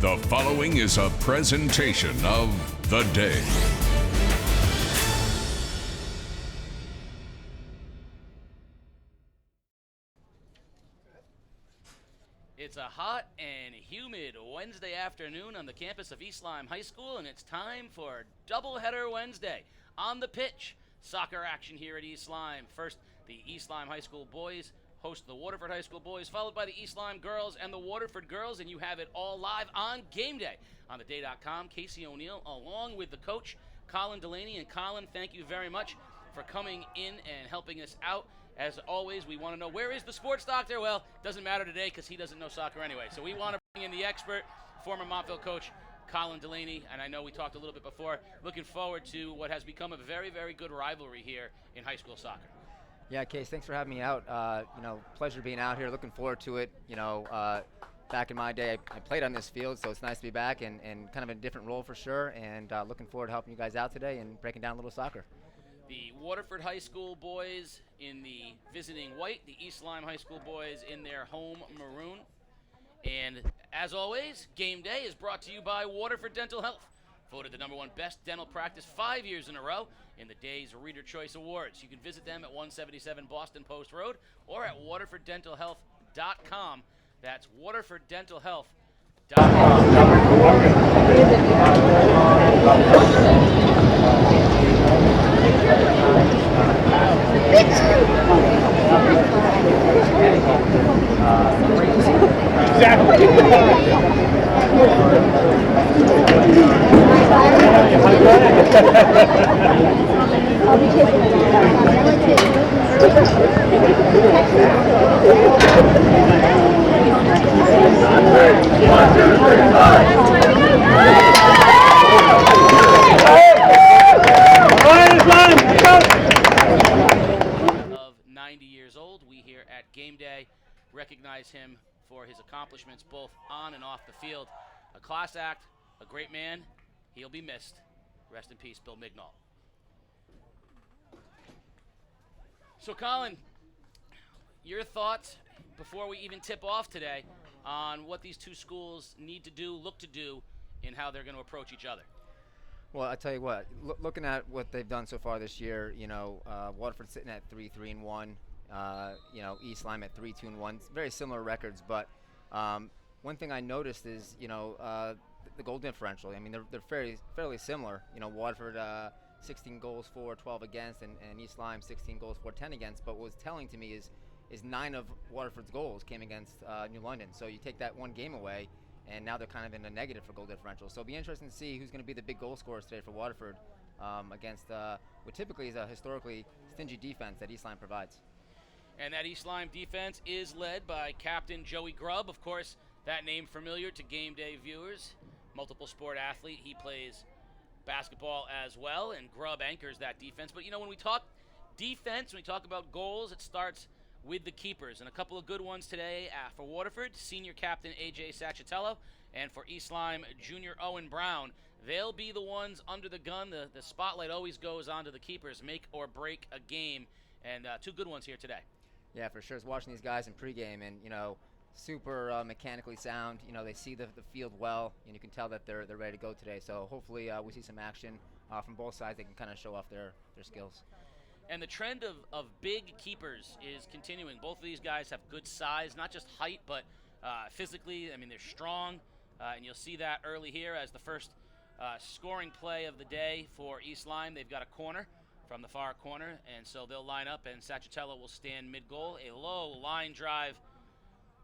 The following is a presentation of The Day. It's a hot and humid Wednesday afternoon on the campus of East Lyme High School, and it's time for Doubleheader Wednesday. On the pitch, soccer action here at East Lyme. First, the East Lyme High School boys host the Waterford High School boys, followed by the East Lyme girls and the Waterford girls, and you have it all live on game day. On theday.com, Casey O'Neill, along with the coach, Colin Delaney. And Colin, thank you very much for coming in and helping us out. As always, we want to know, where is the sports doctor? Well, it doesn't matter today because he doesn't know soccer anyway. So we want to bring in the expert, former Montville coach, Colin Delaney. And I know we talked a little bit before. Looking forward to what has become a very, very good rivalry here in high school soccer. Yeah, Case, thanks for having me out. Pleasure being out here. Looking forward to it. Back in my day, I played on this field, so it's nice to be back and kind of in a different role for sure. And looking forward to helping you guys out today and breaking down a little soccer. The Waterford High School boys in the visiting white, the East Lyme High School boys in their home maroon. And as always, game day is brought to you by Waterford Dental Health. Voted the #1 best dental practice 5 years in a row in the day's Reader Choice Awards. You can visit them at 177 Boston Post Road or at waterforddentalhealth.com. That's of 90 years old. We here at Game Day recognize him for his accomplishments both on and off the field. A class act, a great man. He'll be missed. Rest in peace, Bill Mignall. So, Colin, your thoughts before we even tip off today on what these two schools need to do, look to do, and how they're going to approach each other. Well, I tell you what, looking at what they've done so far this year, Waterford sitting at 3-3-1, East Lyme at 3-2-1, very similar records. But one thing I noticed is, the goal differential. I mean, they're fairly similar. Waterford 16 goals for, 12 against, and East Lyme 16 goals for, 10 against. But what's telling to me is 9 of Waterford's goals came against New London. So you take that one game away, and now they're kind of in a negative for goal differential. So it'll be interesting to see who's going to be the big goal scorers today for Waterford against what typically is a historically stingy defense that East Lyme provides. And that East Lyme defense is led by Captain Joey Grubb. Of course, that name familiar to Game Day viewers. Multiple sport athlete. He plays basketball as well, and Grubb anchors that defense. But, when we talk defense, when we talk about goals, it starts with the keepers. And a couple of good ones today for Waterford, senior captain A.J. Sacchitello, and for East Lyme, junior Owen Brown. They'll be the ones under the gun. The spotlight always goes on to the keepers, make or break a game. And two good ones here today. Yeah, for sure. I was watching these guys in pregame, and, super mechanically sound. They see the field well, and you can tell that they're ready to go today. So hopefully we see some action from both sides. They can kind of show off their skills. And the trend of big keepers is continuing. Both of these guys have good size, not just height, but physically. I mean, they're strong, and you'll see that early here as the first scoring play of the day for East Lyme. They've got a corner from the far corner, and so they'll line up, and Sacchitello will stand mid-goal. A low line drive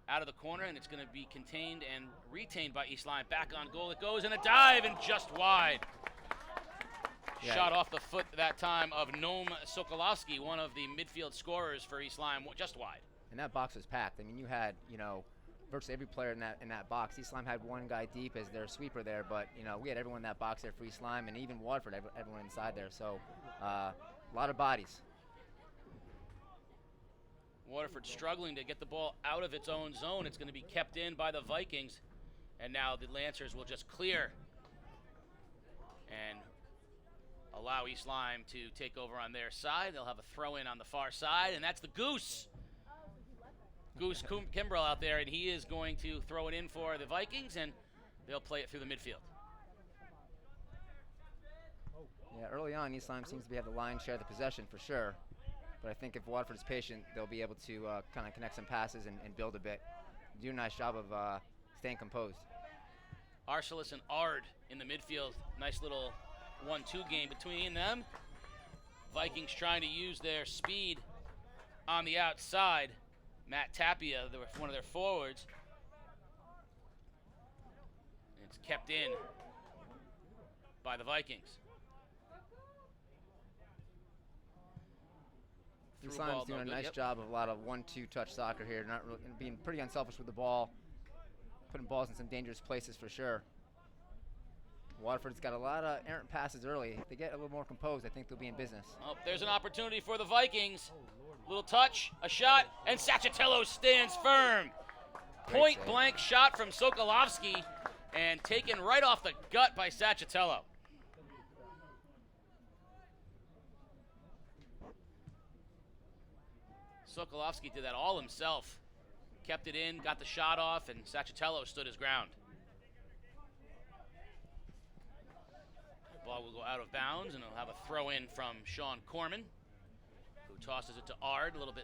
out of the corner, and it's going to be contained and retained by East Lyme. Back on goal it goes, and a dive, and just wide. Yeah. Shot off the foot that time of Noam Sokolowski, one of the midfield scorers for East Lyme, just wide. And that box was packed. I mean, you had, virtually every player in that box. East Lyme had one guy deep as their sweeper there, but, we had everyone in that box there for East Lyme, and even Waterford, everyone inside there. So, a lot of bodies. Waterford struggling to get the ball out of its own zone. It's going to be kept in by the Vikings, and now the Lancers will just clear and allow East Lyme to take over on their side. They'll have a throw-in on the far side, and that's the Goose. Goose Kimbrell out there, and he is going to throw it in for the Vikings, and they'll play it through the midfield. Yeah, early on, East Lyme seems to have the lion's share of the possession for sure. But I think if Waterford is patient, they'll be able to kind of connect some passes and build a bit. Do a nice job of staying composed. Arcelus and Ard in the midfield. Nice little 1-2 game between them. Vikings trying to use their speed on the outside. Matt Tapia, one of their forwards. It's kept in by the Vikings. East Lyme's doing a nice job of a lot of 1-2 touch soccer here, not really, being pretty unselfish with the ball, putting balls in some dangerous places for sure. Waterford's got a lot of errant passes early. If they get a little more composed, I think they'll be in business. Oh, there's an opportunity for the Vikings. Little touch, a shot, and Sacchitello stands firm. Point blank shot from Sokolovsky and taken right off the gut by Sacchitello. Sokolovsky did that all himself. Kept it in, got the shot off, and Sacchitello stood his ground. Ball will go out of bounds, and it'll have a throw in from Sean Corman, who tosses it to Ard. A little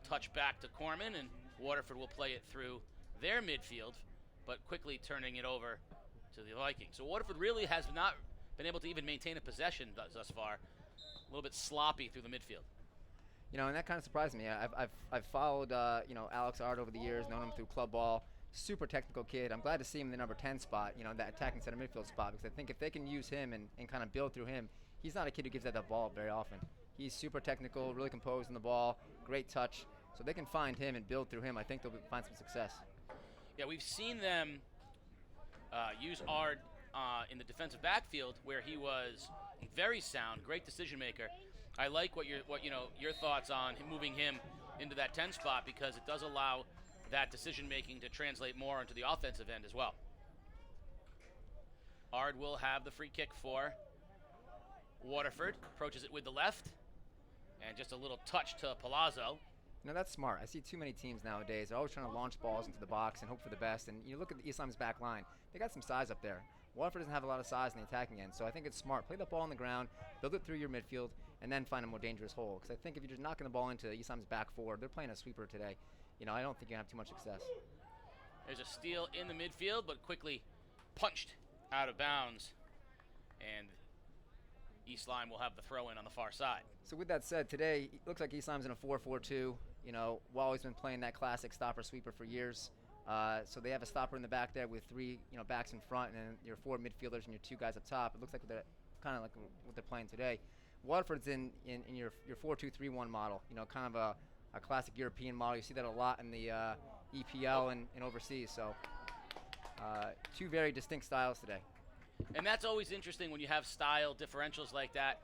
touch back to Corman, and Waterford will play it through their midfield, but quickly turning it over to the Vikings. So Waterford really has not been able to even maintain a possession thus far. A little bit sloppy through the midfield. You know, and that kind of surprised me. I've followed Alex Ard over the years, known him through club ball. Super technical kid. I'm glad to see him in the number 10 spot, that attacking center midfield spot, because I think if they can use him and kind of build through him, he's not a kid who gives out that ball very often. He's super technical, really composed in the ball, great touch. So they can find him and build through him. I think they'll find some success. Yeah, we've seen them use Ard in the defensive backfield, where he was very sound, great decision maker. I like what your thoughts on moving him into that 10 spot, because it does allow that decision making to translate more into the offensive end as well. Ard will have the free kick for Waterford. Approaches it with the left, and just a little touch to Palazzo. That's smart. I see too many teams nowadays. They're always trying to launch balls into the box and hope for the best. And you look at the East Lyme's back line. They got some size up there. Waterford doesn't have a lot of size in the attacking end, so I think it's smart. Play the ball on the ground, build it through your midfield, and then find a more dangerous hole. Because I think if you're just knocking the ball into East Lyme's back four, they're playing a sweeper today. I don't think you're going to have too much success. There's a steal in the midfield, but quickly punched out of bounds. And East Lyme will have the throw in on the far side. So with that said, today it looks like East Lyme's in a 4-4-2. Wally's been playing that classic stopper sweeper for years. So they have a stopper in the back there with three backs in front, and then your four midfielders and your two guys up top. It looks like they're kind of like what they're playing today. Waterford's in your 4-2-3-1 model, kind of a classic European model. You see that a lot in the EPL and overseas. So two very distinct styles today. And that's always interesting when you have style differentials like that.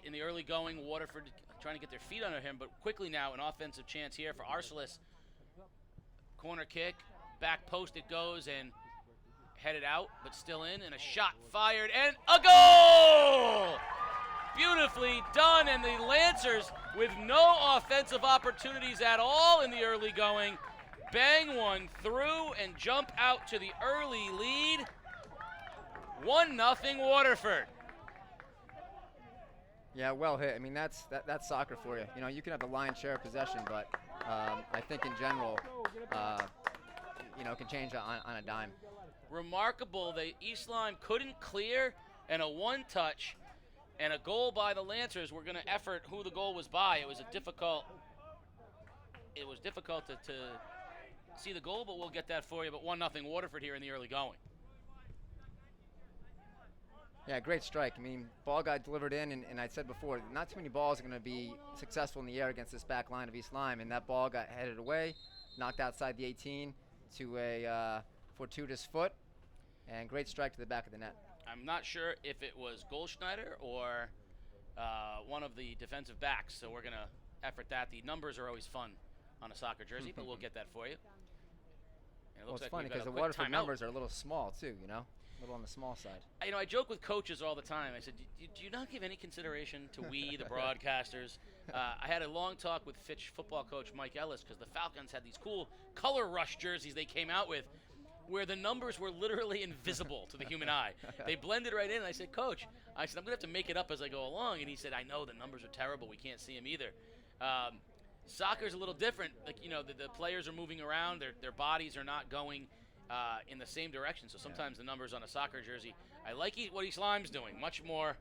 In the early going, Waterford trying to get their feet under him, but quickly now an offensive chance here for Arcelus. Corner kick, back post it goes, and headed out, but still in, and a shot fired, and a goal! Beautifully done, and the Lancers, with no offensive opportunities at all in the early going, bang one through and jump out to the early lead. 1-0 Waterford. Yeah, well hit. I mean, that's soccer for you. You can have the lion's share of possession, but I think in general, it can change on a dime. Remarkable. East Lyme couldn't clear, and a one-touch and a goal by the Lancers. We're going to effort who the goal was by. It was difficult to see the goal, but we'll get that for you. But 1-0 Waterford here in the early going. Yeah, great strike. I mean, ball got delivered in, and I said before, not too many balls are going to be successful in the air against this back line of East Lyme, and that ball got headed away, knocked outside the 18 to a fortuitous foot, and great strike to the back of the net. I'm not sure if it was Goldschneider or one of the defensive backs, so we're going to effort that. The numbers are always fun on a soccer jersey, but we'll get that for you. And It's funny because the Waterford numbers are a little small, too, a little on the small side. I joke with coaches all the time. I said, do you not give any consideration to we, the broadcasters? I had a long talk with Fitch football coach Mike Ellis, because the Falcons had these cool color rush jerseys they came out with. where the numbers were literally invisible to the human eye. They blended right in, and I said, Coach, I'm going to have to make it up as I go along. And he said, I know, the numbers are terrible. We can't see them either. Soccer's a little different. Like, the players are moving around. Their bodies are not going in the same direction. So sometimes the numbers on a soccer jersey, I like what East Lyme's doing. Much more,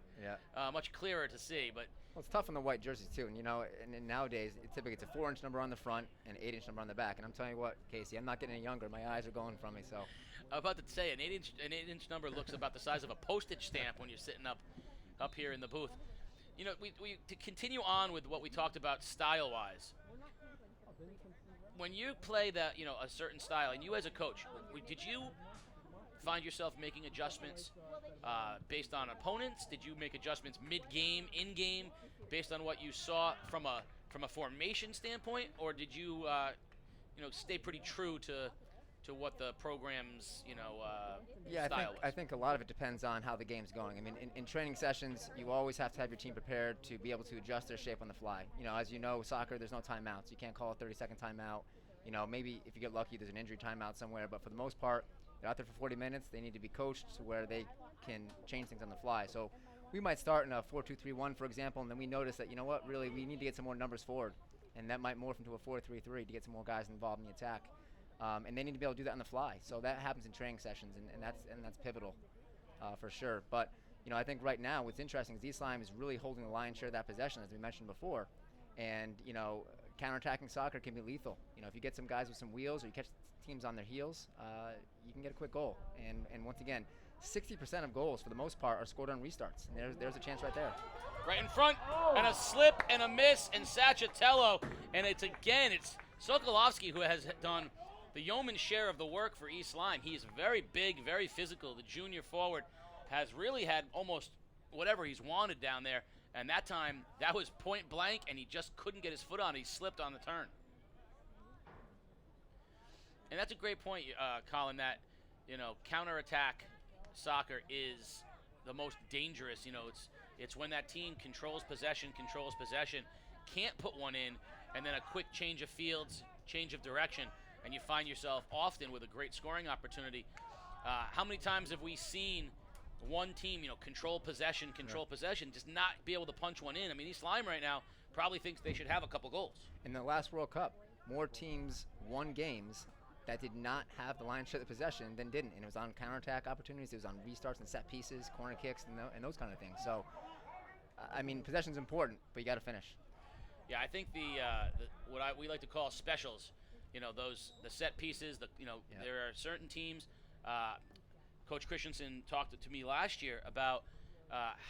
much clearer to see. But well, it's tough on the white jerseys too, and nowadays typically it's a 4-inch number on the front and an 8-inch number on the back. And I'm telling you what, Casey, I'm not getting any younger. My eyes are going from me. So I'm about to say an 8-inch number looks about the size of a postage stamp when you're sitting up here in the booth. We to continue on with what we talked about style-wise. When you play a certain style, and you as a coach, did you find yourself making adjustments based on opponents? Did you make adjustments mid-game, in-game, based on what you saw from a formation standpoint, or did you stay pretty true to what the program's style was? I think a lot of it depends on how the game's going. I mean, in training sessions, you always have to have your team prepared to be able to adjust their shape on the fly. As you know, soccer, there's no timeouts. You can't call a 30-second timeout. Maybe if you get lucky, there's an injury timeout somewhere. But for the most part, they're out there for 40 minutes. They need to be coached to where they can change things on the fly. So we might start in a 4-2-3-1, for example, and then we notice that, really, we need to get some more numbers forward. And that might morph into a 4-3-3 to get some more guys involved in the attack. And they need to be able to do that on the fly. So that happens in training sessions, and that's pivotal for sure. But I think right now what's interesting is East Lyme is really holding the lion's share of that possession, as we mentioned before. And counterattacking soccer can be lethal. If you get some guys with some wheels, or you catch teams on their heels, you can get a quick goal. And once again, 60% of goals for the most part are scored on restarts. And there's a chance right there. Right in front, and a slip and a miss, and Sacchatello, and it's Sokolovsky who has done the yeoman's share of the work for East Lyme. He's very big, very physical. The junior forward has really had almost whatever he's wanted down there. And that time, that was point blank, and he just couldn't get his foot on it. He slipped on the turn. And that's a great point, Colin, that, counterattack soccer is the most dangerous. It's when that team controls possession, can't put one in, and then a quick change of fields, change of direction, and you find yourself often with a great scoring opportunity. How many times have we seen one team, control possession, just not be able to punch one in? I mean, East Lyme right now probably thinks they should have a couple goals. In the last World Cup, more teams won games that did not have the lion's share of the possession than didn't. And it was on counterattack opportunities, it was on restarts and set pieces, corner kicks, and those kind of things. So, I mean, possession's important, but you got to finish. Yeah, I think we like to call specials. The set pieces. There are certain teams. Coach Christensen talked to me last year about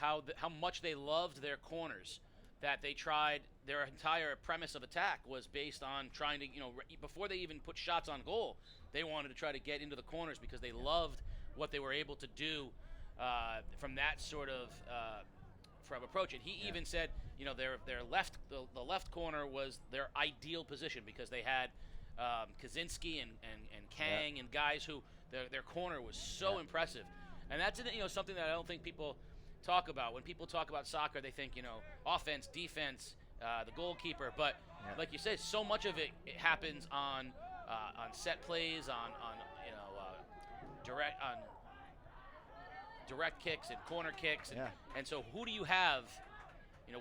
how much they loved their corners. That they tried, their entire premise of attack was based on trying to, before they even put shots on goal, they wanted to try to get into the corners because they loved what they were able to do from that sort of from approach. And he even said, their the left corner was their ideal position because they had Kaczynski and Kang and guys who their corner was so impressive. And that's something that I don't think people talk about. When people talk about soccer, they think offense, defense, the goalkeeper. But like you said, so much of it happens on set plays, on direct kicks and corner kicks. And so who do you have?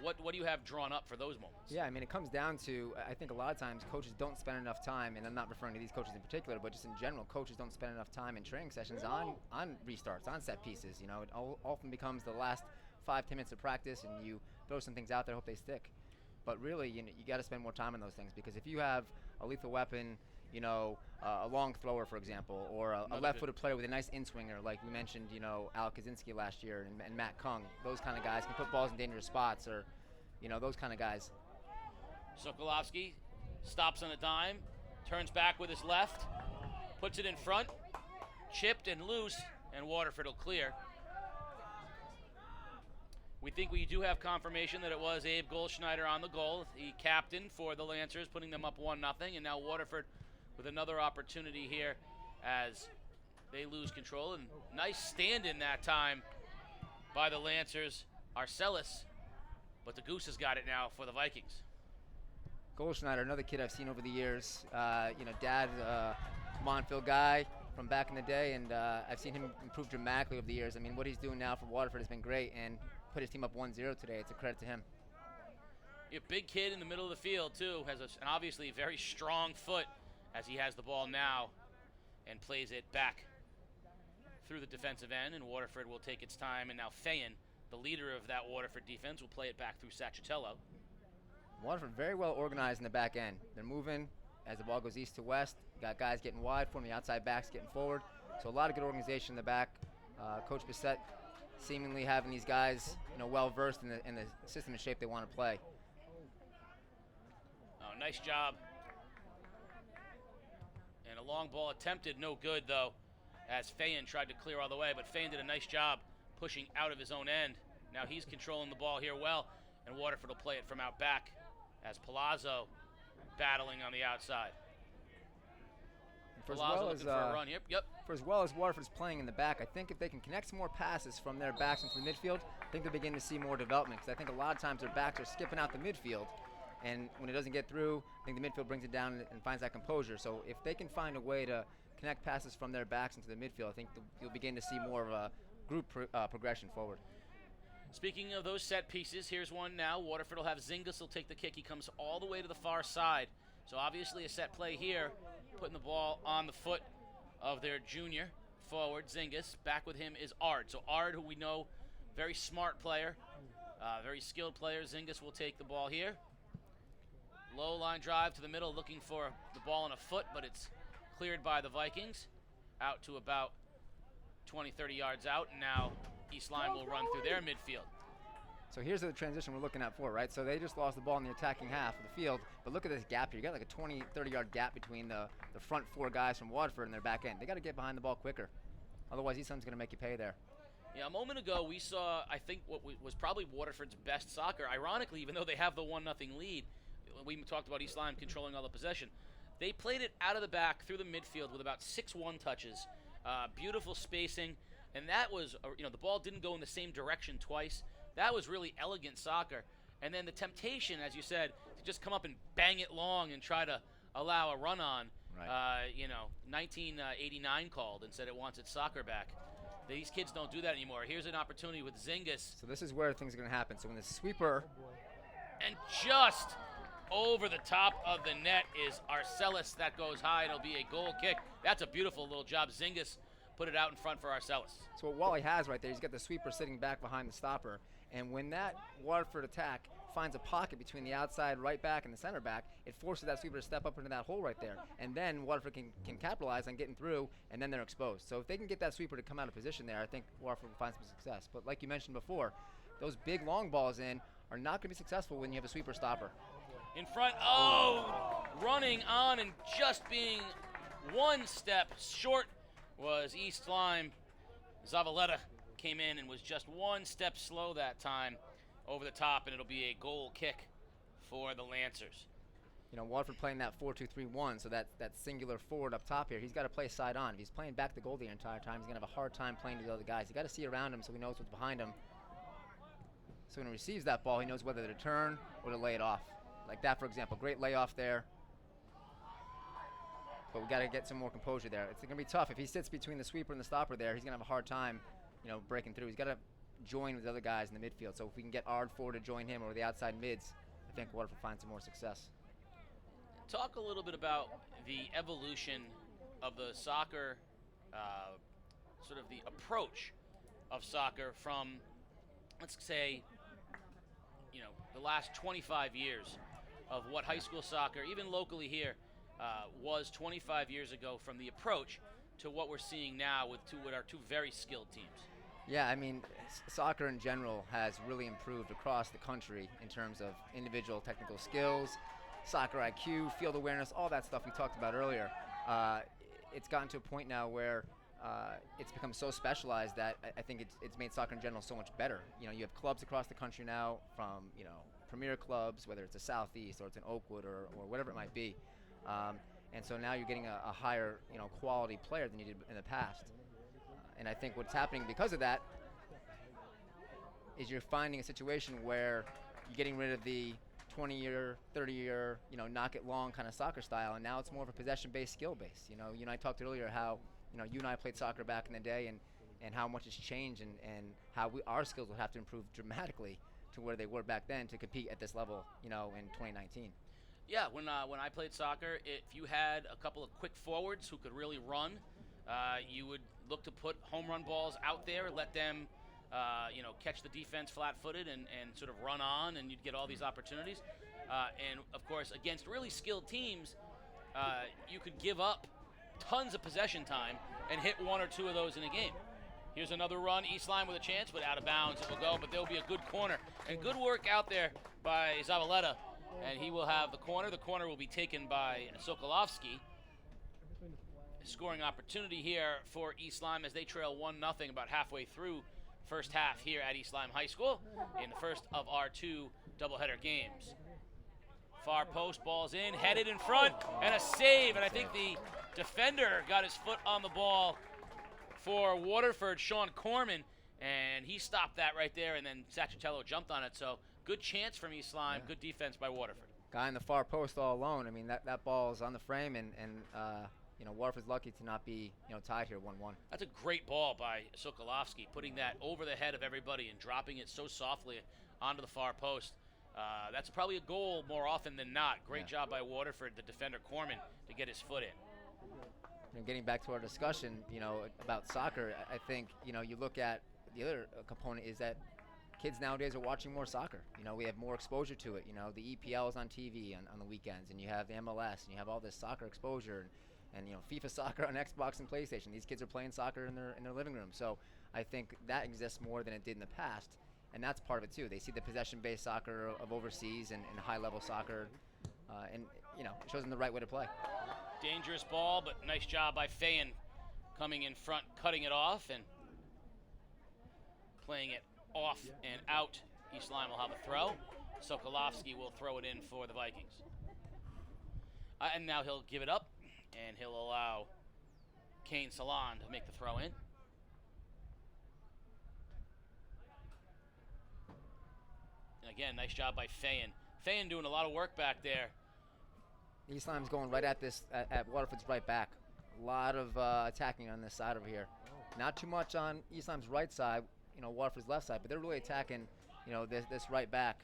What do you have drawn up for those moments? Yeah, I mean, it comes down to, I think a lot of times coaches don't spend enough time, and I'm not referring to these coaches in particular, but just in general, coaches don't spend enough time in training sessions on restarts, on set pieces. It often becomes the last 5-10 minutes of practice, and you throw some things out there, hope they stick. But really, you got to spend more time on those things, because if you have a lethal weapon, a long thrower, for example, or a left-footed player with a nice in-swinger, like we mentioned, Al Kaczynski last year and Matt Kung, those kind of guys can put balls in dangerous spots, or, those kind of guys. Sokolovsky stops on a dime, turns back with his left, puts it in front, chipped and loose, and Waterford will clear. We think we do have confirmation that it was Abe Goldschneider on the goal, the captain for the Lancers, putting them up 1-0, and now Waterford with another opportunity here as they lose control. And nice stand-in that time by the Lancers. Arcelis, but the Goose has got it now for the Vikings. Goldschneider, another kid I've seen over the years. Dad, Montville guy. from back in the day, and I've seen him improve dramatically over the years. I mean, what he's doing now for Waterford has been great, and put his team up 1-0 today. It's a credit to him. A big kid in the middle of the field, too, has an obviously very strong foot as he has the ball now and plays it back through the defensive end, and Waterford will take its time, and now Fayen, the leader of that Waterford defense, will play it back through Sacchitello. Waterford very well organized in the back end. They're moving as the ball goes east to west. Got guys getting wide for them, the outside backs getting forward. So a lot of good organization in the back. Coach Bissett seemingly having these guys, well versed in the system and shape they want to play. Oh, nice job. And a long ball attempted, no good though, as Fayen tried to clear all the way, but Fayen did a nice job pushing out of his own end. Now he's controlling the ball here well, and Waterford will play it from out back as Palazzo battling on the outside. Palazzo looking for a run. Yep. For as well as Waterford's playing in the back, I think if they can connect some more passes from their backs into the midfield, I think they'll begin to see more development, because I think a lot of times their backs are skipping out the midfield, and when it doesn't get through, I think the midfield brings it down and finds that composure. So if they can find a way to connect passes from their backs into the midfield, I think you'll begin to see more of a group progression forward. Speaking of those set pieces, here's one now. Waterford will have Zingas will take the kick. He comes all the way to the far side. So obviously a set play here, putting the ball on the foot of their junior forward, Zingas. Back with him is Ard. So Ard, who we know, very smart player, very skilled player. Zingas will take the ball here. Low line drive to the middle, looking for the ball on a foot, but it's cleared by the Vikings. Out to about 20, 30 yards out, and now East Lyme will run through their midfield. So here's the transition we're looking at for, right? So they just lost the ball in the attacking half of the field, but look at this gap here. You got like a 20, 30-yard gap between the front four guys from Waterford and their back end. They got to get behind the ball quicker. Otherwise, East Lyme's going to make you pay there. Yeah, a moment ago we saw, I think, what was probably Waterford's best soccer. Ironically, even though they have the 1-0 lead, we talked about East Lyme controlling all the possession. They played it out of the back through the midfield with about 6-1 touches. Beautiful spacing. And that was, the ball didn't go in the same direction twice. That was really elegant soccer. And then the temptation, as you said, to just come up and bang it long and try to allow a run on. Right. 1989 called and said it wants its soccer back. These kids don't do that anymore. Here's an opportunity with Zingas. So this is where things are going to happen. So when the sweeper. And just over the top of the net is Arcellus. That goes high. It'll be a goal kick. That's a beautiful little job. Zingas put it out in front for Arcellus. So what Wally has right there, he's got the sweeper sitting back behind the stopper. And when that Waterford attack finds a pocket between the outside right back and the center back, it forces that sweeper to step up into that hole right there. And then Waterford can capitalize on getting through, and then they're exposed. So if they can get that sweeper to come out of position there, I think Waterford will find some success. But like you mentioned before, those big long balls in are not going to be successful when you have a sweeper stopper. In front, running on and just being one step short was East Lyme. Zavaleta came in and was just one step slow that time over the top, and it'll be a goal kick for the Lancers. Waterford playing that 4-2-3-1, so that singular forward up top here, he's got to play side on. If he's playing back the goal the entire time, he's going to have a hard time playing to the other guys. He's got to see around him so he knows what's behind him. So when he receives that ball, he knows whether to turn or to lay it off. Like that, for example, great layoff there. But we got to get some more composure there. It's going to be tough. If he sits between the sweeper and the stopper there, he's going to have a hard time, breaking through. He's got to join with the other guys in the midfield. So if we can get Ard forward to join him or the outside mids, I think Waterford finds some more success. Talk a little bit about the evolution of the soccer, sort of the approach of soccer from, let's say, the last 25 years of what high school soccer, even locally here, was 25 years ago, from the approach to what we're seeing now with what are two very skilled teams. Yeah, I mean, soccer in general has really improved across the country in terms of individual technical skills, soccer IQ, field awareness, all that stuff we talked about earlier. It's gotten to a point now where it's become so specialized that I think it's made soccer in general so much better. You have clubs across the country now from, premier clubs, whether it's the Southeast or it's in Oakwood or whatever it might be. And so now you're getting a higher, quality player than you did in the past. And I think what's happening because of that is you're finding a situation where you're getting rid of the 20-year, 30-year, knock it long kind of soccer style, and now it's more of a possession-based, skill-based. I talked earlier how you and I played soccer back in the day, and how much has changed, and how our skills will have to improve dramatically to where they were back then to compete at this level, in 2019. Yeah, when I played soccer, if you had a couple of quick forwards who could really run, you would look to put home run balls out there, let them, catch the defense flat-footed and sort of run on, and you'd get all these opportunities. And, of course, against really skilled teams, you could give up tons of possession time and hit one or two of those in a game. Here's another run. East Lyme with a chance, but out of bounds it will go. But there'll be a good corner. And good work out there by Zavaleta. And he will have the corner. The corner will be taken by Sokolovsky. Scoring opportunity here for East Lyme as they trail 1-0 about halfway through first half here at East Lyme High School in the first of our 2 doubleheader games. Far post, ball's in, headed in front, and a save. And I think the defender got his foot on the ball for Waterford, Sean Corman, and he stopped that right there, and then Sacchitello jumped on it. So good chance from East Lyme, good defense by Waterford. Guy in the far post all alone. I mean, that ball is on the frame, and Waterford's lucky to not be, tied here 1-1. That's a great ball by Sokolovsky, putting that over the head of everybody and dropping it so softly onto the far post. That's probably a goal more often than not. Great job by Waterford, the defender Corman, to get his foot in. Getting back to our discussion, about soccer, I think, you look at the other component is that kids nowadays are watching more soccer. We have more exposure to it. The EPL is on TV on the weekends, and you have the MLS, and you have all this soccer exposure, and FIFA soccer on Xbox and PlayStation. These kids are playing soccer in their living room. So I think that exists more than it did in the past, and that's part of it too. They see the possession-based soccer of overseas and high-level soccer, and it shows them the right way to play. Dangerous ball, but nice job by Fayen coming in front, cutting it off, and playing it off and out. East Lyme will have a throw. Sokolovsky will throw it in for the Vikings. And now he'll give it up, and he'll allow Kane Salon to make the throw in. And again, nice job by Fayen. Fayen doing a lot of work back there. East Lyme's going right at Waterford's right back. A lot of attacking on this side over here. Not too much on East Lyme's right side, Waterford's left side, but they're really attacking, this right back.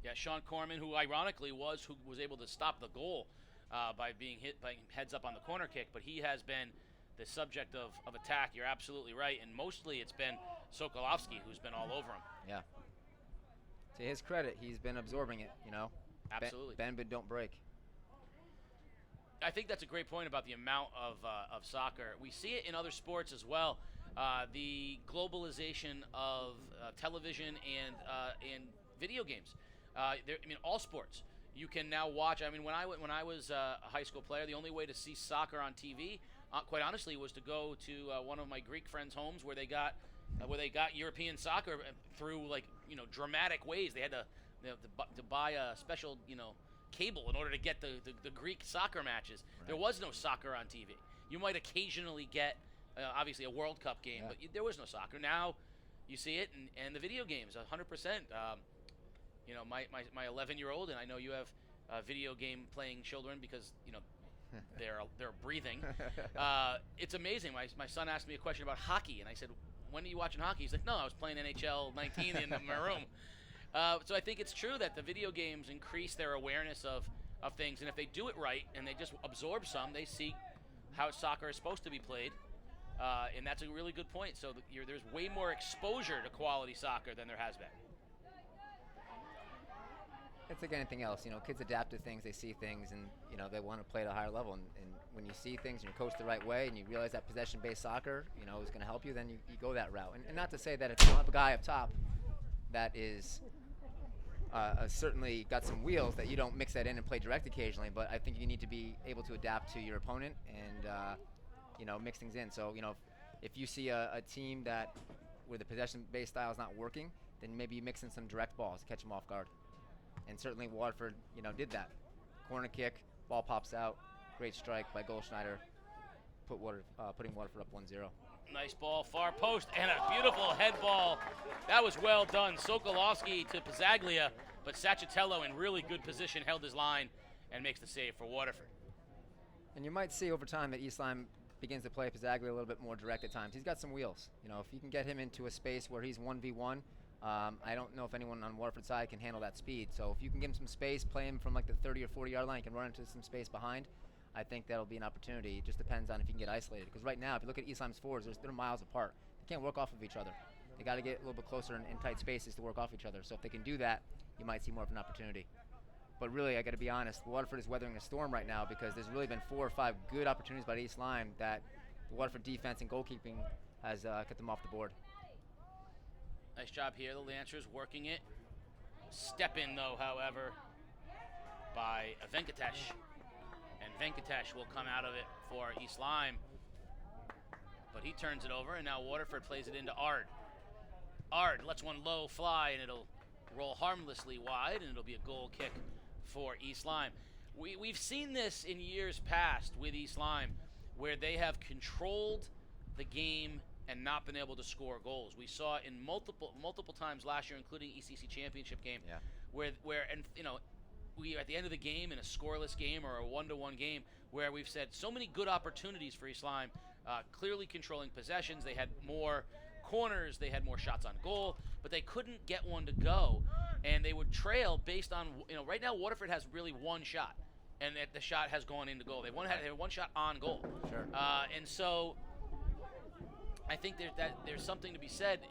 Yeah, Sean Corman, who ironically was able to stop the goal by being hit by heads up on the corner kick, but he has been the subject of attack. You're absolutely right, and mostly it's been Sokolovsky who's been all over him. Yeah. To his credit, he's been absorbing it, Absolutely. Bend but don't break. I think that's a great point about the amount of soccer. We see it in other sports as well. The globalization of television and video games. All sports. You can now watch. When I was a high school player, the only way to see soccer on TV, quite honestly, was to go to one of my Greek friends' homes where they got European soccer through dramatic ways. They had to buy a special cable in order to get the Greek soccer matches. Right. There was no soccer on TV. You might occasionally get obviously a World Cup game, but there was no soccer. Now you see it, and the video games 100%. My 11-year-old, and I know you have video game playing children because they're breathing. It's amazing. My son asked me a question about hockey, and I said, "When are you watching hockey?" He's like, "No, I was playing NHL 19 in my room." So I think it's true that the video games increase their awareness of things, and if they do it right and they just absorb some, they see how soccer is supposed to be played, and that's a really good point. So there's way more exposure to quality soccer than there has been. It's like anything else, kids adapt to things, they see things, and they want to play at a higher level. And when you see things and you're coached the right way, and you realize that possession-based soccer, is going to help you, then you go that route. And not to say that if you don't have a guy up top that is certainly got some wheels, that you don't mix that in and play direct occasionally. But I think you need to be able to adapt to your opponent and mix things in. So if you see a team where the possession-based style is not working, then maybe you mix in some direct balls to catch them off guard. And certainly Waterford, did that. Corner kick, ball pops out, great strike by Goldschneider, putting Waterford up 1-0. Nice ball, far post, and a beautiful head ball. That was well done. Sokolovsky to Pazzaglia, but Sacchitello in really good position held his line and makes the save for Waterford. And you might see over time that East Lyme begins to play Pazzaglia a little bit more direct at times. He's got some wheels. You know, if you can get him into a space where he's 1v1, I don't know if anyone on Waterford side can handle that speed. So if you can give him some space, play him from like the 30 or 40 yard line, he can run into some space behind. I think that'll be an opportunity. It just depends on if you can get isolated. Because right now, if you look at East Lyme's forwards, they're miles apart. They can't work off of each other. They got to get a little bit closer in tight spaces to work off each other. So if they can do that, you might see more of an opportunity. But really, I got to be honest, Waterford is weathering a storm right now because there's really been 4 or 5 good opportunities by East Lyme that the Waterford defense and goalkeeping has kept them off the board. Nice job here. The Lancers working it. Step in, though, however, by Venkatesh. And Venkatesh will come out of it for East Lyme. But he turns it over, and now Waterford plays it into Ard. Ard lets one low fly, and it'll roll harmlessly wide, and it'll be a goal kick for East Lyme. We've seen this in years past with East Lyme, where they have controlled the game and not been able to score goals. We saw it in multiple times last year, including ECC championship game, where we are at the end of the game in a scoreless game or a 1-1 game where we've said so many good opportunities for East Lyme, clearly controlling possessions. They had more corners, they had more shots on goal, but they couldn't get one to go, and they would trail based on, right now Waterford has really one shot, and the shot has gone into goal. They had one shot on goal. Sure. And so I think there's something to be said.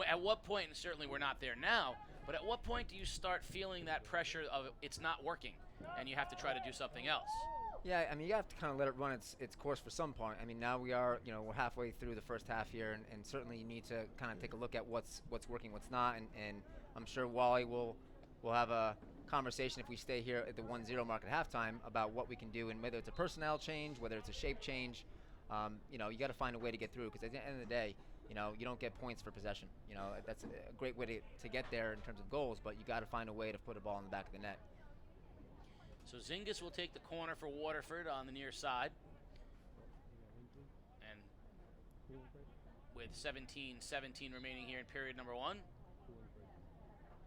At what point, and certainly we're not there now, but at what point do you start feeling that pressure of it's not working and you have to try to do something else? Yeah, I mean, you have to kind of let it run its course for some point. I mean, now we're halfway through the first half here, and certainly you need to kind of take a look at what's working, what's not, and I'm sure Wally will have a conversation if we stay here at the 1-0 mark at halftime about what we can do, and whether it's a personnel change, whether it's a shape change. You got to find a way to get through, because at the end of the day, you don't get points for possession. That's a great way to get there in terms of goals, but you got to find a way to put a ball in the back of the net. So Zingis will take the corner for Waterford on the near side. And with 17-17 remaining here in period number 1.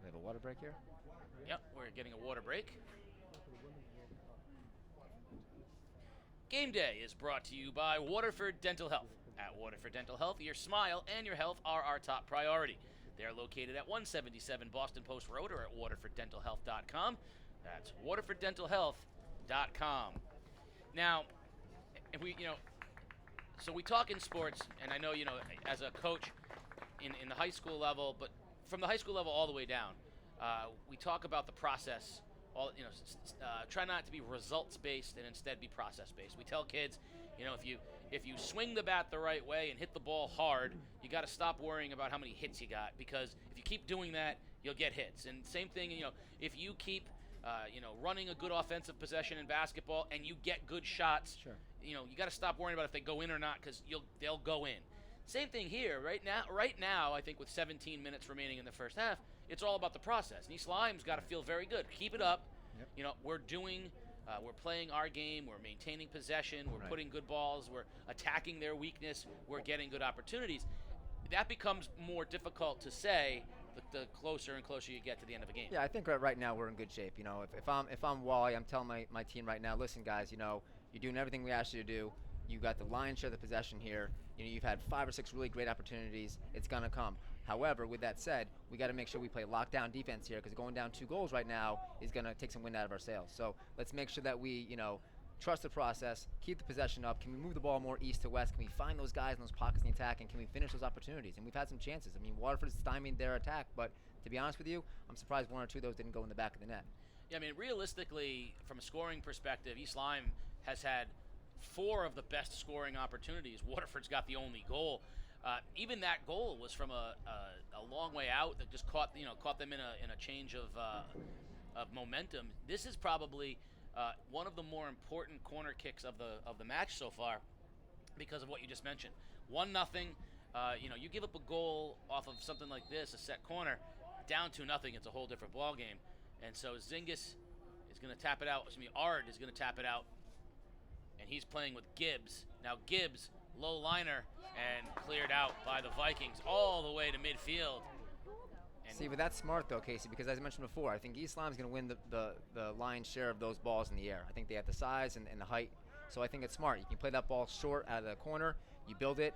We have a water break here? Yep, we're getting a water break. Game Day is brought to you by Waterford Dental Health. At Waterford Dental Health, your smile and your health are our top priority. They are located at 177 Boston Post Road or at waterforddentalhealth.com. That's waterforddentalhealth.com. Now, if so we talk in sports, and I know, as a coach in the high school level, but from the high school level all the way down, we talk about the process. Try not to be results-based and instead be process-based. We tell kids, if you swing the bat the right way and hit the ball hard, you got to stop worrying about how many hits you got, because if you keep doing that, you'll get hits. And same thing, if you keep running a good offensive possession in basketball and you get good shots, sure, you got to stop worrying about if they go in or not, because they'll go in. Same thing here. Right now, I think with 17 minutes remaining in the first half, it's all about the process. And East Lyme's got to feel very good. Keep it up. Yep. We're playing our game. We're maintaining possession. We're putting good balls. We're attacking their weakness. We're getting good opportunities. That becomes more difficult to say the closer and closer you get to the end of a game. Yeah, I think right now we're in good shape. If I'm Wally, I'm telling my team right now, listen, guys, you're doing everything we asked you to do. You got the lion's share of the possession here. You've had 5 or 6 really great opportunities. It's gonna come. However, with that said, we got to make sure we play lockdown defense here, because going down 2 goals right now is gonna take some wind out of our sails. So let's make sure that we, trust the process, keep the possession up. Can we move the ball more east to west? Can we find those guys in those pockets in the attack, and can we finish those opportunities? And we've had some chances. I mean, Waterford stymied their attack, but to be honest with you, I'm surprised 1 or 2 of those didn't go in the back of the net. Yeah, I mean, realistically, from a scoring perspective, East Lyme has had 4 of the best scoring opportunities. Waterford's got the only goal. Even that goal was from a long way out that just caught them in a change of momentum. This is probably one of the more important corner kicks of the match so far, because of what you just mentioned. 1-0. You give up a goal off of something like this, a set corner, down 2-0. It's a whole different ball game. And so Zingis is going to tap it out. Ard is going to tap it out, and he's playing with Gibbs. Now Gibbs, low liner, and cleared out by the Vikings all the way to midfield. See, but that's smart though, Casey, because as I mentioned before, I think East Lyme is going to win the lion's share of those balls in the air. I think they have the size and the height So I think it's smart. You can play that ball short out of the corner. You build it.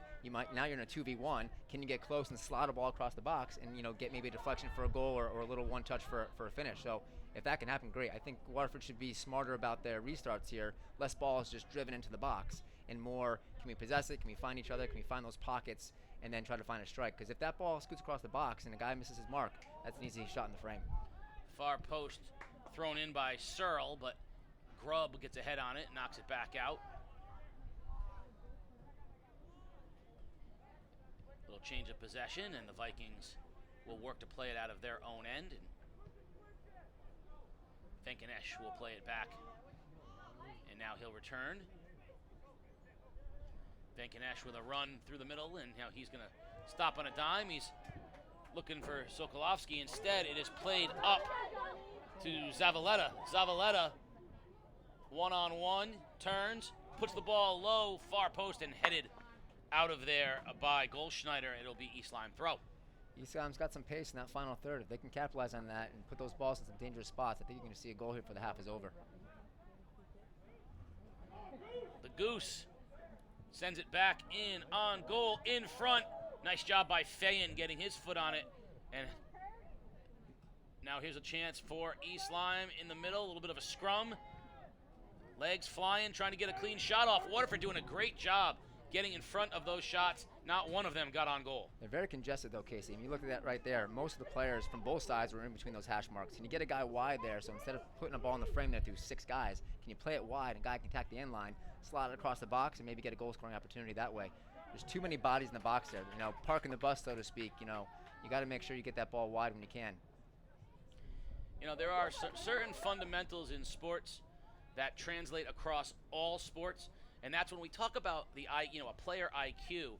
Now you're in a 2v1. Can you get close and slot a ball across the box and get maybe a deflection for a goal or a little one touch for a finish? So if that can happen, great. I think Waterford should be smarter about their restarts here. Less balls just driven into the box, and more, can we possess it? Can we find each other? Can we find those pockets and then try to find a strike? Because if that ball scoots across the box and the guy misses his mark, that's an easy shot in the frame. Far post thrown in by Searle, but Grubb gets a head on it, knocks it back out. Little change of possession, and the Vikings will work to play it out of their own end. And Venkanesh will play it back, and now he'll return. Venkanesh with a run through the middle, and now he's going to stop on a dime. He's looking for Sokolovsky. Instead, it is played up to Zavaleta. Zavaleta, one-on-one, turns, puts the ball low, far post, and headed out of there by Goldschneider. It'll be East Lyme throw. East Lyme's got some pace in that final third. If they can capitalize on that and put those balls in some dangerous spots, I think you're going to see a goal here for the half is over. The Goose sends it back in on goal in front. Nice job by Fayen getting his foot on it. And now here's a chance for East Lyme in the middle. A little bit of a scrum. Legs flying, trying to get a clean shot off. Waterford doing a great job getting in front of those shots. Not one of them got on goal. They're very congested, though, Casey. And you look at that right there. Most of the players from both sides were in between those hash marks. Can you get a guy wide there? So instead of putting a ball in the frame there through 6 guys, can you play it wide and a guy can attack the end line, slot it across the box, and maybe get a goal-scoring opportunity that way? There's too many bodies in the box there. Parking the bus, so to speak. You got to make sure you get that ball wide when you can. There are certain fundamentals in sports that translate across all sports, and that's when we talk about a player IQ.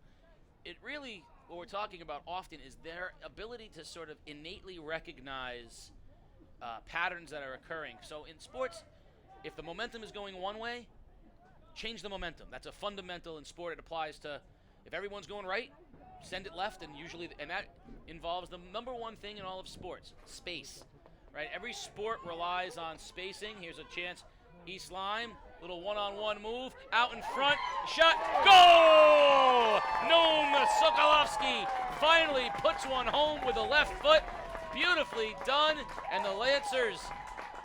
It really, what we're talking about often is their ability to sort of innately recognize patterns that are occurring. So in sports, if the momentum is going one way, change the momentum. That's a fundamental in sport. It applies to if everyone's going right, send it left, and that involves the number one thing in all of sports, space. Right? Every sport relies on spacing. Here's a chance. East Lyme, little one-on-one move, out in front, shot, goal! Noam Sokolovsky finally puts one home with the left foot. Beautifully done, and the Lancers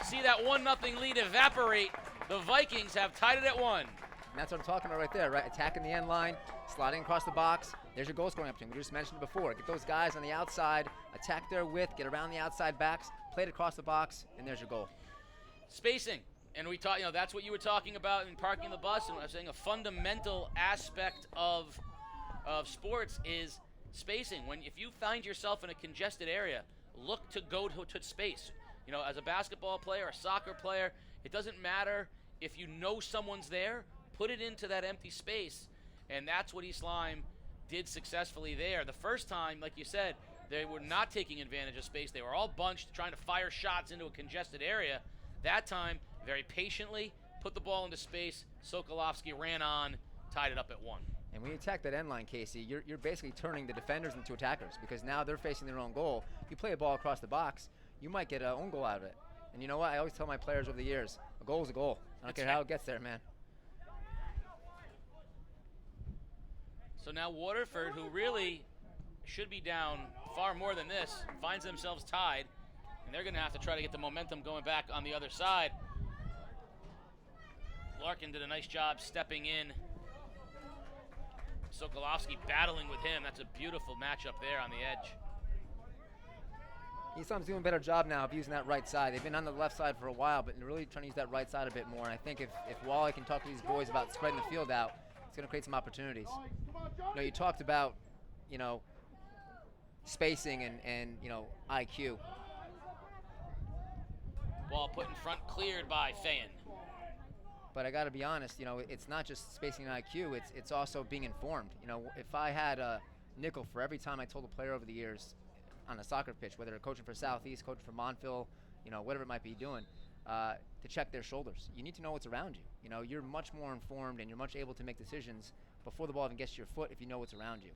see that 1-0 lead evaporate. The Vikings have tied it at 1. And that's what I'm talking about right there, right? Attacking the end line, sliding across the box. There's your goal scoring opportunity. We just mentioned it before. Get those guys on the outside, attack their width, get around the outside backs, play it across the box, and there's your goal. Spacing. And we talk, that's what you were talking about in parking the bus. And I was saying a fundamental aspect of sports is spacing. If you find yourself in a congested area, look to go to space. As a basketball player, a soccer player, it doesn't matter if you know someone's there. Put it into that empty space, and that's what East Lyme did successfully there. The first time, like you said, they were not taking advantage of space. They were all bunched, trying to fire shots into a congested area. That time, very patiently, put the ball into space. Sokolovsky ran on, tied it up at 1. And when you attack that end line, Casey, you're basically turning the defenders into attackers because now they're facing their own goal. If you play a ball across the box, you might get an own goal out of it. And you know what? I always tell my players over the years, a goal is a goal. I don't care how it gets there, man. So now Waterford, who really should be down far more than this, finds themselves tied, and they're going to have to try to get the momentum going back on the other side. Larkin did a nice job stepping in. Sokolovsky battling with him. That's a beautiful matchup there on the edge. East Lyme's doing a better job now of using that right side. They've been on the left side for a while, but they're really trying to use that right side a bit more. And I think if Wally can talk to these boys about spreading the field out, it's going to create some opportunities. You talked about, spacing and IQ. Ball put in front, cleared by Fayen. But I got to be honest, it's not just spacing and IQ, it's also being informed. If I had a nickel for every time I told a player over the years on a soccer pitch, whether they're coaching for Southeast, coaching for Montville, whatever it might be doing, to check their shoulders. You need to know what's around you. You're much more informed and you're much able to make decisions before the ball even gets to your foot if you know what's around you.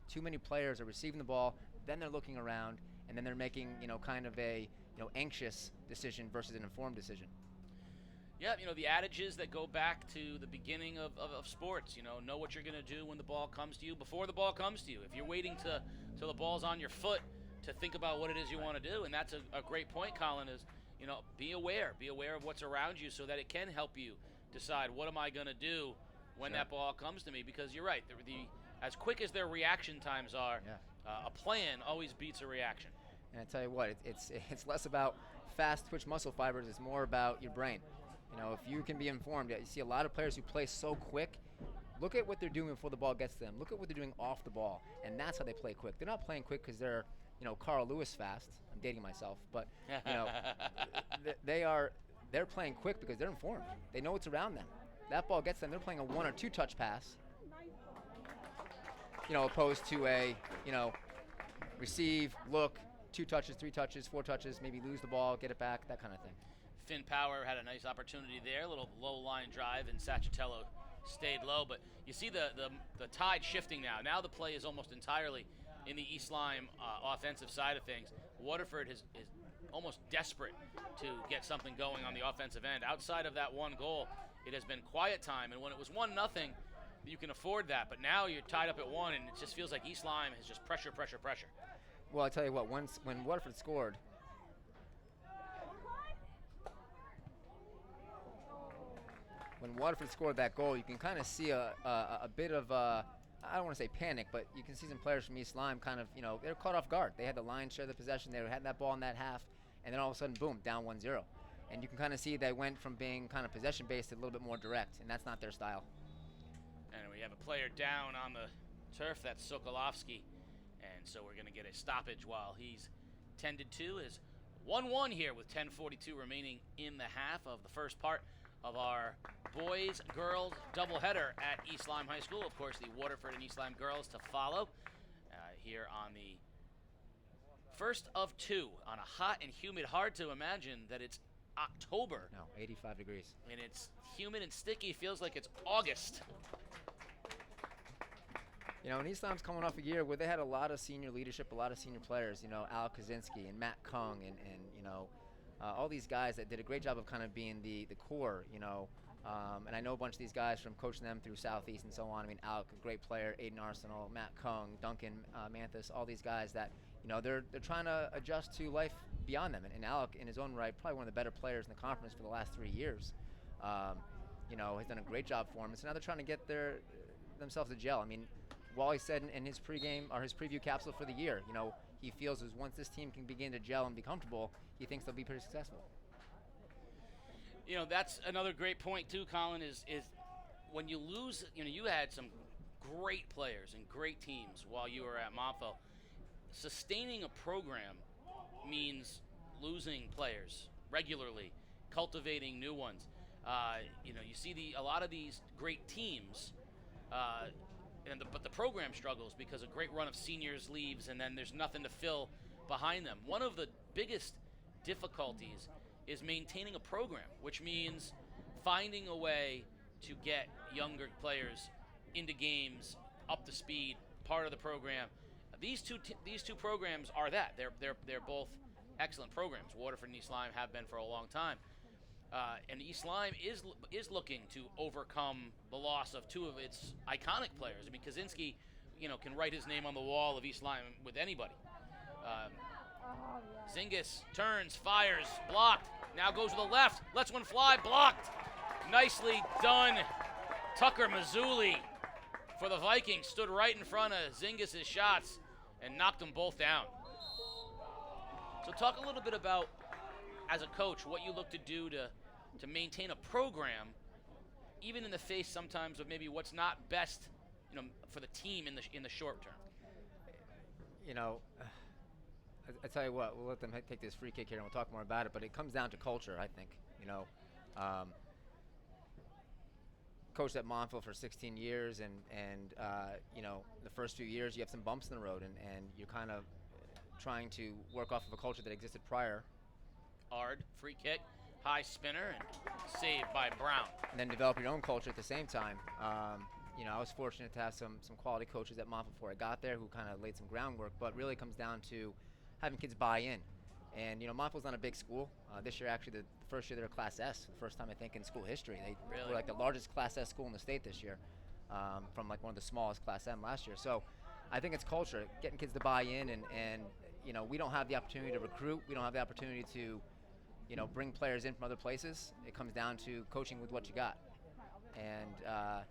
Too many players are receiving the ball, then they're looking around, and then they're making, kind of a, anxious decision versus an informed decision. Yeah, the adages that go back to the beginning of sports. Know what you're going to do when the ball comes to you, before the ball comes to you. If you're waiting till the ball's on your foot to think about what it is you want to do, and that's a great point, Colin, is, be aware of what's around you so that it can help you decide what am I going to do when that ball comes to me, because you're right, as quick as their reaction times are, a plan always beats a reaction. And I tell you what, it's less about fast twitch muscle fibers, it's more about your brain. If you can be informed, you see a lot of players who play so quick. Look at what they're doing before the ball gets to them. Look at what they're doing off the ball, and that's how they play quick. They're not playing quick because they're, Carl Lewis fast. I'm dating myself, but they're playing quick because they're informed. They know what's around them. That ball gets them. They're playing a 1 or 2 touch pass, opposed to a, receive, look, 2 touches, 3 touches, 4 touches, maybe lose the ball, get it back, that kind of thing. Finn Power had a nice opportunity there, a little low line drive, and Sacchitello stayed low. But you see the tide shifting now. Now the play is almost entirely in the East Lyme offensive side of things. Waterford is almost desperate to get something going on the offensive end. Outside of that one goal, it has been quiet time. And when it was 1-0, you can afford that. But now you're tied up at 1, and it just feels like East Lyme has just pressure. Well, I tell you what, when Waterford scored, that goal, you can kind of see a bit of, I don't want to say panic, but you can see some players from East Lyme kind of, they're caught off guard. They had the lion's share of the possession. They had that ball in that half, and then all of a sudden, boom, down 1-0. And you can kind of see they went from being kind of possession-based to a little bit more direct, and that's not their style. And we have a player down on the turf. That's Sokolovsky. And so we're going to get a stoppage while he's tended to. Is 1-1 here with 10:42 remaining in the half of the first part of our boys-girls doubleheader at East Lyme High School. Of course, the Waterford and East Lyme girls to follow here on the first of 2 on a hot and humid. Hard to imagine that it's October. No, 85 degrees. And it's humid and sticky. Feels like it's August. And East Lyme's coming off a year where they had a lot of senior leadership, a lot of senior players, Al Kaczynski and Matt Kung and all these guys that did a great job of kind of being the core, and I know a bunch of these guys from coaching them through Southeast and so on. I mean, Al, a great player, Aiden Arsenal, Matt Kung, Duncan Manthis, all these guys that, they're trying to adjust to life beyond them. And Alec, in his own right, probably one of the better players in the conference for the last 3 years, has done a great job for him. And so now they're trying to get themselves to gel. I mean, Wally said in his pregame or his preview capsule for the year, he feels as once this team can begin to gel and be comfortable, he thinks they'll be pretty successful. That's another great point too, Colin, is when you lose, you had some great players and great teams while you were at Montville. Sustaining a program means losing players regularly, cultivating new ones. You see a lot of these great teams, but the program struggles because a great run of seniors leaves, and then there's nothing to fill behind them. One of the biggest difficulties is maintaining a program, which means finding a way to get younger players into games, up to speed, part of the program. These two programs are that. They're both excellent programs. Waterford and East Lyme have been for a long time. And East Lyme is looking to overcome the loss of 2 of its iconic players. I mean, Kaczynski, can write his name on the wall of East Lyme with anybody. Zingis turns, fires, blocked. Now goes to the left, lets one fly, blocked. Nicely done. Tucker Mazzulli for the Vikings stood right in front of Zingis' shots and knocked them both down. So talk a little bit about, as a coach, what you look to do to maintain a program, even in the face sometimes of maybe what's not best, for the team in the short term. I tell you what, we'll let them take this free kick here and we'll talk more about it, but it comes down to culture, I think. Coached at Montville for 16 years, and the first few years you have some bumps in the road, and you're kind of trying to work off of a culture that existed prior. Hard, free kick, high spinner, and saved by Brown. And then develop your own culture at the same time. I was fortunate to have some quality coaches at Montville before I got there who kind of laid some groundwork, but really comes down to having kids buy in. And Montville's not a big school. This year, actually, the first year they were Class S, the first time I think in school history. They were like the largest Class S school in the state this year, from like one of the smallest Class M last year. So I think it's culture, getting kids to buy in, and we don't have the opportunity to recruit. We don't have the opportunity to bring players in from other places. It comes down to coaching with what you got. And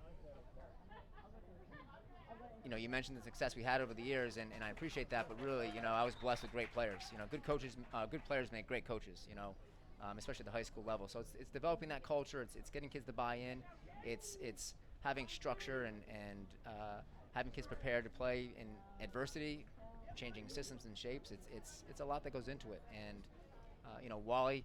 you mentioned the success we had over the years, and I appreciate that. But really, I was blessed with great players. Good coaches, good players make great coaches. Especially at the high school level. So it's developing that culture. It's getting kids to buy in. It's having structure and having kids prepared to play in adversity, changing systems and shapes. It's a lot that goes into it. And Wally,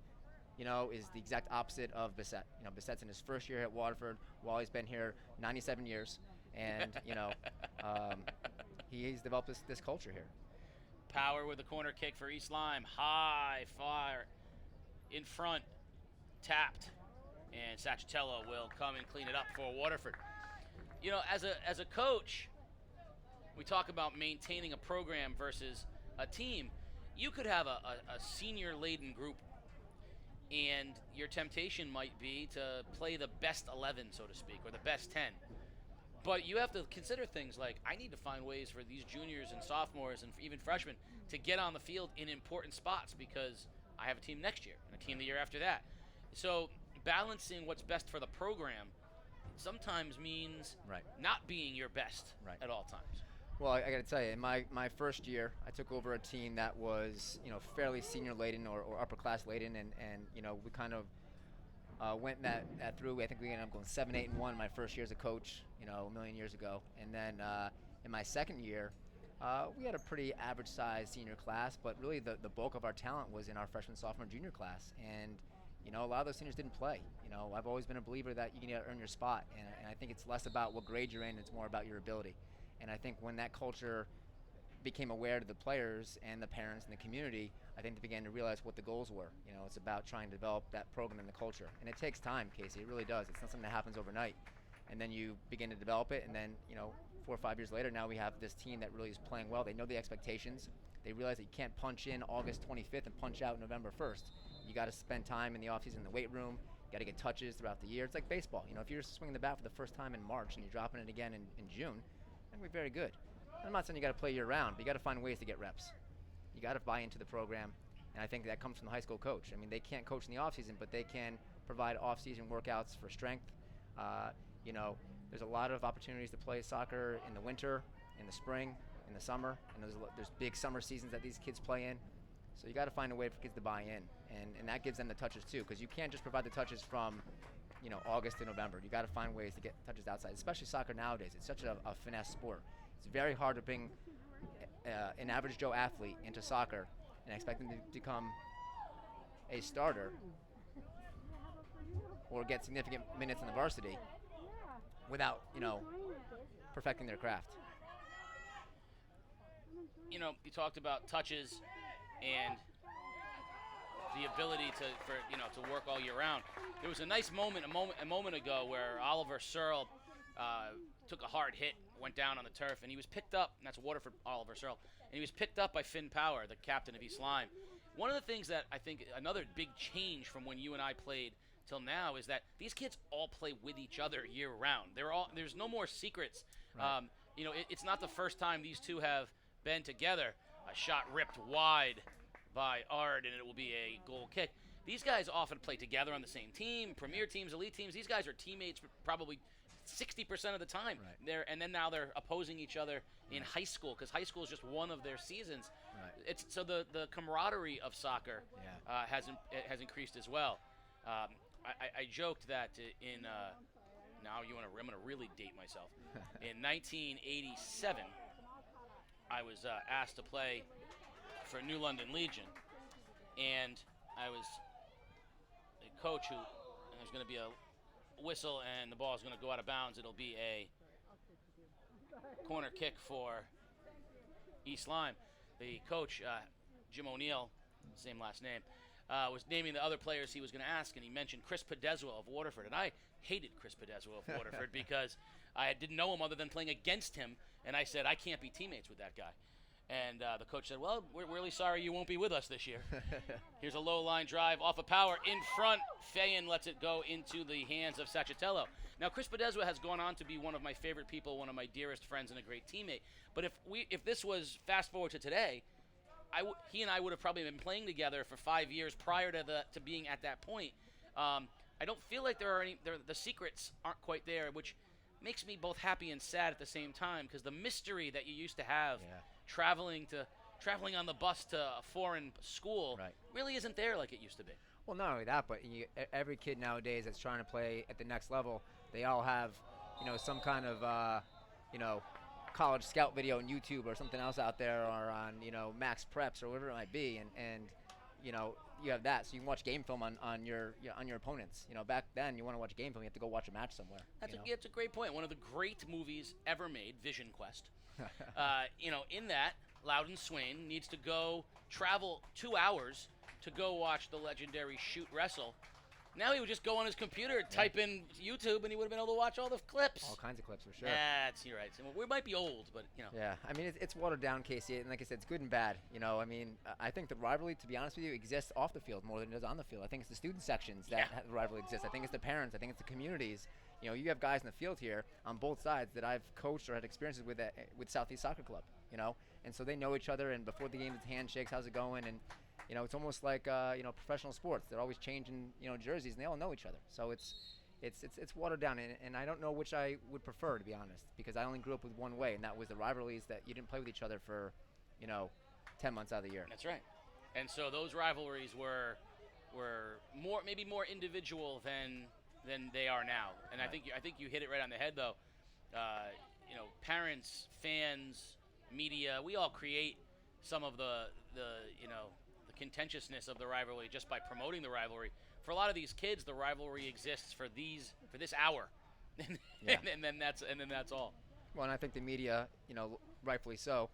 is the exact opposite of Bissett. Bissett's in his first year at Waterford. Wally's been here 97 years. And, he's developed this culture here. Power with the corner kick for East Lyme. High fire in front. Tapped. And Sacchitello will come and clean it up for Waterford. As a coach, we talk about maintaining a program versus a team. You could have a senior-laden group, and your temptation might be to play the best 11, so to speak, or the best 10. But you have to consider things like, I need to find ways for these juniors and sophomores and even freshmen to get on the field in important spots because I have a team next year and a team the year after that. So balancing what's best for the program sometimes means not being your best at all times. Well, I got to tell you, in my first year, I took over a team that was, fairly senior-laden or upper-class-laden, and we kind of went that through. I think we ended up going 7-8-1 my first year as a coach, a million years ago. And then in my second year, we had a pretty average-sized senior class, but really the bulk of our talent was in our freshman, sophomore, junior class. And a lot of those seniors didn't play. I've always been a believer that you can earn your spot, and I think it's less about what grade you're in; it's more about your ability. And I think when that culture became aware to the players and the parents and the community, I think they began to realize what the goals were. It's about trying to develop that program and the culture. And it takes time, Casey. It really does. It's not something that happens overnight. And then you begin to develop it, and then, 4 or 5 years later, now we have this team that really is playing well. They know the expectations. They realize that you can't punch in August 25th and punch out November 1st. You got to spend time in the offseason in the weight room. You got to get touches throughout the year. It's like baseball. If you're swinging the bat for the first time in March and you're dropping it again in June, then we're very good. I'm not saying you got to play year-round, but you got to find ways to get reps. You got to buy into the program, and I think that comes from the high school coach. I mean, they can't coach in the offseason, but they can provide off-season workouts for strength. There's a lot of opportunities to play soccer in the winter, in the spring, in the summer, and there's big summer seasons that these kids play in. So you got to find a way for kids to buy in, and that gives them the touches too, because you can't just provide the touches from August to November. You got to find ways to get touches outside, especially soccer nowadays. It's such a finesse sport. It's very hard to bring an average Joe athlete into soccer and expect them to become a starter or get significant minutes in the varsity without, perfecting their craft. You talked about touches and the ability to work all year round. There was a nice moment a moment ago where Oliver Searle took a hard hit, went down on the turf, and he was picked up, and that's Waterford Oliver Searle, and he was picked up by Finn Power, the captain of East Lyme. One of the things that I think another big change from when you and I played till now is that these kids all play with each other year round. There's no more secrets. Right. It's not the first time these two have been together. A shot ripped wide by Ard, and it will be a goal kick. These guys often play together on the same team, premier teams, elite teams. These guys are teammates probably 60% of the time. Right. And then now they're opposing each other in high school, because high school is just one of their seasons. Right. So the camaraderie of soccer has increased as well. I joked that I'm gonna really date myself. In 1987, I was asked to play for New London Legion, and I was a coach and there's going to be a whistle and the ball is going to go out of bounds. It'll be a corner kick for East Lyme. The coach, Jim O'Neill, same last name, was naming the other players he was going to ask, and he mentioned Chris Pedezwa of Waterford. And I hated Chris Pedezwa of Waterford because I didn't know him other than playing against him, and I said, I can't be teammates with that guy. And the coach said, well, we're really sorry you won't be with us this year. Here's a low line drive off of power in front. Fayen lets it go into the hands of Sacchitello. Now, Chris Pedezza has gone on to be one of my favorite people, one of my dearest friends, and a great teammate. But if this was fast forward to today, he and I would have probably been playing together for 5 years prior to being at that point. I don't feel like the secrets aren't quite there, which makes me both happy and sad at the same time, because the mystery that you used to have traveling on the bus to a foreign school really isn't there like it used to be. Well, not only that, but every kid nowadays that's trying to play at the next level, they all have, some kind of, college scout video on YouTube or something else out there, or on, Max Preps or whatever it might be, and you have that, so you can watch game film on your opponents. Back then, you want to watch game film, you have to go watch a match somewhere. That's a great point. One of the great movies ever made, Vision Quest. In that, Loudon Swain needs to travel 2 hours to go watch the legendary shoot wrestle. Now he would just go on his computer, type in YouTube, and he would have been able to watch all the clips. All kinds of clips, for sure. You're right. So we might be old, but, Yeah, I mean, it's watered down, Casey, and like I said, it's good and bad. I think the rivalry, to be honest with you, exists off the field more than it does on the field. I think it's the student sections that the rivalry exists. I think it's the parents. I think it's the communities. You have guys in the field here on both sides that I've coached or had experiences with Southeast Soccer Club, and so they know each other, and before the game, it's handshakes, how's it going, and it's almost like professional sports. They're always changing jerseys, and they all know each other. So it's watered down, and I don't know which I would prefer, to be honest, because I only grew up with one way, and that was the rivalries that you didn't play with each other for 10 months out of the year. That's right. And so those rivalries were maybe more individual than they are now. And Right. I think you hit it right on the head, though. Parents, fans, media, we all create some of the contentiousness of the rivalry just by promoting the rivalry. For a lot of these kids, the rivalry exists for this hour, and then that's all. Well, and I think the media, rightfully so,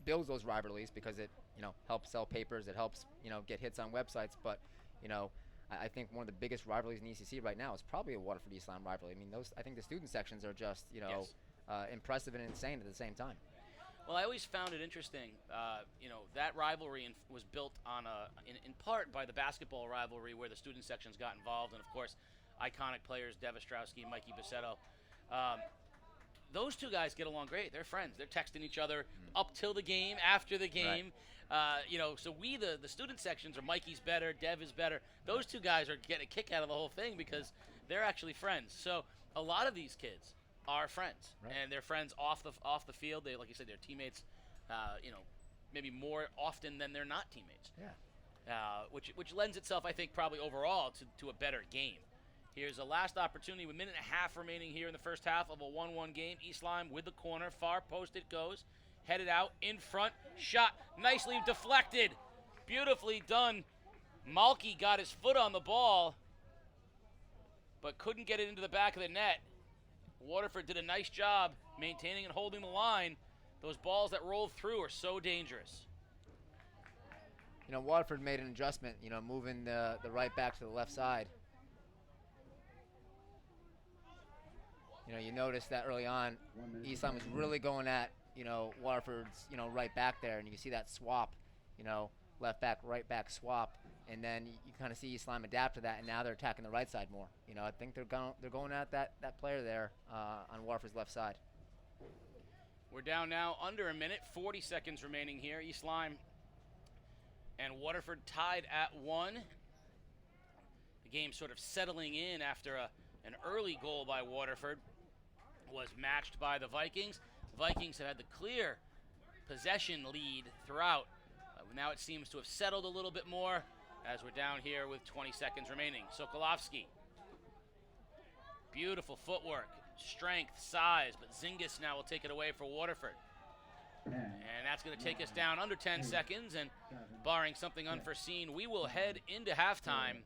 builds those rivalries because it, helps sell papers. It helps, get hits on websites. But, I think one of the biggest rivalries in ECC right now is probably a Waterford East Lyme rivalry. I mean, I think the student sections are just, impressive and insane at the same time. Well, I always found it interesting. That rivalry was built on in part by the basketball rivalry, where the student sections got involved, and of course, iconic players Dev Ostrowski, Mikey Bassetto. Those two guys get along great. They're friends. They're texting each other up till the game, after the game. Right. So we, the student sections, are Mikey's better, Dev is better. Those two guys are getting a kick out of the whole thing because they're actually friends. So a lot of these kids are friends, right. And they're friends off the field. They, like you said, they're teammates. Maybe more often than they're not teammates. Yeah. Which lends itself, I think, probably overall to a better game. Here's a last opportunity with a minute and a half remaining here in the first half of a 1-1 game. East Lyme with the corner, far post it goes, headed out in front, shot nicely deflected, beautifully done. Malky got his foot on the ball, but couldn't get it into the back of the net. Waterford did a nice job maintaining and holding the line. Those balls that roll through are so dangerous. Waterford made an adjustment, moving the right back to the left side. You notice that early on, East Lyme was really going at, Waterford's, right back there, and you can see that swap, left back, right back swap, and then you kind of see East Lyme adapt to that, and now they're attacking the right side more. I think they're going at that player there on Waterford's left side. We're down now under a minute, 40 seconds remaining here. East Lyme and Waterford tied at 1. The game sort of settling in after an early goal by Waterford was matched by the Vikings. The Vikings have had the clear possession lead throughout. Now it seems to have settled a little bit more as we're down here with 20 seconds remaining. Sokolovsky. Beautiful footwork, strength, size, but Zingis now will take it away for Waterford. And that's going to take us down under 10 seconds, and barring something unforeseen, we will head into halftime.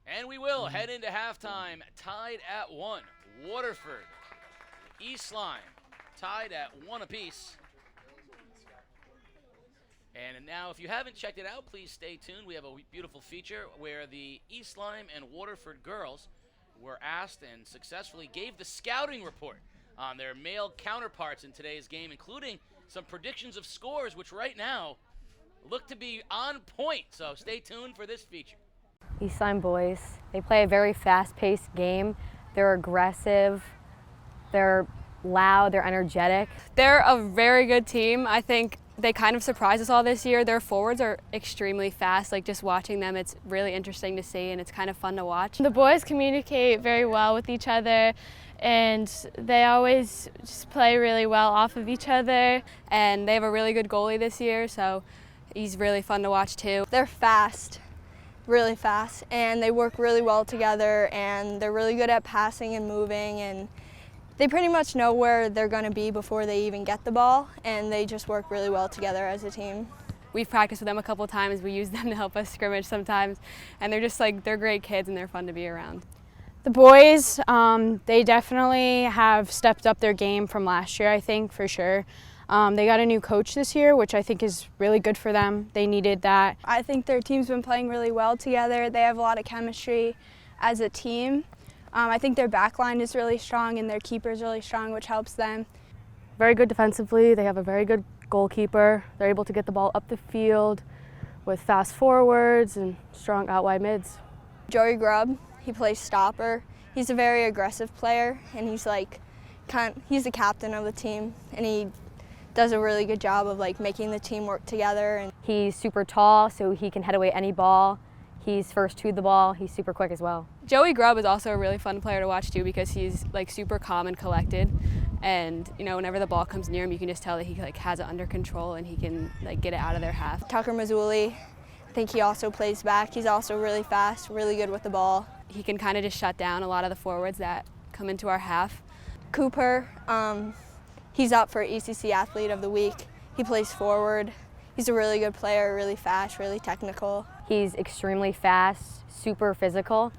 And we will head into halftime tied at 1. Waterford, East Lyme, tied at 1 apiece. And now, if you haven't checked it out, please stay tuned. We have a beautiful feature where the East Lyme and Waterford girls were asked and successfully gave the scouting report on their male counterparts in today's game, including some predictions of scores, which right now look to be on point. So stay tuned for this feature. East Lyme boys, they play a very fast-paced game. They're aggressive, they're loud, they're energetic. They're a very good team. I think they kind of surprised us all this year. Their forwards are extremely fast. Like, just watching them, it's really interesting to see, and it's kind of fun to watch. The boys communicate very well with each other, and they always just play really well off of each other. And they have a really good goalie this year, so he's really fun to watch too. They're fast, really fast, and they work really well together, and they're really good at passing and moving, and they pretty much know where they're going to be before they even get the ball, and they just work really well together as a team. We've practiced with them a couple of times. We use them to help us scrimmage sometimes, and they're just like, they're great kids and they're fun to be around. The boys, they definitely have stepped up their game from last year, I think, for sure. They got a new coach this year, which I think is really good for them. They needed that. I think their team's been playing really well together. They have a lot of chemistry as a team. I think their back line is really strong and their keeper is really strong, which helps them. Very good defensively. They have a very good goalkeeper. They're able to get the ball up the field with fast forwards and strong out wide mids. Joey Grubb, he plays stopper. He's a very aggressive player, and he's he's the captain of the team, and he does a really good job of making the team work together. And he's super tall, so he can head away any ball. He's first to the ball. He's super quick as well. Joey Grubb is also a really fun player to watch too, because he's super calm and collected, and whenever the ball comes near him, you can just tell that he has it under control and he can get it out of their half. Tucker Mazzulli, I think he also plays back. He's also really fast, really good with the ball. He can kind of just shut down a lot of the forwards that come into our half. Cooper, he's up for ECC Athlete of the Week. He plays forward. He's a really good player, really fast, really technical. He's extremely fast, super physical.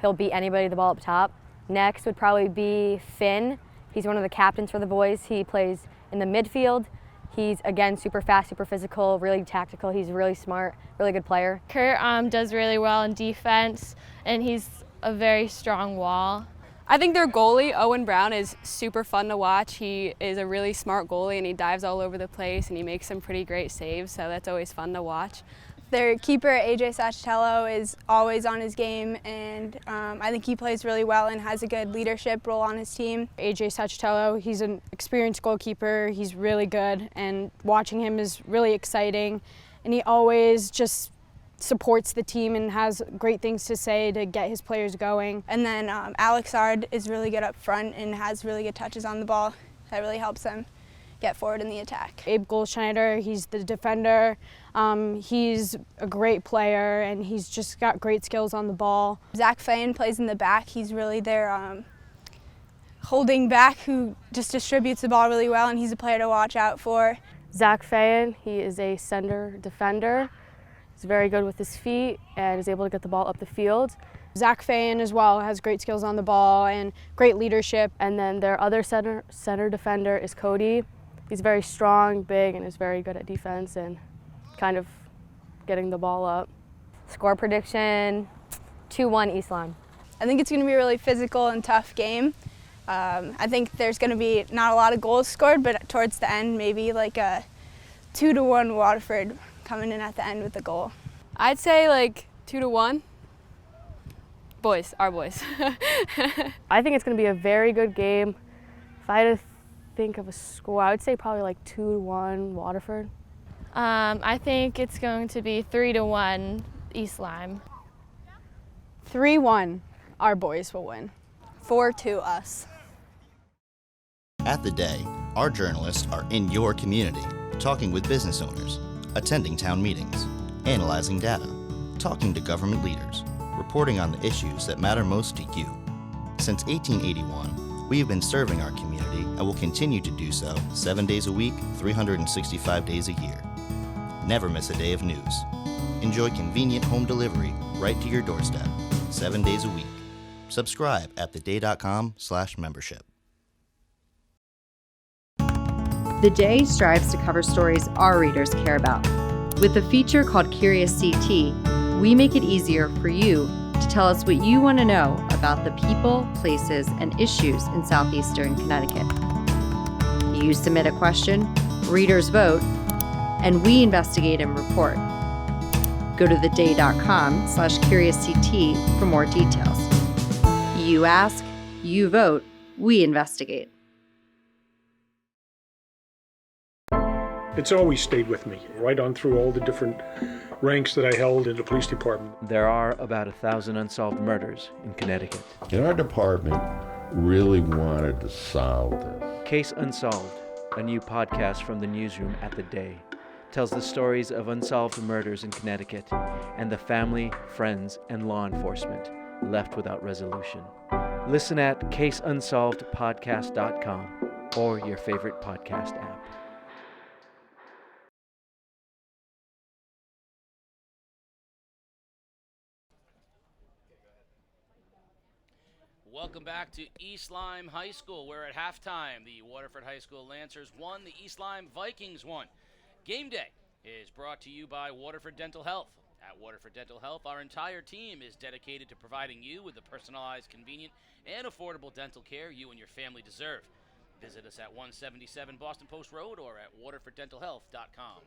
He'll beat anybody the ball up top. Next would probably be Finn. He's one of the captains for the boys. He plays in the midfield. He's, again, super fast, super physical, really tactical. He's really smart, really good player. Kurt does really well in defense, and he's a very strong wall. I think their goalie, Owen Brown, is super fun to watch. He is a really smart goalie, and he dives all over the place, and he makes some pretty great saves, so that's always fun to watch. Their keeper, AJ Sachatello, is always on his game, and I think he plays really well and has a good leadership role on his team. AJ Sachatello, he's an experienced goalkeeper. He's really good, and watching him is really exciting, and he always just supports the team and has great things to say to get his players going. And then Alex Ard is really good up front and has really good touches on the ball. That really helps them get forward in the attack. Abe Goldschneider, he's the defender. He's a great player, and he's just got great skills on the ball. Zach Fayen plays in the back. He's really their holding back who just distributes the ball really well, and he's a player to watch out for. Zach Fayen, he is a center defender. He's very good with his feet and is able to get the ball up the field. Zach Fayen as well has great skills on the ball and great leadership. And then their other center defender is Cody. He's very strong, big, and is very good at defense and kind of getting the ball up. Score prediction, 2-1 East Lyme. I think it's going to be a really physical and tough game. I think there's going to be not a lot of goals scored, but towards the end, maybe a 2-1 Waterford coming in at the end with the goal. I'd say 2-1. Boys, our boys. I think it's going to be a very good game. If I had to think of a score, I would say probably 2-1 Waterford. I think it's going to be 3-1 East Lyme. 3-1, our boys will win. 4-2 us. At The Day, our journalists are in your community, talking with business owners, attending town meetings, analyzing data, talking to government leaders, reporting on the issues that matter most to you. Since 1881, we have been serving our community and will continue to do so 7 days a week, 365 days a year. Never miss a day of news. Enjoy convenient home delivery right to your doorstep, 7 days a week. Subscribe at theday.com/membership. The Day strives to cover stories our readers care about. With a feature called Curious CT, we make it easier for you to tell us what you want to know about the people, places, and issues in southeastern Connecticut. You submit a question, readers vote, and we investigate and report. Go to theday.com/curiousct for more details. You ask, you vote, we investigate. It's always stayed with me, right on through all the different ranks that I held in the police department. There are about 1,000 unsolved murders in Connecticut. And our department really wanted to solve this. Case Unsolved, a new podcast from the newsroom at The Day, tells the stories of unsolved murders in Connecticut and the family, friends, and law enforcement left without resolution. Listen at caseunsolvedpodcast.com or your favorite podcast app. Welcome back to East Lyme High School. We're at halftime. The Waterford High School Lancers won, the East Lyme Vikings won. Game day is brought to you by Waterford Dental Health. At Waterford Dental Health, our entire team is dedicated to providing you with the personalized, convenient, and affordable dental care you and your family deserve. Visit us at 177 Boston Post Road or at waterforddentalhealth.com.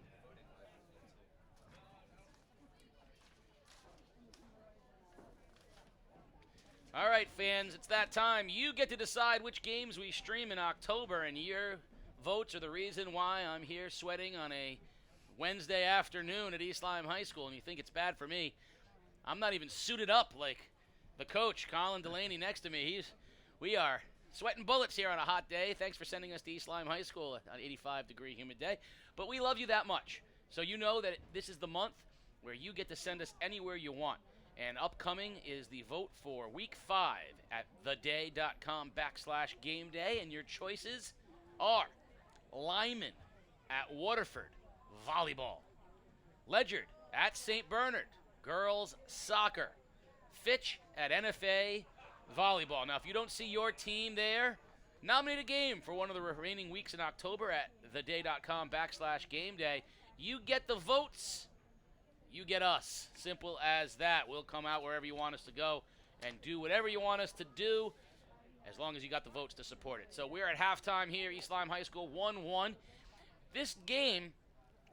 All right, fans, it's that time. You get to decide which games we stream in October, and your votes are the reason why I'm here sweating on a Wednesday afternoon at East Lyme High School. And you think it's bad for me? I'm not even suited up like the coach, Colin Delaney, next to me. We are sweating bullets here on a hot day. Thanks for sending us to East Lyme High School on an 85-degree humid day. But we love you that much. So you know that this is the month where you get to send us anywhere you want. And upcoming is the vote for Week 5 at theday.com/game day. And your choices are Lyman at Waterford, volleyball. Ledyard at St. Bernard, girls soccer. Fitch at NFA, volleyball. Now, if you don't see your team there, nominate a game for one of the remaining weeks in October at theday.com/game day. You get the votes. You get us. Simple as that. We'll come out wherever you want us to go and do whatever you want us to do as long as you got the votes to support it. So we're at halftime here, East Lyme High School, 1-1. This game,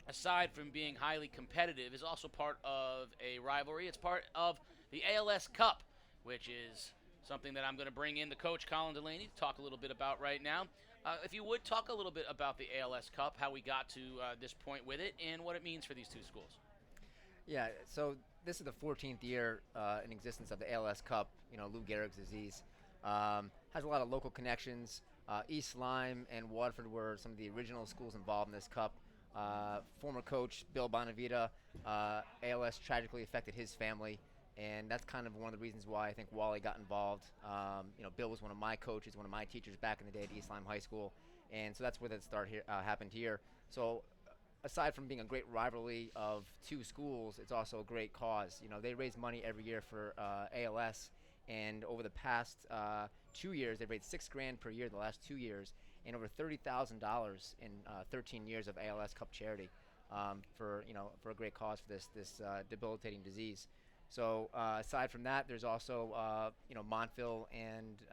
aside from being highly competitive, is also part of a rivalry. It's part of the ALS Cup, which is something that I'm going to bring in the coach, Colin Delaney, to talk a little bit about right now. If you would, talk a little bit about the ALS Cup, how we got to this point with it, and what it means for these two schools. Yeah, so this is the 14th year in existence of the ALS Cup, Lou Gehrig's disease. Has a lot of local connections. East Lyme and Waterford were some of the original schools involved in this cup. Former coach Bill Bonavita, ALS tragically affected his family, and that's kind of one of the reasons why I think Wally got involved. Bill was one of my coaches, one of my teachers back in the day at East Lyme High School, and so that's where that start here happened here. So aside from being a great rivalry of two schools, it's also a great cause. They raise money every year for ALS, and over the past 2 years, they've raised $6,000 per year the last 2 years, and over $30,000 in 13 years of ALS Cup charity for a great cause for this debilitating disease. So aside from that, there's also Montville and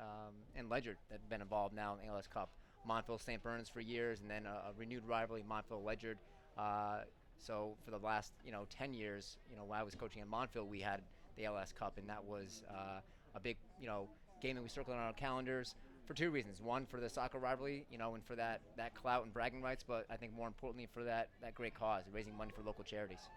Ledyard that have been involved now in the ALS Cup. Montville, St. Bernard's for years, and then a renewed rivalry, Montville, Ledyard. So for the last 10 years, when I was coaching at Montville, we had the ALS Cup, and that was a big game that we circled on our calendars for two reasons. One, for the soccer rivalry, and for that clout and bragging rights, but I think more importantly for that great cause, raising money for local charities.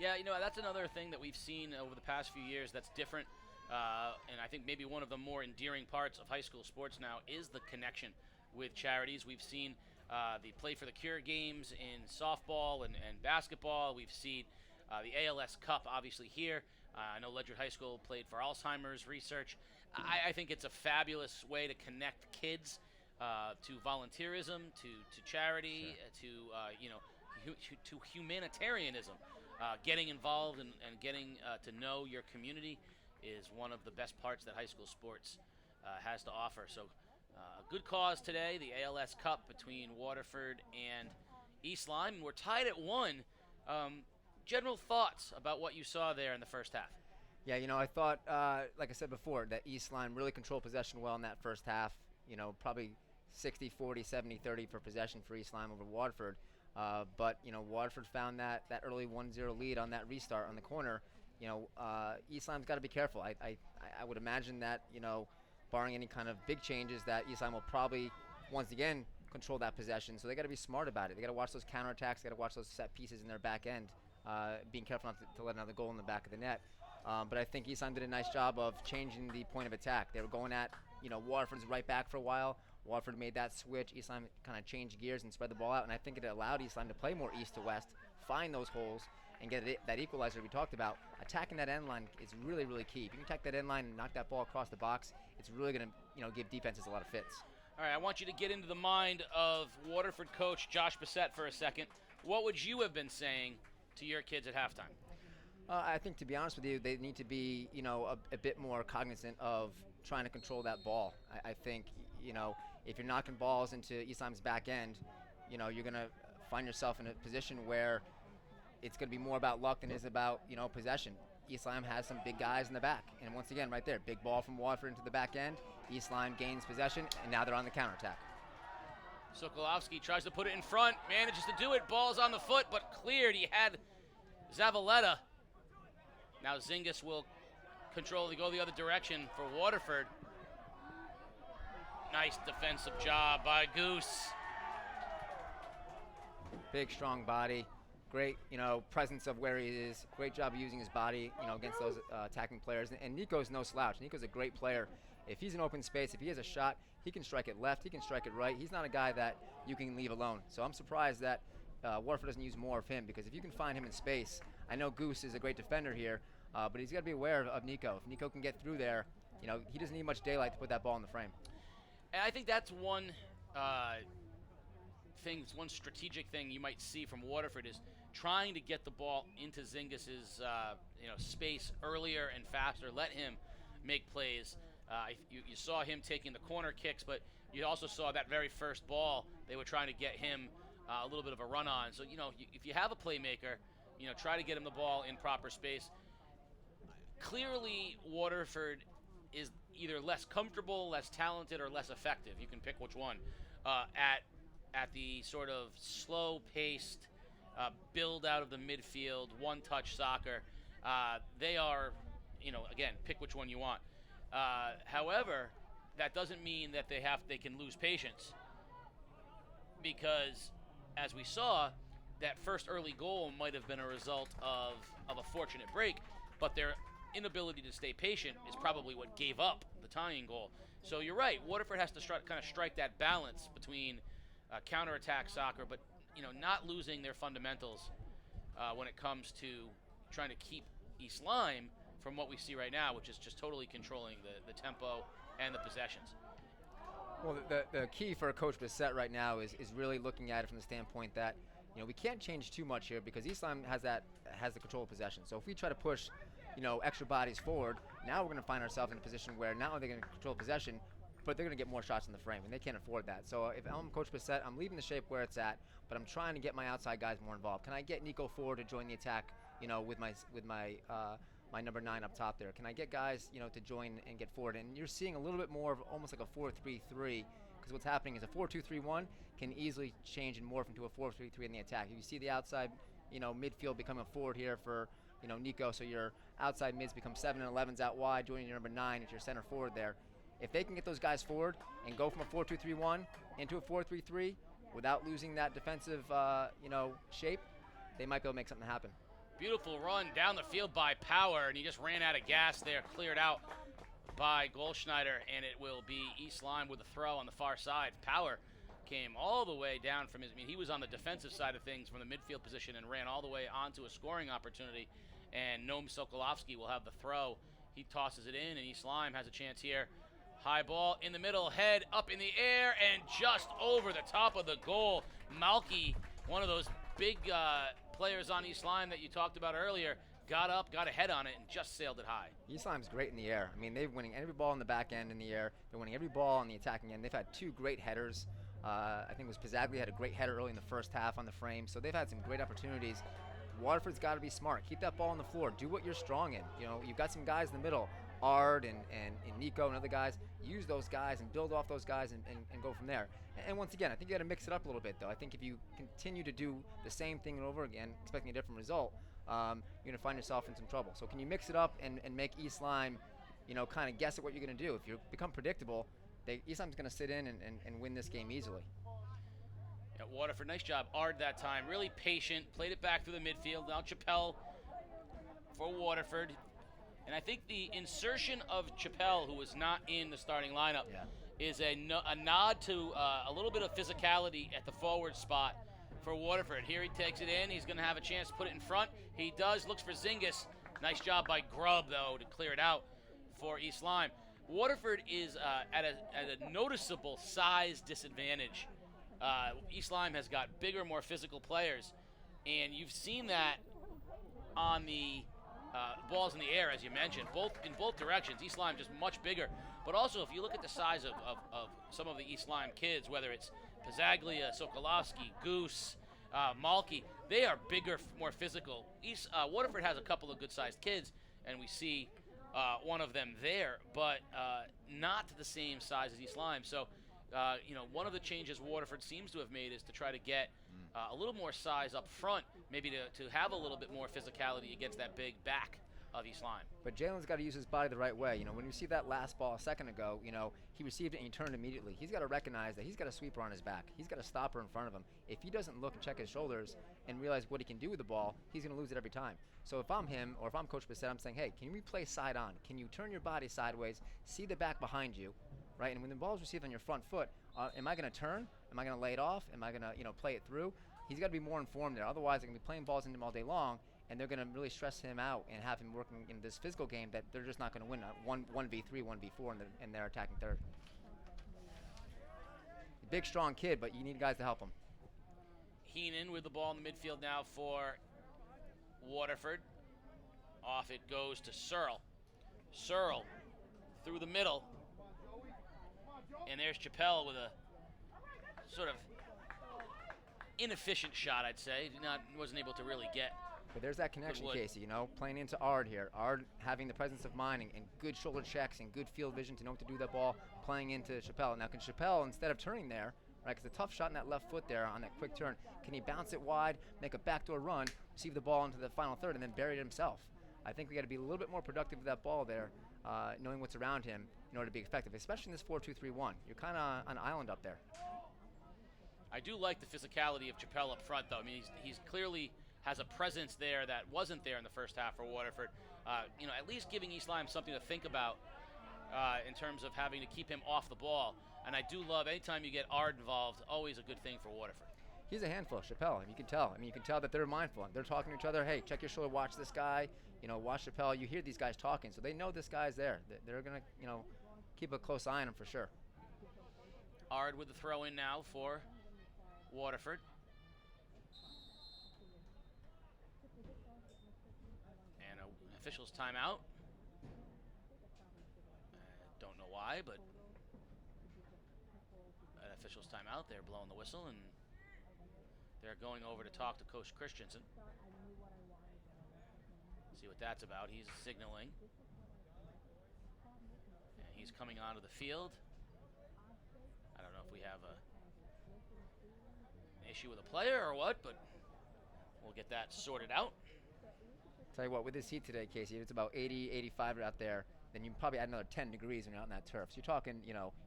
Yeah, that's another thing that we've seen over the past few years that's different, and I think maybe one of the more endearing parts of high school sports now is the connection with charities. We've seen the Play for the Cure games in softball and basketball. We've seen the ALS Cup, obviously, here. I know Ledyard High School played for Alzheimer's research. I think it's a fabulous way to connect kids to volunteerism, to charity, sure. To humanitarianism. Getting involved and getting to know your community is one of the best parts that high school sports has to offer. So a good cause today, the ALS Cup between Waterford and East Lyme. We're tied at 1. General thoughts about what you saw there in the first half? Yeah, I thought, like I said before, that East Lyme really controlled possession well in that first half. Probably 60-40, 70-30 for possession for East Lyme over Waterford. But Waterford found that early 1-0 lead on that restart on the corner. East Lyme's got to be careful. I would imagine that barring any kind of big changes, that East Lyme will probably once again control that possession. So they got to be smart about it. They got to watch those counterattacks. They got to watch those set pieces in their back end, being careful not to let another goal in the back of the net. But I think East Lyme did a nice job of changing the point of attack. They were going at Waterford's right back for a while. Waterford made that switch. East Lyme kind of changed gears and spread the ball out, and I think it allowed East Lyme to play more east to west, find those holes, and get that equalizer we talked about. Attacking that end line is really, really key. If you can attack that end line and knock that ball across the box, it's really going to give defenses a lot of fits. All right, I want you to get into the mind of Waterford coach Josh Bissett for a second. What would you have been saying to your kids at halftime? I think, to be honest with you, they need to be, a bit more cognizant of trying to control that ball. I think, if you're knocking balls into East Lyme's back end, you're going to find yourself in a position where it's going to be more about luck than it is about, possession. East Lyme has some big guys in the back. And once again, right there, big ball from Waterford into the back end. East Lyme gains possession, and now they're on the counterattack. Sokolowski tries to put it in front, manages to do it. Ball's on the foot, but cleared. He had Zavaleta. Now Zingis will go the other direction for Waterford. Nice defensive job by Goose. Big, strong body. Great, presence of where he is. Great job of using his body, against those attacking players. And Nico's no slouch. Nico's a great player. If he's in open space, if he has a shot, he can strike it left, he can strike it right. He's not a guy that you can leave alone. So I'm surprised that Waterford doesn't use more of him, because if you can find him in space, I know Goose is a great defender here, but he's got to be aware of Nico. If Nico can get through there, he doesn't need much daylight to put that ball in the frame. And I think that's one one strategic thing you might see from Waterford is trying to get the ball into Zingis's space earlier and faster. Let him make plays. You saw him taking the corner kicks, but you also saw that very first ball they were trying to get him a little bit of a run on. So if you have a playmaker, try to get him the ball in proper space. Clearly, Waterford is either less comfortable, less talented, or less effective. You can pick which one. At the sort of slow-paced build out of the midfield, one-touch soccer, they are, again, pick which one you want. However, that doesn't mean that they can lose patience, because, as we saw, that first early goal might have been a result of a fortunate break, but their inability to stay patient is probably what gave up the tying goal. So you're right, Waterford has to kind of strike that balance between counterattack soccer, but not losing their fundamentals when it comes to trying to keep East Lyme from what we see right now, which is just totally controlling the tempo and the possessions. Well, the key for Coach Bissett right now is really looking at it from the standpoint that we can't change too much here, because East Lyme has the control of possession. So if we try to push extra bodies forward, now we're going to find ourselves in a position where not only are they going to control possession, but they're going to get more shots in the frame, and they can't afford that. So if I'm Coach Bissett, I'm leaving the shape where it's at, but I'm trying to get my outside guys more involved. Can I get Nico forward to join the attack, with my number 9 up top there? Can I get guys, to join and get forward? And you're seeing a little bit more of almost like a 4-3-3, because what's happening is a 4-2-3-1 can easily change and morph into a 4-3-3 in the attack. You see the outside, midfield becoming a forward here for, Nico, so your outside mids become 7 and 11s out wide, joining your number 9 if you're center forward there. If they can get those guys forward and go from a 4-2-3-1 into a 4-3-3 without losing that defensive, shape, they might be able to make something happen. Beautiful run down the field by Power, and he just ran out of gas there, cleared out by Goldschneider, and it will be East Lyme with a throw on the far side. Power came all the way down from he was on the defensive side of things from the midfield position and ran all the way onto a scoring opportunity, and Noam Sokolowski will have the throw. He tosses it in, and East Lyme has a chance here. High ball in the middle, head up in the air, and just over the top of the goal. Malky, one of those big players on East Lyme that you talked about earlier, got up, got a head on it, and just sailed it high. East Lyme's great in the air. I mean, they're winning every ball in the back end in the air. They're winning every ball on the attacking end. They've had 2 great headers. I think it was Pazzaglia had a great header early in the first half on the frame. So they've had some great opportunities. Waterford's got to be smart. Keep that ball on the floor. Do what you're strong in. You've got some guys in the middle, Ard and Nico and other guys. Use those guys and build off those guys and go from there. And once again, I think you got to mix it up a little bit, though. I think if you continue to do the same thing over again, expecting a different result, you're going to find yourself in some trouble. So can you mix it up and make East Lyme, kind of guess at what you're going to do? If you become predictable, East Lyme's going to sit in and win this game easily. Yeah, Waterford, nice job. Ard that time, really patient, played it back through the midfield. Now Chappelle for Waterford. And I think the insertion of Chappelle, who was not in the starting lineup, is a nod to a little bit of physicality at the forward spot for Waterford. Here he takes it in. He's going to have a chance to put it in front. He does. Looks for Zingis. Nice job by Grubb, though, to clear it out for East Lyme. Waterford is at a noticeable size disadvantage. East Lyme has got bigger, more physical players, and you've seen that on the balls in the air, as you mentioned, in both directions. East Lyme just much bigger, but also if you look at the size of some of the East Lyme kids, whether it's Pazzaglia, Sokolowski, Goose, Malky, they are bigger, more physical. Waterford has a couple of good-sized kids, and we see one of them there, but not the same size as East Lyme. So, one of the changes Waterford seems to have made is to try to get a little more size up front, maybe to have a little bit more physicality against that big back of East Lyme. But Jalen's got to use his body the right way. When you see that last ball a second ago, he received it and he turned immediately. He's got to recognize that he's got a sweeper on his back. He's got a stopper in front of him. If he doesn't look and check his shoulders and realize what he can do with the ball, he's going to lose it every time. So if I'm him or if I'm Coach Bissett, I'm saying, hey, can you replay side on? Can you turn your body sideways, see the back behind you, right? And when the ball is received on your front foot, am I going to turn? Am I going to lay it off? Am I going to play it through? He's got to be more informed there. Otherwise, they're going to be playing balls into him all day long, and they're going to really stress him out and have him working in this physical game that they're just not going to win 1v3, 1v4 in their attacking third. Big, strong kid, but you need guys to help him. Heenan with the ball in the midfield now for Waterford. Off it goes to Searle. Searle through the middle. And there's Chappelle with a sort of inefficient shot, I'd say. Wasn't able to really get. But there's that connection, Casey, playing into Ard here. Ard having the presence of mind and good shoulder checks and good field vision to know what to do with that ball, playing into Chappelle. Now, can Chappelle, instead of turning there, right, because a tough shot in that left foot there on that quick turn, can he bounce it wide, make a backdoor run, receive the ball into the final third, and then bury it himself? I think we got to be a little bit more productive with that ball there, knowing what's around him in order to be effective, especially in this 4-2-3-1. You're kind of on an island up there. I do like the physicality of Chappelle up front, though. I mean, he's clearly has a presence there that wasn't there in the first half for Waterford. At least giving East Lyme something to think about in terms of having to keep him off the ball. And I do love anytime you get Ard involved, always a good thing for Waterford. He's a handful, Chappelle, and you can tell. You can tell that they're mindful. They're talking to each other. Hey, check your shoulder, watch this guy. Watch Chappelle. You hear these guys talking, so they know this guy's there. They're going to, keep a close eye on him for sure. Ard with the throw in now for Waterford. And an official's timeout. Don't know why, but an official's timeout. They're blowing the whistle, and they're going over to talk to Coach Christensen. See what that's about. He's signaling. And he's coming onto the field. I don't know if we have an issue with a player or what, but we'll get that sorted out. Tell you what, with this heat today, Casey, it's about 80, 85 out there. Then you can probably add another 10 degrees when you're out in that turf. So you're talking,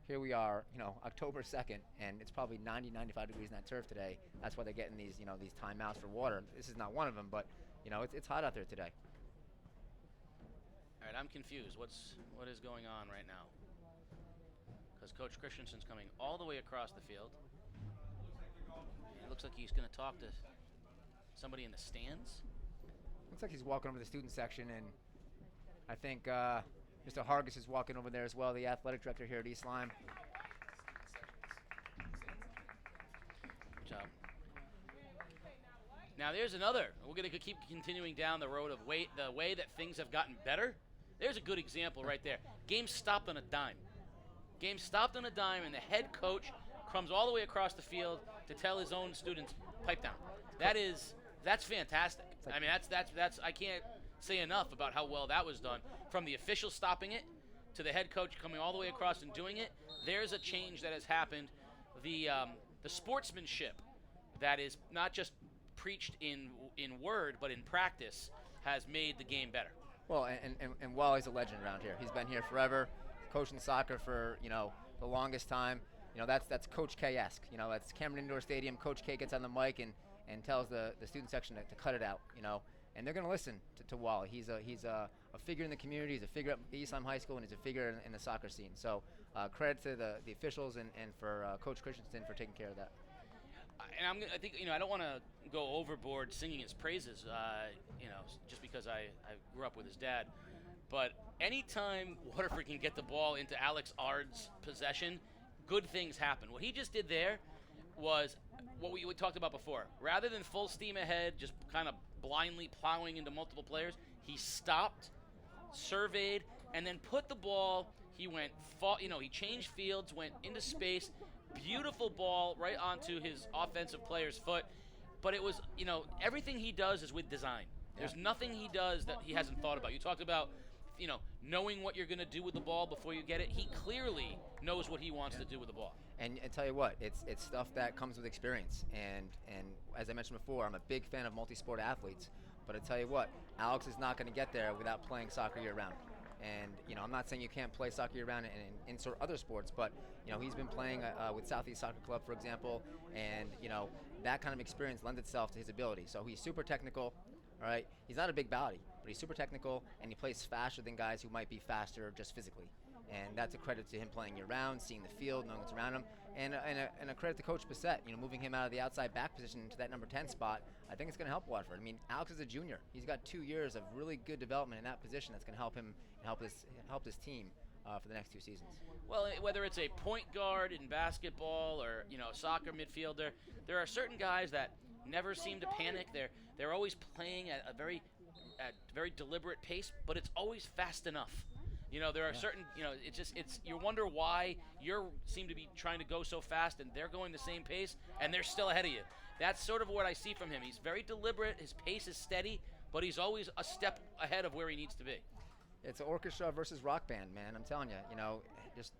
here we are, October 2nd, and it's probably 90, 95 degrees in that turf today. That's why they're getting these, these timeouts for water. This is not one of them, but, it's hot out there today. All right, I'm confused. What is going on right now? Because Coach Christensen's coming all the way across the field. It looks like he's going to talk to somebody in the stands. Looks like he's walking over the student section, and I think Mr. Hargis is walking over there as well, the athletic director here at East Lyme. Good job. Now there's another. We're going to keep continuing down the road of the way that things have gotten better. There's a good example right there. Game stopped on a dime. Game stopped on a dime, and the head coach comes all the way across the field to tell his own students, pipe down. That's fantastic. I mean, that's I can't say enough about how well that was done. From the official stopping it to the head coach coming all the way across and doing it, there's a change that has happened the sportsmanship that is not just preached in word but in practice has made the game better. Well, and Wally's a legend around here. He's been here forever, coaching soccer for the longest time. That's Coach K-esque. That's Cameron Indoor Stadium. Coach K gets on the mic and tells the student section to cut it out. And they're going to listen to Wally. He's a figure in the community. He's a figure at East Lyme High School, and he's a figure in the soccer scene. So credit to the officials and for Coach Christensen for taking care of that. And I think I don't want to go overboard singing his praises, just because I grew up with his dad. But anytime Waterford can get the ball into Alex Ard's possession, good things happen. What he just did there was what we talked about before. Rather than full steam ahead, just kind of blindly plowing into multiple players, he stopped, surveyed, and then put the ball. He went, he changed fields, went into space. Beautiful ball right onto his offensive player's foot. But it was, everything he does is with design. There's nothing he does that he hasn't thought about. You talked about, knowing what you're going to do with the ball before you get it. He clearly knows what he wants to do with the ball. And tell you what, it's stuff that comes with experience. And as I mentioned before, I'm a big fan of multi-sport athletes. But I tell you what, Alex is not going to get there without playing soccer year-round. And, I'm not saying you can't play soccer year-round and insert other sports, but, he's been playing with Southeast Soccer Club, for example, and, that kind of experience lends itself to his ability. So he's super technical, all right? He's not a big body, but he's super technical, and he plays faster than guys who might be faster just physically. And that's a credit to him playing year-round, seeing the field, knowing what's around him, and a credit to Coach Bissett, moving him out of the outside back position into that number 10 spot. I think it's going to help Waterford. I mean, Alex is a junior. He's got 2 years of really good development in that position that's going to help him and help this team for the next 2 seasons. Well, whether it's a point guard in basketball or soccer midfielder, there are certain guys that never seem to panic. They're always playing at a very deliberate pace, but it's always fast enough. There are certain, you wonder why you seem to be trying to go so fast and they're going the same pace and they're still ahead of you. That's sort of what I see from him. He's very deliberate, his pace is steady, but he's always a step ahead of where he needs to be. It's an orchestra versus rock band, man. I'm telling you, just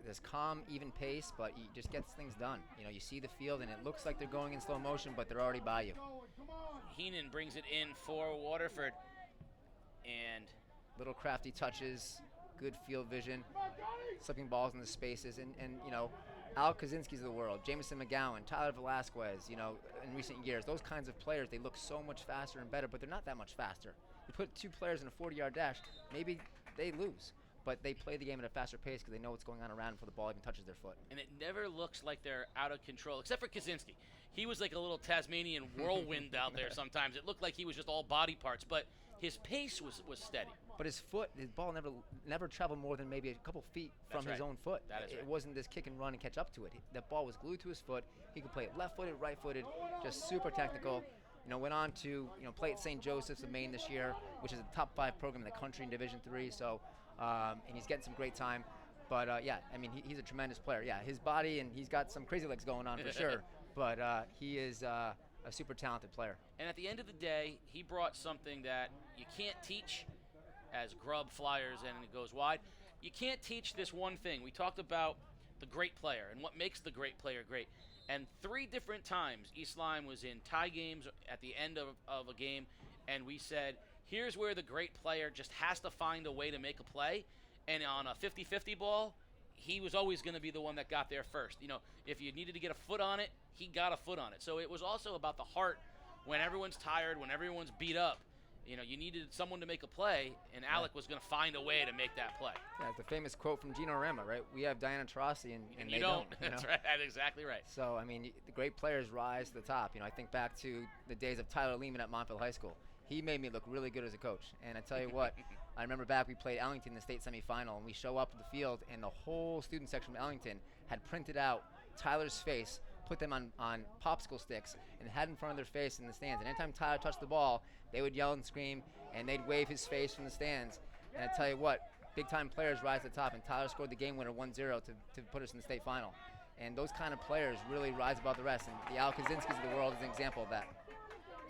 this calm, even pace, but he just gets things done. You see the field and it looks like they're going in slow motion, but they're already by you. Heenan brings it in for Waterford, and little crafty touches, good field vision, slipping balls in the spaces, and Al Kaczynski's of the world, Jameson McGowan, Tyler Velasquez, in recent years, those kinds of players, they look so much faster and better, but they're not that much faster. You put 2 players in a 40-yard dash, maybe they lose, but they play the game at a faster pace because they know what's going on around before the ball even touches their foot. And it never looks like they're out of control, except for Kaczynski. He was like a little Tasmanian whirlwind out there sometimes. It looked like he was just all body parts, but his pace was steady. But his ball never traveled more than maybe a couple feet from his own foot. That is right. It wasn't this kick and run and catch up to it. That ball was glued to his foot. He could play it left-footed, right-footed, just super technical. Went on to play at St. Joseph's of Maine this year, which is a top 5 program in the country in Division III. So, and he's getting some great time. But he's a tremendous player. Yeah, his body, and he's got some crazy legs going on for sure. But he is a super talented player. And at the end of the day, he brought something that you can't teach, as Grubb flyers and it goes wide. You can't teach this one thing. We talked about the great player and what makes the great player great. And 3 different times East Lyme was in tie games at the end of a game, and we said, here's where the great player just has to find a way to make a play. And on a 50-50 ball, he was always going to be the one that got there first. If you needed to get a foot on it, he got a foot on it. So it was also about the heart when everyone's tired, when everyone's beat up. You needed someone to make a play, and Alec was going to find a way to make that play. Yeah, it's the famous quote from Gino Rema, right? We have Diana Taurasi, and they don't. That's right. That's exactly right. So, the great players rise to the top. I think back to the days of Tyler Lehman at Montville High School. He made me look really good as a coach. And I tell you what, I remember back we played Ellington in the state semifinal, and we show up to the field, and the whole student section from Ellington had printed out Tyler's face, put them on popsicle sticks, and had in front of their face in the stands. And anytime Tyler touched the ball, they would yell and scream, and they'd wave his face from the stands. And I tell you what, big-time players rise to the top, and Tyler scored the game winner 1-0 to put us in the state final. And those kind of players really rise above the rest, and the Al Kaczynskis of the world is an example of that.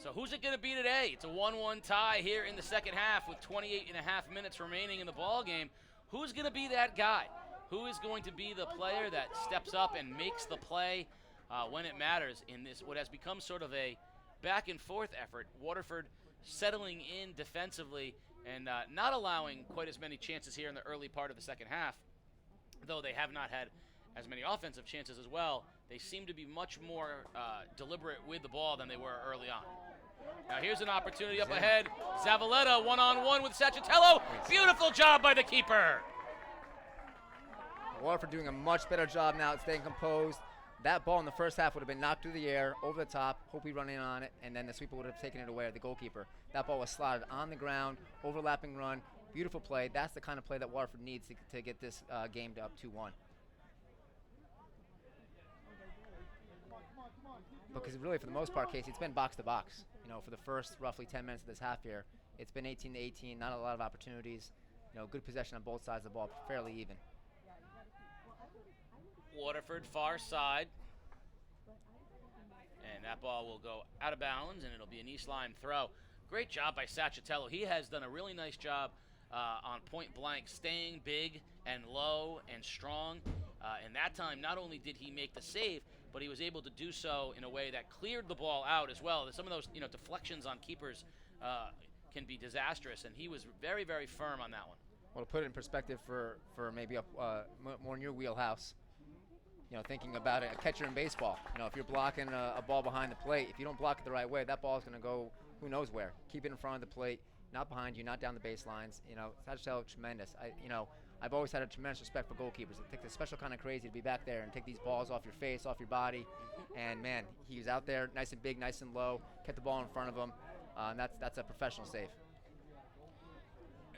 So who's it going to be today? It's a 1-1 tie here in the second half with 28 and a half minutes remaining in the ball game. Who's going to be that guy? who is going to be the player that steps up and makes the play when it matters in this, what has become sort of a back and forth effort. Waterford settling in defensively and not allowing quite as many chances here in the early part of the second half, though they have not had as many offensive chances as well. They seem to be much more deliberate with the ball than they were early on. Now here's an opportunity up ahead. Zavaleta one-on-one with Sacchitello. Beautiful job by the keeper. Waterford doing a much better job now at staying composed. That ball in the first half would have been knocked through the air, over the top, hope we run in on it, and then the sweeper would have taken it away, the goalkeeper. That ball was slotted on the ground, overlapping run, beautiful play. That's the kind of play that Waterford needs to get this game to up 2-1. Because really, for the most part, Casey, it's been box to box. You know, for the first roughly 10 minutes of this half here, it's been 18-18, not a lot of opportunities. You know, good possession on both sides of the ball, fairly even. Waterford far side. And that ball will go out of bounds, and it'll be an East Lyme throw. Great job by Sacchitello. He has done a really nice job on point blank, staying big and low and strong. And that time, not only did he make the save, but he was able to do so in a way that cleared the ball out as well. Some of those, deflections on keepers can be disastrous, and he was very, very firm on that one. Well, to put it in perspective for maybe more in your wheelhouse, thinking about it, a catcher in baseball. If you're blocking a ball behind the plate, if you don't block it the right way, that ball is going to go who knows where. Keep it in front of the plate, not behind you, not down the baselines. Sacchitello, tremendous. I've always had a tremendous respect for goalkeepers. It takes a special kind of crazy to be back there and take these balls off your face, off your body. And man, he was out there nice and big, nice and low, kept the ball in front of him. That's a professional save.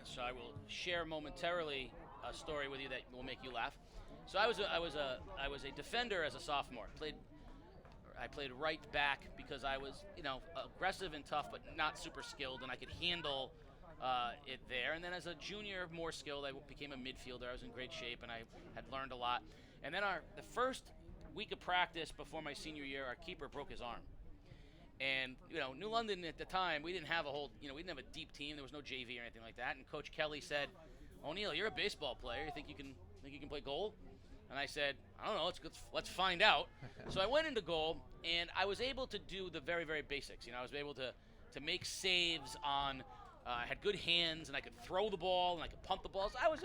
So I will share momentarily a story with you that will make you laugh. So I was a defender as a sophomore. I played right back because I was aggressive and tough, but not super skilled, and I could handle it there. And then as a junior, more skilled, I became a midfielder. I was in great shape, and I had learned a lot. And then the first week of practice before my senior year, our keeper broke his arm. And New London at the time, we didn't have we didn't have a deep team. There was no JV or anything like that. And Coach Kelly said, "O'Neill, you're a baseball player. You think you can play goal?" And I said, "I don't know. Let's find out." So I went into goal, and I was able to do the very, very basics. I was able to make saves on. I had good hands, and I could throw the ball, and I could punt the balls. I was,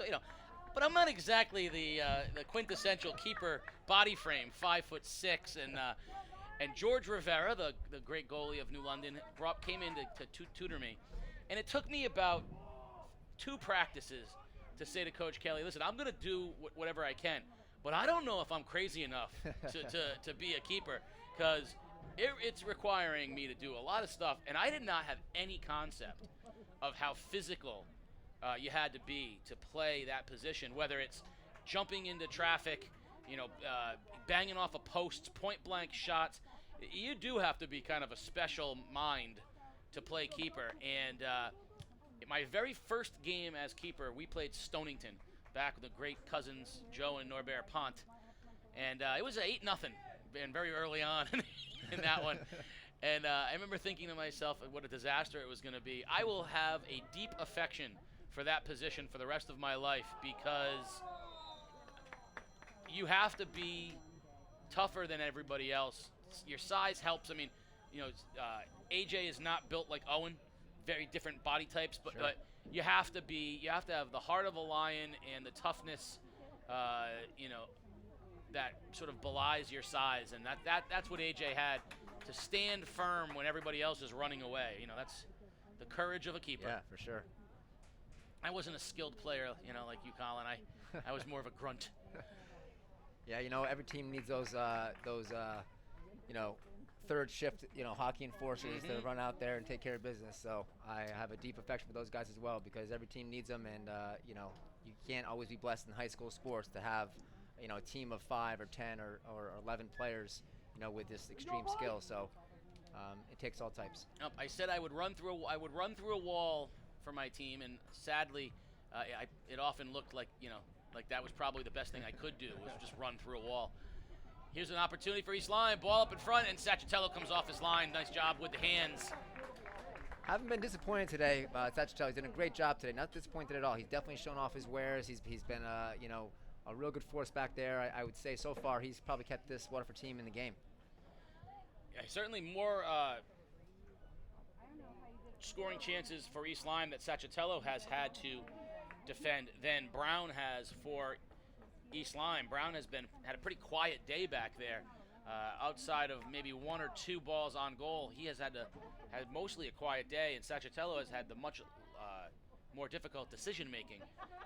but I'm not exactly the quintessential keeper body frame, 5'6", and George Rivera, the great goalie of New London, came in to tutor me, and it took me about 2 practices to say to Coach Kelly, "Listen, I'm going to do whatever I can, but I don't know if I'm crazy enough to be a keeper, because it's requiring me to do a lot of stuff," and I did not have any concept of how physical you had to be to play that position, whether it's jumping into traffic, banging off of posts, point-blank shots. You do have to be kind of a special mind to play keeper. And my very first game as keeper, we played Stonington, back with the great cousins Joe and Norbert Pont. And it was 8-0, and very early on in that one. And I remember thinking to myself, what a disaster it was going to be. I will have a deep affection for that position for the rest of my life, because you have to be tougher than everybody else. Your size helps. I mean, AJ is not built like Owen, very different body types, but, sure. But you have to have the heart of a lion and the toughness, that sort of belies your size, and that's what AJ had, to stand firm when everybody else is running away. That's the courage of a keeper. Yeah, for sure. I wasn't a skilled player, like you, Colin. I was more of a grunt. Yeah, every team needs those third shift, hockey enforcers to run out there and take care of business. So I have a deep affection for those guys as well, because every team needs them, and you can't always be blessed in high school sports to have a team of 5 or 10 or 11 players, with this extreme skill. So it takes all types. I said I would run through a wall for my team, and sadly, it often looked like that was probably the best thing I could do, was just run through a wall. Here's an opportunity for East Lyme. Ball up in front, and Sacchitello comes off his line. Nice job with the hands. Haven't been disappointed today. Sacchitello, he's done a great job today. Not disappointed at all. He's definitely shown off his wares. He's been a real good force back there. I would say so far he's probably kept this Waterford team in the game. Yeah, certainly more scoring chances for East Lyme that Sacchatello has had to defend than Brown has for East Lyme. Brown had a pretty quiet day back there. Outside of maybe 1 or 2 balls on goal, he has had mostly a quiet day, and Sacchatello has had the much more difficult decision making.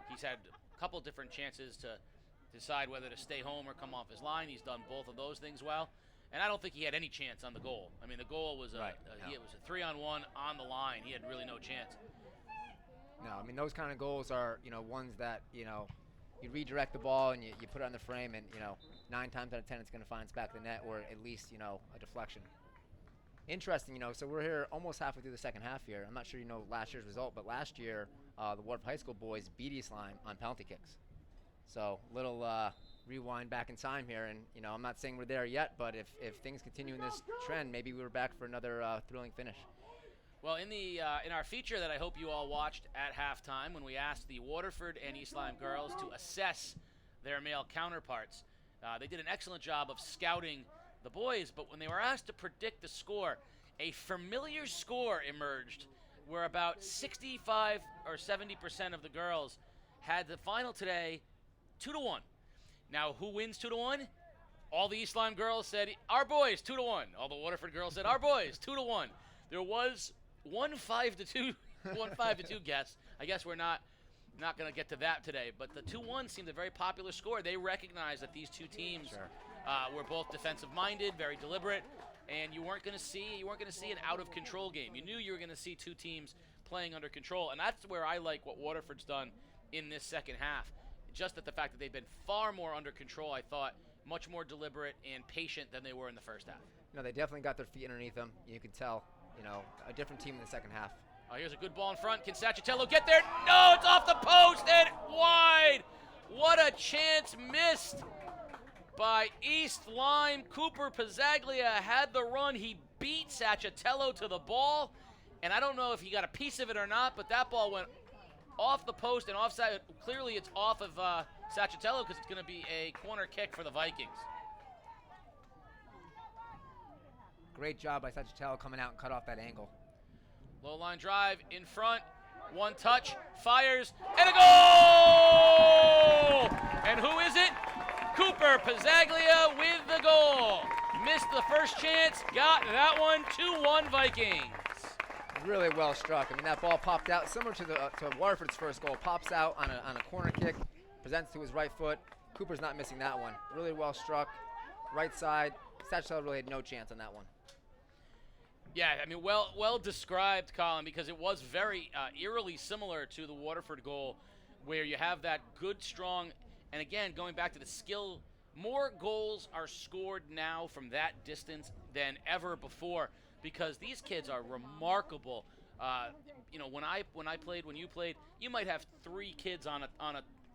He's had a couple different chances to decide whether to stay home or come off his line. He's done both of those things well, and I don't think he had any chance on the goal. I mean, the goal was it was a 3-on-1 on the line. He had really no chance. No, I mean, those kind of goals are, ones that, you redirect the ball and you put it on the frame, and 9 times out of 10 it's going to find its back of the net, or at least a deflection. Interesting, so we're here almost halfway through the second half here. I'm not sure you know last year's result, but last year the Waterford High School boys beat East Lyme on penalty kicks. So little rewind back in time here, and I'm not saying we're there yet, but if things continue in this trend, maybe we're back for another thrilling finish. Well, in our feature that I hope you all watched at halftime, when we asked the Waterford and East Lyme girls to assess their male counterparts, they did an excellent job of scouting the boys, but when they were asked to predict the score, a familiar score emerged where about 65 or 70% of the girls had the final today 2-1. Now, who wins 2-1? All the East Lyme girls said, our boys, 2-1. All the Waterford girls said, our boys, 2-1. There was 5-2 guess. I guess we're not going to get to that today, but the 2-1 seemed a very popular score. They recognized that these two teams were both defensive-minded, very deliberate, and you weren't going to see an out-of-control game. You knew you were going to see two teams playing under control, and that's where I like what Waterford's done in this second half. Just at the fact that they've been far more under control, I thought, much more deliberate and patient than they were in the first half. They definitely got their feet underneath them. You can tell, a different team in the second half. Oh, here's a good ball in front. Can Sacchatello get there? No, it's off the post and wide. What a chance missed by East Lyme. Cooper Pazzaglia had the run. He beat Sacchatello to the ball, and I don't know if he got a piece of it or not, but that ball went off the post and offside. Clearly it's off of Sacchatello because it's going to be a corner kick for the Vikings. Great job by Sacchatello coming out and cut off that angle. Low line drive in front, one touch, fires, and a goal! And who is it? Cooper Pazzaglia with the goal. Missed the first chance, got that one, 2-1 Vikings. Really well struck. I mean, that ball popped out, similar to Waterford's first goal. Pops out on a corner kick, presents to his right foot. Cooper's not missing that one. Really well struck, right side. Sacchatello really had no chance on that one. Yeah, I mean, well described, Colin, because it was very eerily similar to the Waterford goal, where you have that good, strong, and again, going back to the skill, more goals are scored now from that distance than ever before, because these kids are remarkable. When you played, you might have 3 kids on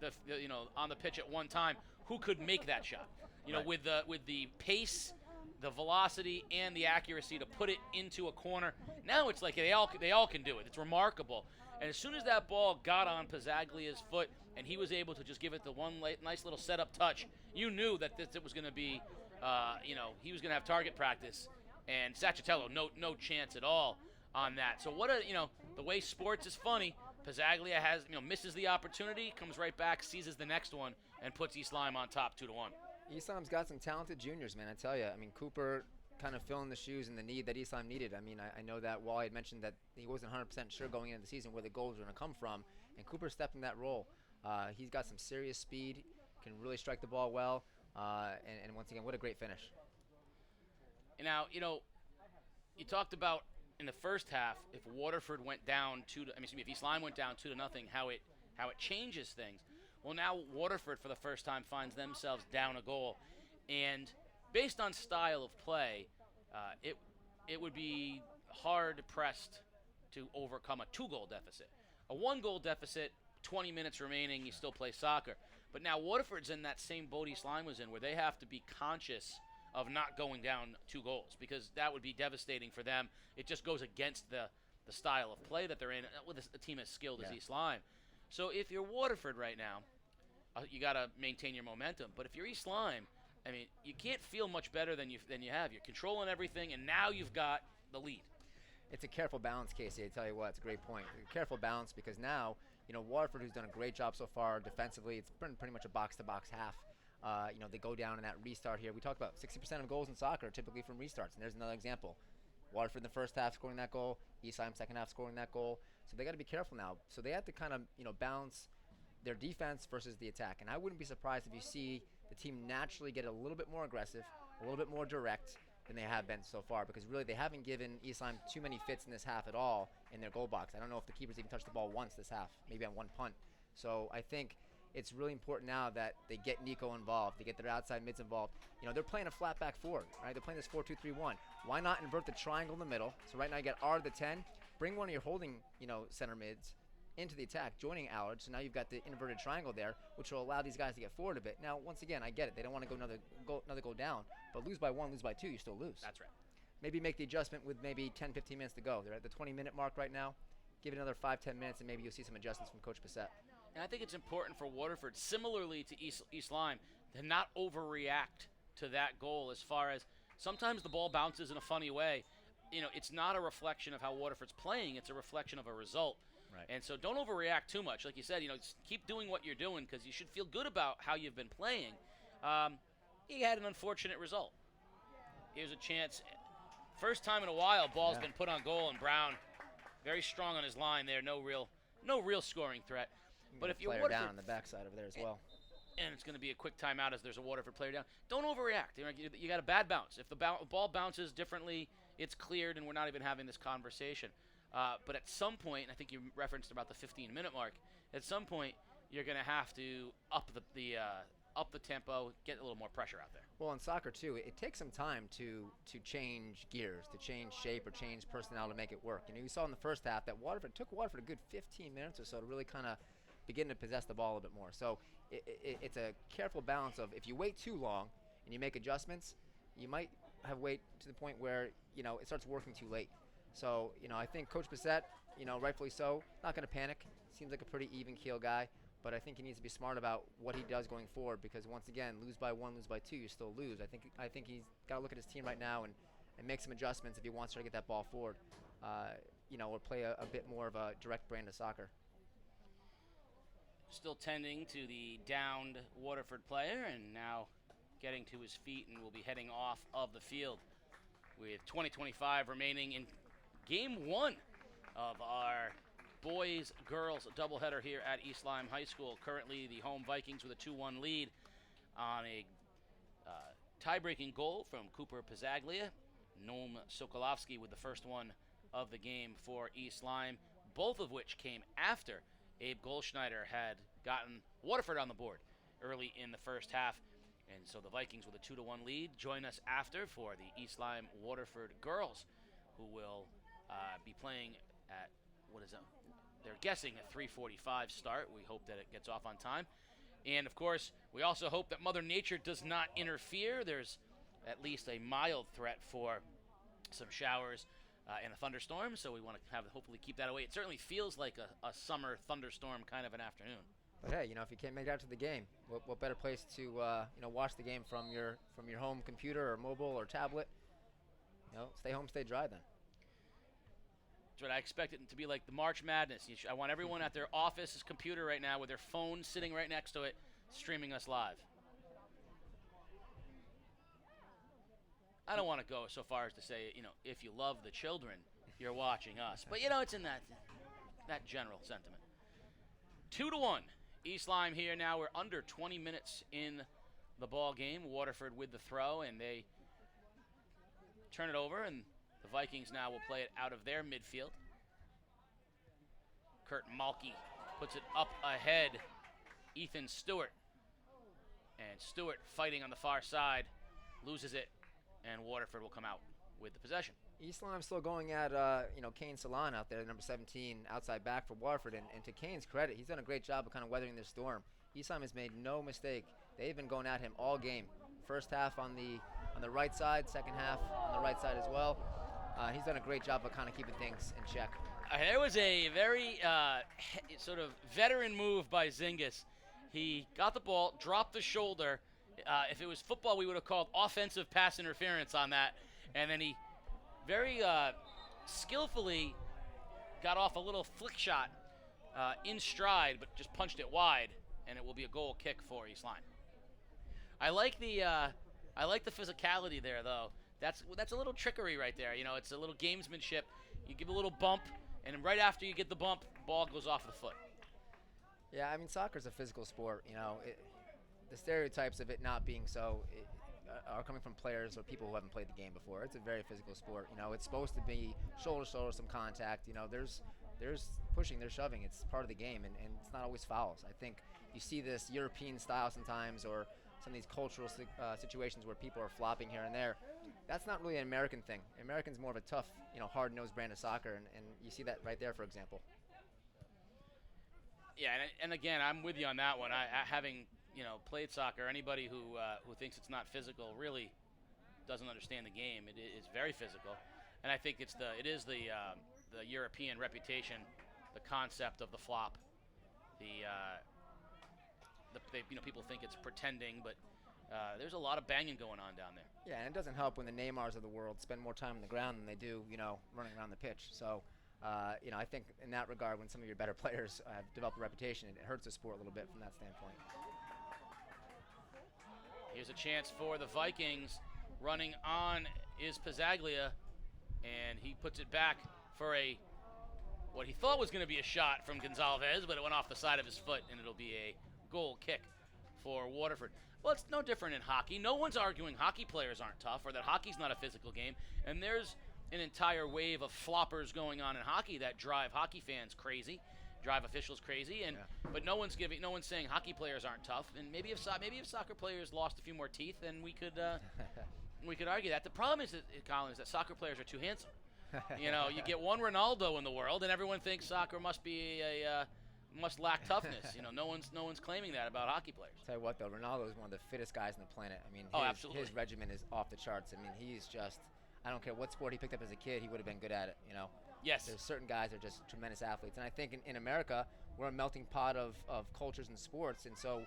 the pitch at one time who could make that shot. Right. with the pace, the velocity, and the accuracy to put it into a corner. Now it's like they all can do it. It's remarkable. And as soon as that ball got on Pazzaglia's foot and he was able to just give it the one nice little setup touch, you knew that it was going to be, he was going to have target practice. And Sacchatello, no chance at all on that. So the way sports is funny. Pazzaglia misses the opportunity, comes right back, seizes the next one, and puts East Lyme on top 2-1. East Lyme's got some talented juniors, man, I tell you. I mean, Cooper kind of filling the shoes and the need that East Lyme needed. I mean, I know that Wally had mentioned that he wasn't 100% sure going into the season where the goals were going to come from, and Cooper stepped in that role. He's got some serious speed, can really strike the ball well, and once again, what a great finish. Now, you talked about in the first half if Waterford went down if East Lyme went down 2-0, how it changes things. Well, now Waterford for the first time finds themselves down a goal, and based on style of play, it would be hard pressed to overcome a 2-goal deficit. A 1-goal deficit, 20 minutes remaining, you still play soccer. But now Waterford's in that same boat East Lyme was in, where they have to be conscious of not going down 2 goals, because that would be devastating for them. It just goes against the style of play that they're in with a team as skilled as East Lyme. So if you're Waterford right now, you got to maintain your momentum. But if you're East Lyme, I mean, you can't feel much better than you have. You're controlling everything, and now you've got the lead. It's a careful balance, Casey. I tell you what, it's a great point. A careful balance because now, Waterford, who's done a great job so far defensively, it's been pretty much a box-to-box half. They go down in that restart here. We talked about 60% of goals in soccer are typically from restarts, and there's another example. Waterford in the first half scoring that goal, East Lyme second half scoring that goal. So they got to be careful now. So they have to kind of, balance their defense versus the attack. And I wouldn't be surprised if you see the team naturally get a little bit more aggressive, a little bit more direct than they have been so far, because really they haven't given East Lyme too many fits in this half at all in their goal box. I don't know if the keepers even touched the ball once this half, maybe on one punt. So I think it's really important now that they get Nico involved, they get their outside mids involved. They're playing a flat back forward, right? They're playing this 4-2-3-1. Why not invert the triangle in the middle? So right now you get R to the 10, bring one of your holding, center mids into the attack, joining Allard. So now you've got the inverted triangle there, which will allow these guys to get forward a bit. Now, once again, I get it. They don't want to go another goal down, but lose by 1, lose by 2, you still lose. That's right. Maybe make the adjustment with maybe 10, 15 minutes to go. They're at the 20-minute mark right now. Give it another 5-10 minutes, and maybe you'll see some adjustments from Coach Bissett. And I think it's important for Waterford, similarly to East Lyme, to not overreact to that goal as far as sometimes the ball bounces in a funny way. It's not a reflection of how Waterford's playing. It's a reflection of a result. Right. And so don't overreact too much. Like you said, just keep doing what you're doing because you should feel good about how you've been playing. He had an unfortunate result. Here's a chance. First time in a while, ball's been put on goal, and Brown very strong on his line there. No real scoring threat. But if you're player Waterford, down on the backside over there as well. and it's going to be a quick timeout as there's a Waterford player down. Don't overreact. You got a bad bounce. If the ball bounces differently, it's cleared, and we're not even having this conversation. But at some point, and I think you referenced about the 15-minute mark, at some point you're going to have to up the tempo, get a little more pressure out there. Well, in soccer too, it takes some time to change gears, to change shape or change personnel to make it work. You saw in the first half that it took Waterford a good 15 minutes or so to really kind of begin to possess the ball a bit more. So it's a careful balance of, if you wait too long and you make adjustments, you might have wait to the point where it starts working too late. So I think Coach Bissett, rightfully so, not going to panic. Seems like a pretty even keel guy. But I think he needs to be smart about what he does going forward, because once again, lose by 1, lose by 2, you still lose. I think he's got to look at his team right now and make some adjustments if he wants to get that ball forward, or play a bit more of a direct brand of soccer. Still tending to the downed Waterford player, and now getting to his feet, and will be heading off of the field with 20:25 remaining in Game 1 of our boys-girls doubleheader here at East Lyme High School. Currently, the home Vikings with a 2-1 lead on a tie-breaking goal from Cooper Pazzaglia. Noam Sokolovsky with the first one of the game for East Lyme, both of which came after Abe Goldschneider had gotten Waterford on the board early in the first half. And so the Vikings with a 2-1 lead join us after for the East Lyme Waterford girls, who will be playing at, they're guessing a 3:45 start. We hope that it gets off on time. And, of course, we also hope that Mother Nature does not interfere. There's at least a mild threat for some showers and a thunderstorm, so we want to hopefully keep that away. It certainly feels like a summer thunderstorm kind of an afternoon. But hey, if you can't make it out to the game, what better place to watch the game from your home computer or mobile or tablet? Stay home, stay dry then. That's what I expect it to be, like the March Madness. I want everyone at their office's computer right now with their phone sitting right next to it, streaming us live. I don't want to go so far as to say, if you love the children, you're watching us. But, it's in that general sentiment. 2-1. East Lyme here now. We're under 20 minutes in the ball game. Waterford with the throw, and they turn it over, and the Vikings now will play it out of their midfield. Kurt Malke puts it up ahead. Ethan Stewart. And Stewart fighting on the far side, loses it, and Waterford will come out with the possession. East Lyme still going at, Kane Salon out there, number 17, outside back for Waterford. And to Kane's credit, he's done a great job of kind of weathering this storm. East Lyme has made no mistake. They've been going at him all game. First half on the right side, second half on the right side as well. He's done a great job of kind of keeping things in check. There was a very sort of veteran move by Zingis. He got the ball, dropped the shoulder. If it was football, we would have called offensive pass interference on that. And then he very skillfully got off a little flick shot in stride, but just punched it wide, and it will be a goal kick for East Lyme. I like the physicality there, though. That's a little trickery right there. You know, it's a little gamesmanship. You give a little bump, and right after you get the bump, ball goes off the foot. Yeah, I mean, soccer's a physical sport. You know, the stereotypes of it not being so are coming from players or people who haven't played the game before. It's a very physical sport. You know, it's supposed to be shoulder to shoulder, some contact. You know, there's pushing, there's shoving. It's part of the game, and it's not always fouls. I think you see this European style sometimes, or some of these cultural situations where people are flopping here and there. That's not really an American thing. American's more of a tough, you know, hard-nosed brand of soccer, and you see that right there, for example. Yeah, and again, I'm with you on that one. I having, you know, played soccer, anybody who thinks it's not physical really doesn't understand the game. It's very physical, and I think it is the European reputation, the concept of the flop. People think it's pretending, but there's a lot of banging going on down there. Yeah, and it doesn't help when the Neymars of the world spend more time on the ground than they do, you know, running around the pitch. So, you know, I think in that regard, when some of your better players have developed a reputation, it hurts the sport a little bit from that standpoint. Here's a chance for the Vikings. Running on is Pazzaglia, and he puts it back for what he thought was going to be a shot from Gonzalez, but it went off the side of his foot, and it'll be a goal kick for Waterford. Well, it's no different in hockey. No one's arguing hockey players aren't tough or that hockey's not a physical game, and there's an entire wave of floppers going on in hockey that drive hockey fans crazy, drive officials crazy, but no one's saying hockey players aren't tough. And maybe if soccer players lost a few more teeth, then we could argue that. The problem is, Colin, is that soccer players are too handsome. You know, you get one Ronaldo in the world, and everyone thinks soccer must lack toughness. You know, no one's claiming that about hockey players. Tell you what, though, Ronaldo is one of the fittest guys on the planet. I mean, his regimen is off the charts. I mean, he's just, I don't care what sport he picked up as a kid, he would have been good at it, you know. Yes. There's certain guys that are just tremendous athletes. And I think in America, we're a melting pot of cultures and sports. And so,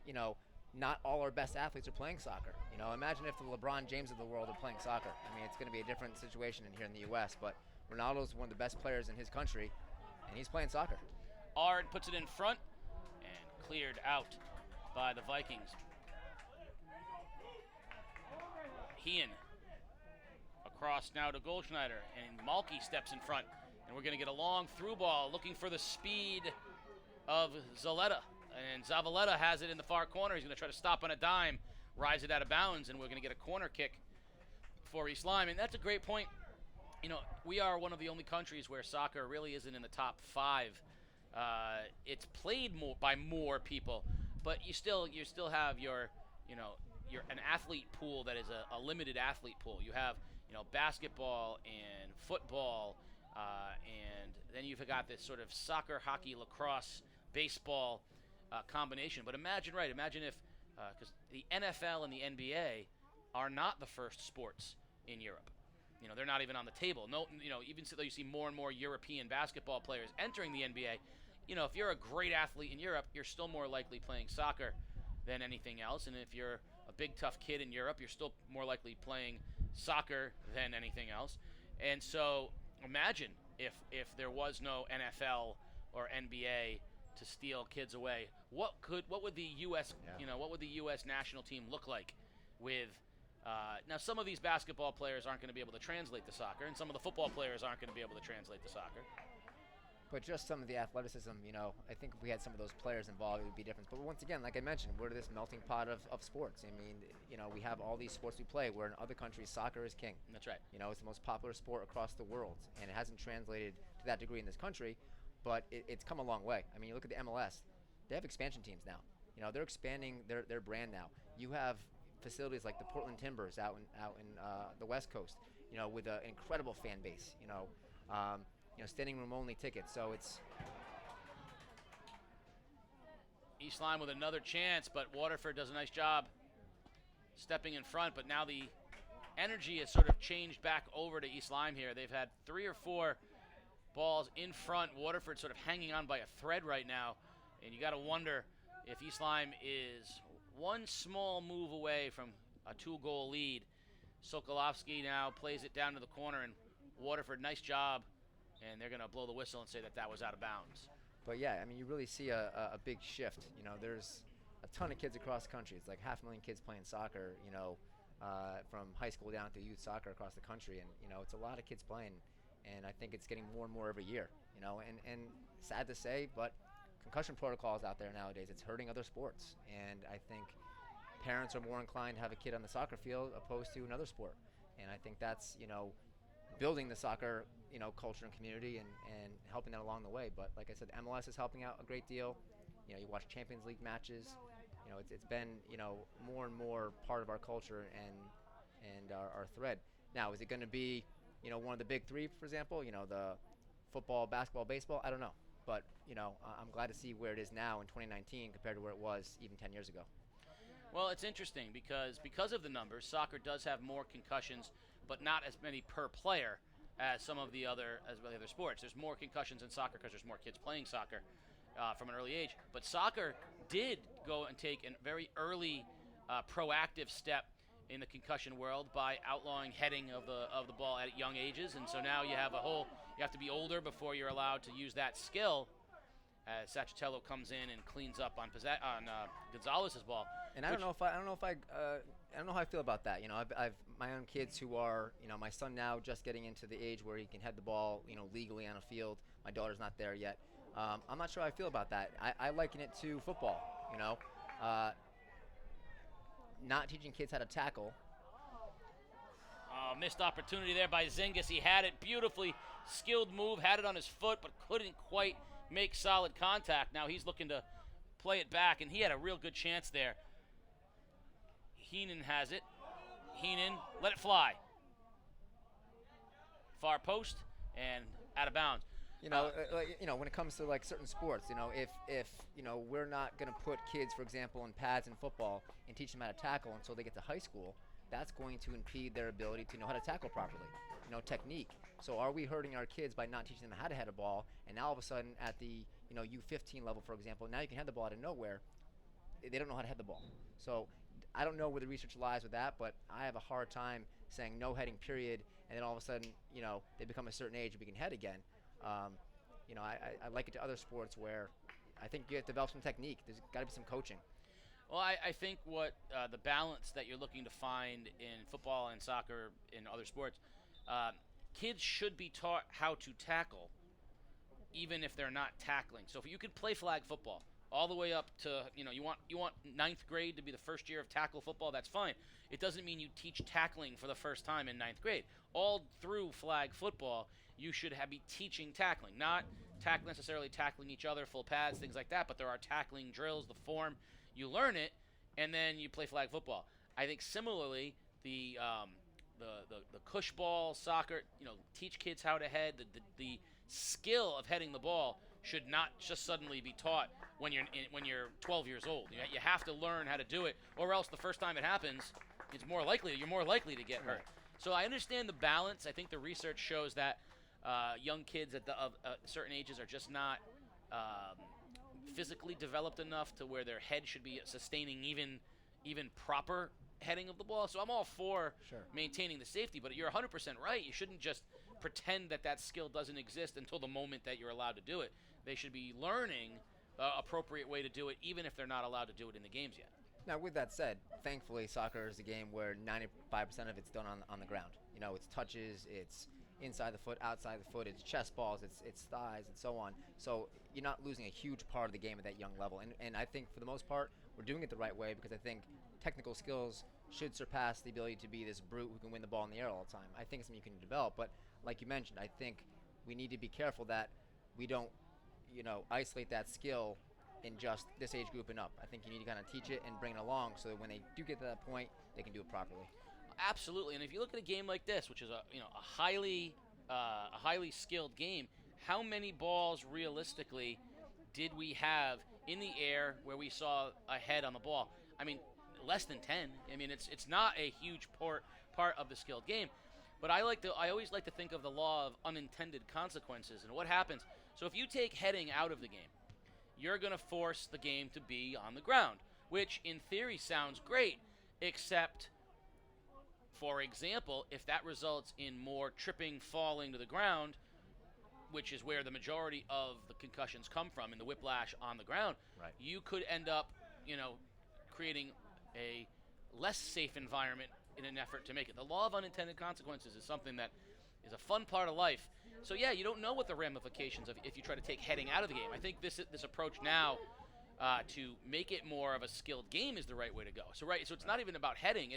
you know, not all our best athletes are playing soccer. You know, imagine if the LeBron James of the world are playing soccer. I mean, it's going to be a different situation here in the U.S., but Ronaldo's one of the best players in his country, and he's playing soccer. Ard puts it in front and cleared out by the Vikings. Hean across now to Goldschneider, and Malky steps in front, and we're going to get a long through ball looking for the speed of Zaletta, and Zavaleta has it in the far corner. He's going to try to stop on a dime, rise it out of bounds, and we're going to get a corner kick for East Lyme. And that's a great point. You know, we are one of the only countries where soccer really isn't in the top 5. It's played by more people, but you still have an athlete pool that is a limited athlete pool. You have, you know, basketball and football, and then you've got this sort of soccer, hockey, lacrosse, baseball combination. But imagine if, because the NFL and the NBA are not the first sports in Europe. You know, they're not even on the table. No, you know, even though you see more and more European basketball players entering the NBA, you know, if you're a great athlete in Europe, you're still more likely playing soccer than anything else. And if you're a big, tough kid in Europe, you're still more likely playing soccer than anything else. And so imagine if there was no NFL or NBA to steal kids away, what would the U.S. What would the U.S. national team look like with now some of these basketball players aren't going to be able to translate to soccer, and some of the football players aren't going to be able to translate to soccer. But just some of the athleticism, you know, I think if we had some of those players involved, it would be different. But once again, like I mentioned, we're this melting pot of sports. I mean, you know, we have all these sports we play, where in other countries, soccer is king. That's right. You know, it's the most popular sport across the world, and it hasn't translated to that degree in this country, but it's come a long way. I mean, you look at the MLS, they have expansion teams now. You know, they're expanding their brand now. You have facilities like the Portland Timbers out in the West Coast, you know, with an incredible fan base, you know, standing room only tickets. So it's East Lyme with another chance, but Waterford does a nice job stepping in front. But now the energy has sort of changed back over to East Lyme here. They've had 3 or 4 balls in front. Waterford sort of hanging on by a thread right now, and you got to wonder if East Lyme is one small move away from a 2-goal lead, Sokolovsky now plays it down to the corner, and Waterford, nice job, and they're going to blow the whistle and say that was out of bounds. But yeah, I mean, you really see a big shift. There's a ton of kids across the country. It's like 500,000 kids playing soccer, from high school down to youth soccer across the country. And, it's a lot of kids playing, and I think it's getting more and more every year, and sad to say, but concussion protocols out there nowadays, it's hurting other sports. And I think parents are more inclined to have a kid on the soccer field opposed to another sport. And I think that's, building the soccer, culture and community and helping that along the way. But like I said, MLS is helping out a great deal. You watch Champions League matches. It's been, more and more part of our culture and our thread. Now, is it going to be, one of the big three, for example, the football, basketball, baseball? I don't know. But, I'm glad to see where it is now in 2019 compared to where it was even 10 years ago. Well, it's interesting because of the numbers, soccer does have more concussions, but not as many per player as some of the other sports. There's more concussions in soccer because there's more kids playing soccer from an early age. But soccer did go and take a very early proactive step in the concussion world by outlawing heading of the ball at young ages, and so now you have to be older before you're allowed to use that skill. As Sacchitello comes in and cleans up on Gonzalez's ball. And I don't know how I feel about that. I've my own kids who are, my son now just getting into the age where he can head the ball, legally on a field. My daughter's not there yet. I'm not sure how I feel about that. I liken it to football. Not teaching kids how to tackle. Missed opportunity there by Zingis. He had it beautifully, skilled move, had it on his foot, but couldn't quite make solid contact. Now he's looking to play it back, and he had a real good chance there. Heenan has it. Heenan, let it fly. Far post and out of bounds. When it comes to like certain sports, if we're not going to put kids, for example, in pads in football and teach them how to tackle until they get to high school, that's going to impede their ability to know how to tackle properly, technique. So are we hurting our kids by not teaching them how to head a ball, and now all of a sudden at the U15 level, for example, now you can head the ball out of nowhere. They don't know how to head the ball. So I don't know where the research lies with that, but I have a hard time saying no heading period, and then all of a sudden, they become a certain age and we can head again. I like it to other sports where I think you have to develop some technique. There's got to be some coaching. Well, I think what the balance that you're looking to find in football and soccer and other sports, kids should be taught how to tackle, even if they're not tackling. So if you could play flag football all the way up to, you want ninth grade to be the first year of tackle football, that's fine. It doesn't mean you teach tackling for the first time in ninth grade. All through flag football, you should be teaching tackling, not necessarily tackling each other, full pads, things like that, but there are tackling drills, the form. You learn it, and then you play flag football. I think similarly, the cush ball, soccer, teach kids how to head. The skill of heading the ball should not just suddenly be taught when you're 12 years old. You have to learn how to do it, or else the first time it happens, you're more likely to get hurt. So I understand the balance. I think the research shows that young kids of certain ages are just not physically developed enough to where their head should be sustaining even proper heading of the ball. So I'm all for maintaining the safety, but you're 100% right. You shouldn't just pretend that skill doesn't exist until the moment that you're allowed to do it. They should be learning the appropriate way to do it, even if they're not allowed to do it in the games yet. Now, with that said, thankfully, soccer is a game where 95% of it's done on the ground. It's touches, it's inside the foot, outside the foot, it's chest balls, it's thighs, and so on. So you're not losing a huge part of the game at that young level. And I think for the most part, we're doing it the right way, because I think technical skills should surpass the ability to be this brute who can win the ball in the air all the time. I think it's something you can develop, but like you mentioned, I think we need to be careful that we don't, isolate that skill in just this age group and up. I think you need to kind of teach it and bring it along so that when they do get to that point, they can do it properly. Absolutely, and if you look at a game like this, which is a highly skilled game, how many balls realistically did we have in the air where we saw a head on the ball? I mean, less than 10. I mean, it's not a huge part of the skilled game. But I always like to think of the law of unintended consequences and what happens. So if you take heading out of the game you're going to force the game to be on the ground, which in theory sounds great, except, for example, if that results in more tripping, falling to the ground, which is where the majority of the concussions come from, in the whiplash on the ground, right, you could end up, creating a less safe environment in an effort to make it. The law of unintended consequences is something that is a fun part of life. So yeah, you don't know what the ramifications of if you try to take heading out of the game. I think this approach now to make it more of a skilled game is the right way to go. So it's not even about heading.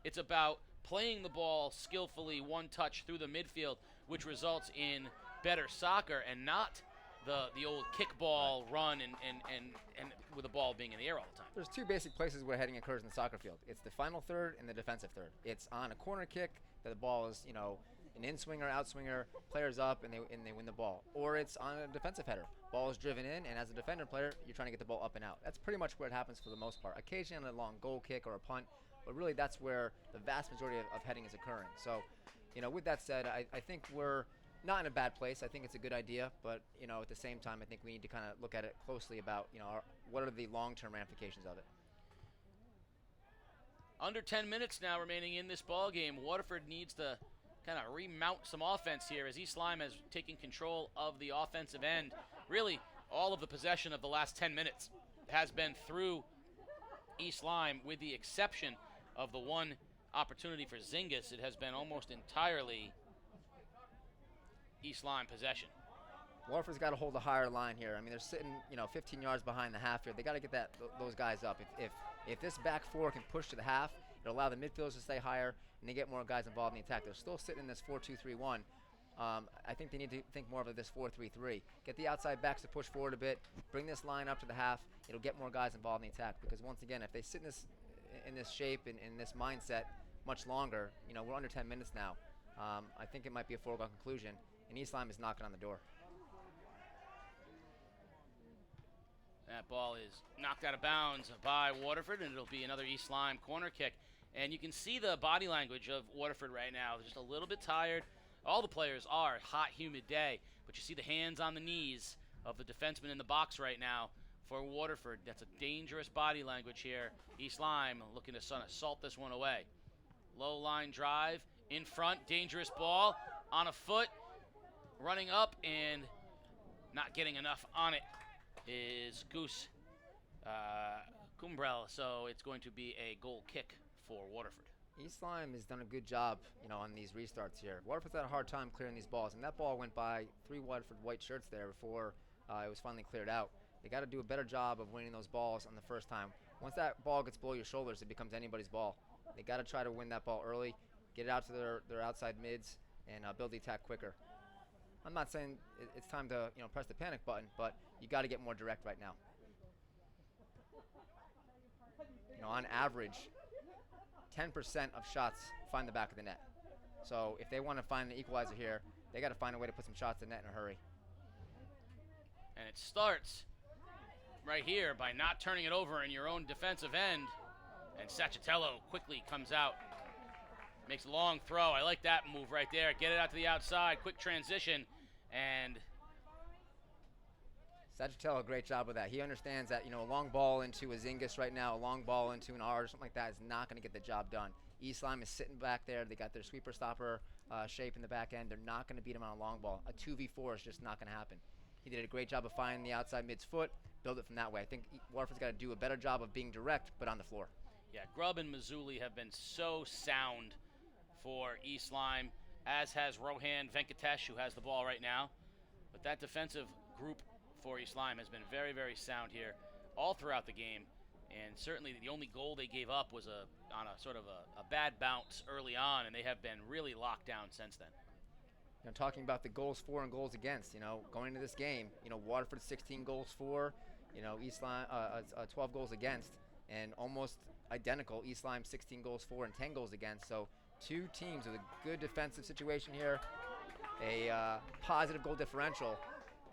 It's about playing the ball skillfully, one touch through the midfield, which results in better soccer and not the old kickball run and with the ball being in the air all the time. There's two basic places where heading occurs in the soccer field. It's the final third and the defensive third. It's on a corner kick that the ball is, an in-swinger, out-swinger, players up, and they win the ball. Or it's on a defensive header. Ball is driven in, and as a defender player, you're trying to get the ball up and out. That's pretty much where it happens for the most part. Occasionally on a long goal kick or a punt, but really that's where the vast majority of heading is occurring. So, with that said, I think we're not in a bad place. I think it's a good idea, but, at the same time, I think we need to kind of look at it closely about, what are the long-term ramifications of it. Under 10 minutes now remaining in this ball game. Waterford needs to kind of remount some offense here as East Lyme has taken control of the offensive end. Really, all of the possession of the last 10 minutes has been through East Lyme, with the exception of the one opportunity for Zingis. It has been almost entirely East Lyme possession. Waterford's got to hold a higher line here. I mean, they're sitting, 15 yards behind the half here. They got to get those guys up. If this back four can push to the half, it'll allow the midfielders to stay higher and they get more guys involved in the attack. They're still sitting in this 4-2-3-1. I think they need to think more of this 4-3-3. Get the outside backs to push forward a bit. Bring this line up to the half. It'll get more guys involved in the attack. Because once again, if they sit in this shape and in this mindset much longer, we're under 10 minutes now. I think it might be a foregone conclusion. And East Lyme is knocking on the door. That ball is knocked out of bounds by Waterford, and it'll be another East Lyme corner kick. And you can see the body language of Waterford right now. They're just a little bit tired. All the players are. Hot, humid day. But you see the hands on the knees of the defenseman in the box right now for Waterford. That's a dangerous body language here. East Lyme looking to assault this one away. Low line drive in front. Dangerous ball on a foot. Running up and not getting enough on it is Goose Cumbrell. So it's going to be a goal kick for Waterford. East Lyme has done a good job, on these restarts here. Waterford's had a hard time clearing these balls, and that ball went by 3 Waterford white shirts there before it was finally cleared out. They got to do a better job of winning those balls on the first time. Once that ball gets below your shoulders, it becomes anybody's ball. They got to try to win that ball early, get it out to their outside mids, and build the attack quicker. I'm not saying it's time to press the panic button, but you got to get more direct right now. On average, 10% of shots find the back of the net. So if they want to find the equalizer here, they got to find a way to put some shots in the net in a hurry. And it starts right here by not turning it over in your own defensive end. And Sacchitello quickly comes out. Makes a long throw. I like that move right there. Get it out to the outside. Quick transition. And Sacchitello, great job with that. He understands that, a long ball into a Zingis right now, a long ball into an R or something like that is not going to get the job done. East Lyme is sitting back there. They got their sweeper stopper shape in the back end. They're not going to beat him on a long ball. A 2v4 is just not going to happen. He did a great job of finding the outside mid's foot, build it from that way. I think Waterford's got to do a better job of being direct, but on the floor. Yeah, Grubb and Mazzulli have been so sound for East Lyme, as has Rohan Venkatesh, who has the ball right now. But that defensive group for East Lyme has been very, very sound here all throughout the game. And certainly the only goal they gave up was on a sort of a bad bounce early on, and they have been really locked down since then. Talking about the goals for and goals against, going into this game, Waterford 16 goals for, East Lyme 12 goals against, and almost identical, East Lyme 16 goals for and 10 goals against. So two teams with a good defensive situation here, a positive goal differential,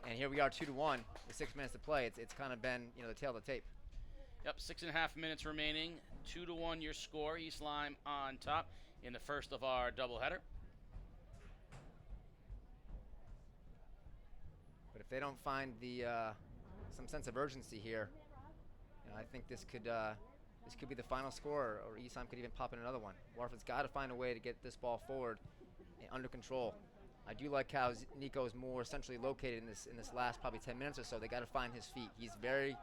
and here we are 2-1 with 6 minutes to play. It's kind of been, the tail of the tape. Yep, 6.5 minutes remaining. 2-1 your score. East Lyme on top in the first of our doubleheader. But if they don't find the some sense of urgency here. I think this could be the final score, or East Lyme could even pop in another one. Waterford's got to find a way to get this ball forward and under control. I do like how Nico's more centrally located in this last probably 10 minutes or so. They got to find his feet. He's very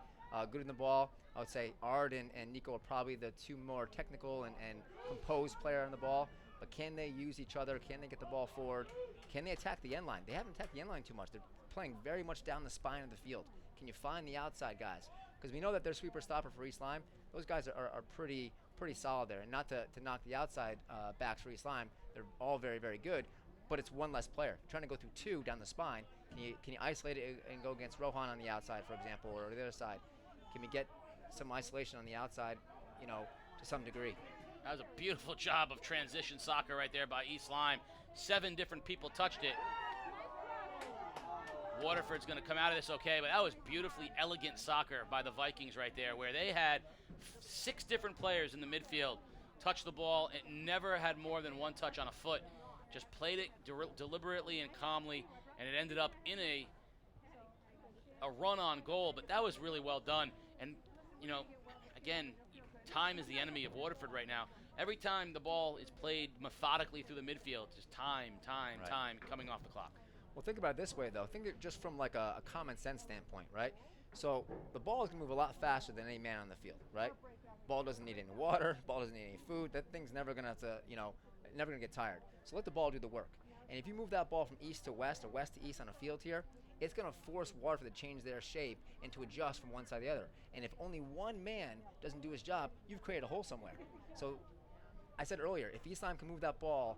good in the ball. I would say Ard and Nico are probably the two more technical and composed player on the ball. But can they use each other? Can they get the ball forward? Can they attack the end line? They haven't attacked the end line too much. They're playing very much down the spine of the field. Can you find the outside guys? Because we know that their sweeper stopper for East Lyme, those guys are pretty solid there. And not to knock the outside backs for East Lyme, they're all very, very good. But it's one less player. Trying to go through two down the spine. Can you isolate it and go against Rohan on the outside, for example, or the other side? Can we get some isolation on the outside, to some degree? That was a beautiful job of transition soccer right there by East Lyme. 7 different people touched it. Waterford's going to come out of this okay, but that was beautifully elegant soccer by the Vikings right there, where they had 6 different players in the midfield touch the ball. It never had more than one touch on a foot. Just played it deliberately and calmly, and it ended up in a run on goal, but that was really well done. And, again, time is the enemy of Waterford right now. Every time the ball is played methodically through the midfield, just time coming off the clock. Well, think about it this way, though. Think it just from like a common sense standpoint, right? So the ball is going to move a lot faster than any man on the field, right? Ball doesn't need any water. Ball doesn't need any food. That thing's never going to have to, never going to get tired. So let the ball do the work. And if you move that ball from east to west or west to east on a field here, it's going to force Waterford to change their shape and to adjust from one side to the other. And if only one man doesn't do his job, you've created a hole somewhere. So I said earlier, if East Lyme can move that ball,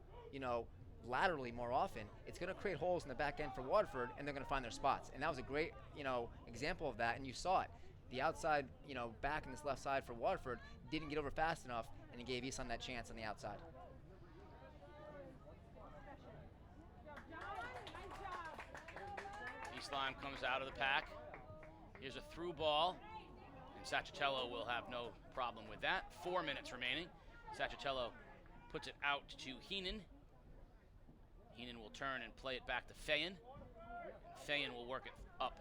laterally more often, it's going to create holes in the back end for Waterford, and they're going to find their spots. And that was a great, example of that, and you saw it. The outside, back in this left side for Waterford didn't get over fast enough, and it gave East Lyme that chance on the outside. East Lyme comes out of the pack. Here's a through ball, and Sacchitello will have no problem with that. 4 minutes remaining. Sacchitello puts it out to Heenan. Heenan will turn and play it back to Fayen. Fayen will work it up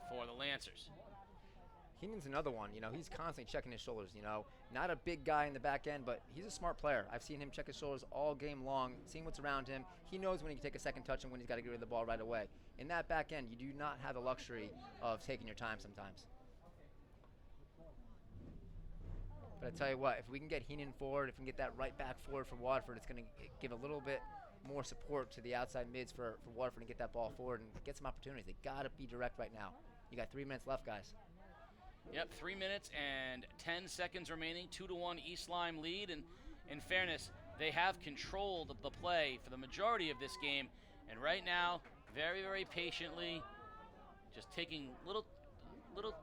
for the Lancers. Heenan's another one. He's constantly checking his shoulders. Not a big guy in the back end, but he's a smart player. I've seen him check his shoulders all game long, seeing what's around him. He knows when he can take a second touch and when he's got to get rid of the ball right away. In that back end, you do not have the luxury of taking your time sometimes. But I tell you what, if we can get Heenan forward, if we can get that right back forward for Waterford, it's going to give a little bit more support to the outside mids for Waterford to get that ball forward and get some opportunities. They got to be direct right now. You got 3 minutes left, guys. Yep, 3 minutes and 10 seconds remaining. 2-1 East Lyme lead. And in fairness, they have controlled the play for the majority of this game. And right now, very, very patiently, just taking little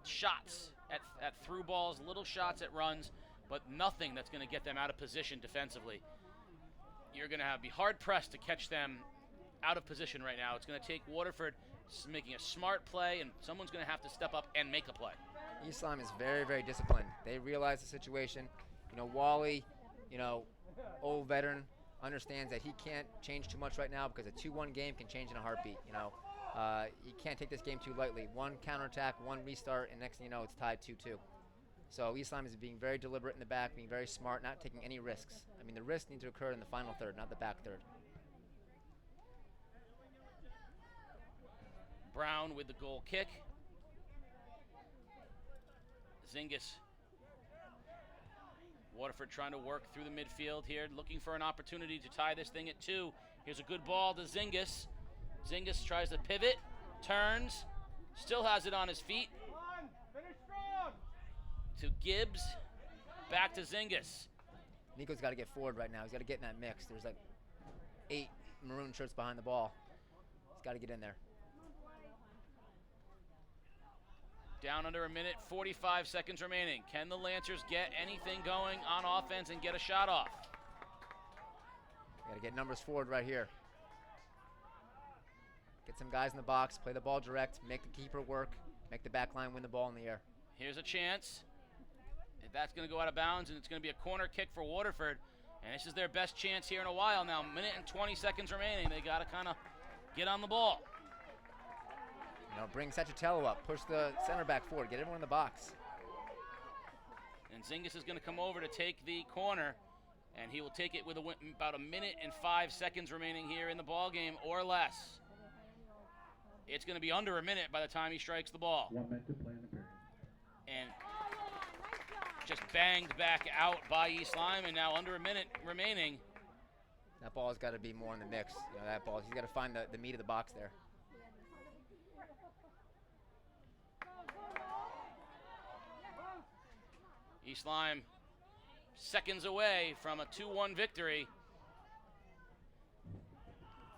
shots at through balls, little shots at runs, but nothing that's going to get them out of position defensively. You're going to be hard-pressed to catch them out of position right now. It's going to take Waterford making a smart play, and someone's going to have to step up and make a play. East Lyme is very, very disciplined. They realize the situation. Wally, old veteran, understands that he can't change too much right now because a 2-1 game can change in a heartbeat. You can't take this game too lightly. One counterattack, one restart, and next thing you know, it's tied 2-2. So East Lyme is being very deliberate in the back, being very smart, not taking any risks. I mean, the risks need to occur in the final third, not the back third. Brown with the goal kick. Zingis. Waterford trying to work through the midfield here, looking for an opportunity to tie this thing at 2. Here's a good ball to Zingis. Zingis tries to pivot, turns, still has it on his feet. To Gibbs, back to Zingis. Nico's got to get forward right now. He's got to get in that mix. There's like 8 maroon shirts behind the ball. He's got to get in there. Down under a minute, 45 seconds remaining. Can the Lancers get anything going on offense and get a shot off? Got to get numbers forward right here. Get some guys in the box, play the ball direct, make the keeper work, make the back line win the ball in the air. Here's a chance. That's going to go out of bounds, and it's going to be a corner kick for Waterford. And this is their best chance here in a while now. Minute and 20 seconds remaining. They got to kind of get on the ball. Bring Sacchatello up, push the center back forward, get everyone in the box. And Zingis is going to come over to take the corner, and he will take it with about 1 minute and 5 seconds remaining here in the ball game or less. It's going to be under 1 minute by the time he strikes the ball. 1 minute to play in the period. And just banged back out by East Lyme, and now under 1 minute remaining. That ball's got to be more in the mix. That ball, he's got to find the meat of the box there. East Lyme seconds away from a 2-1 victory.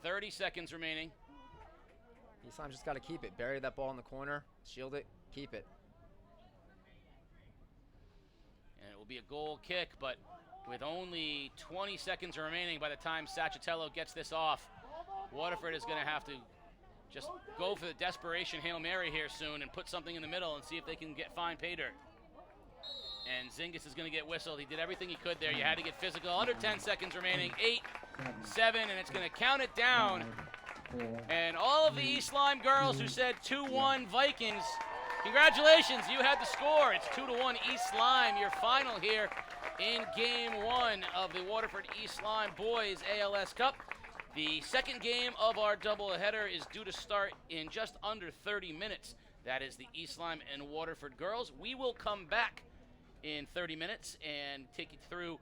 30 seconds remaining. East Lyme's just got to keep it. Bury that ball in the corner, shield it, keep it. And it will be a goal kick, but with only 20 seconds remaining by the time Sacchatello gets this off, Waterford is going to have to just go for the desperation Hail Mary here soon and put something in the middle and see if they can find pay dirt. And Zingis is going to get whistled. He did everything he could there. You had to get physical. Under 10 seconds remaining. 8, 7, and it's going to count it down. And all of the East Lyme girls who said 2-1 Vikings, congratulations, you had the score. It's 2-1 East Lyme, your final here in Game 1 of the Waterford East Lyme Boys ALS Cup. The second game of our doubleheader is due to start in just under 30 minutes. That is the East Lyme and Waterford girls. We will come back in 30 minutes and take you through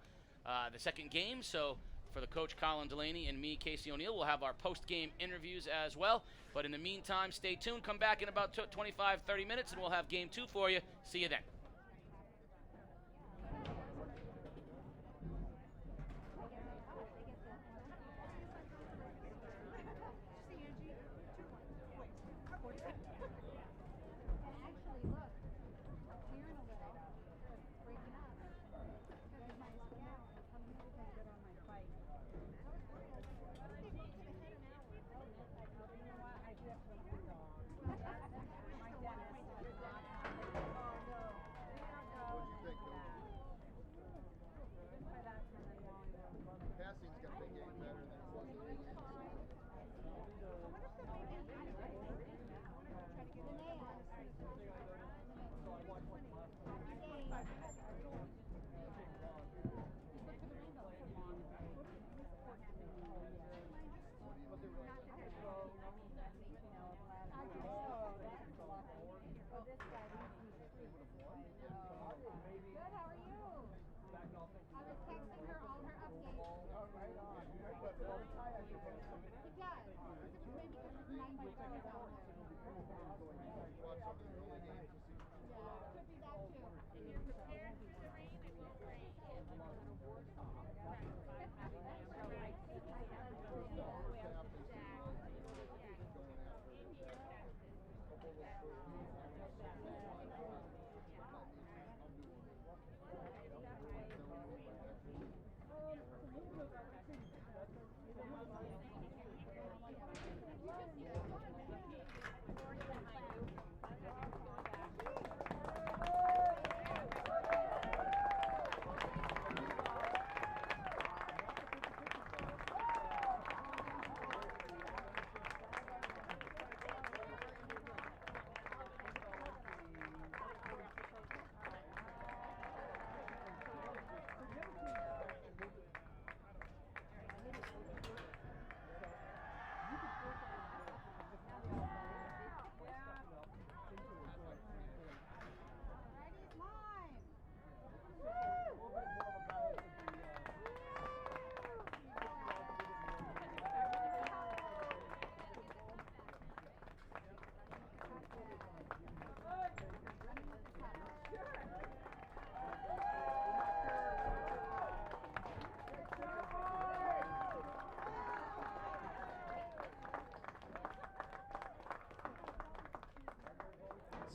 the second game. So for the coach Colin Delaney and me, Casey O'Neill, we'll have our post-game interviews as well. But in the meantime, stay tuned. Come back in about 25, 30 minutes, and we'll have Game 2 for you. See you then.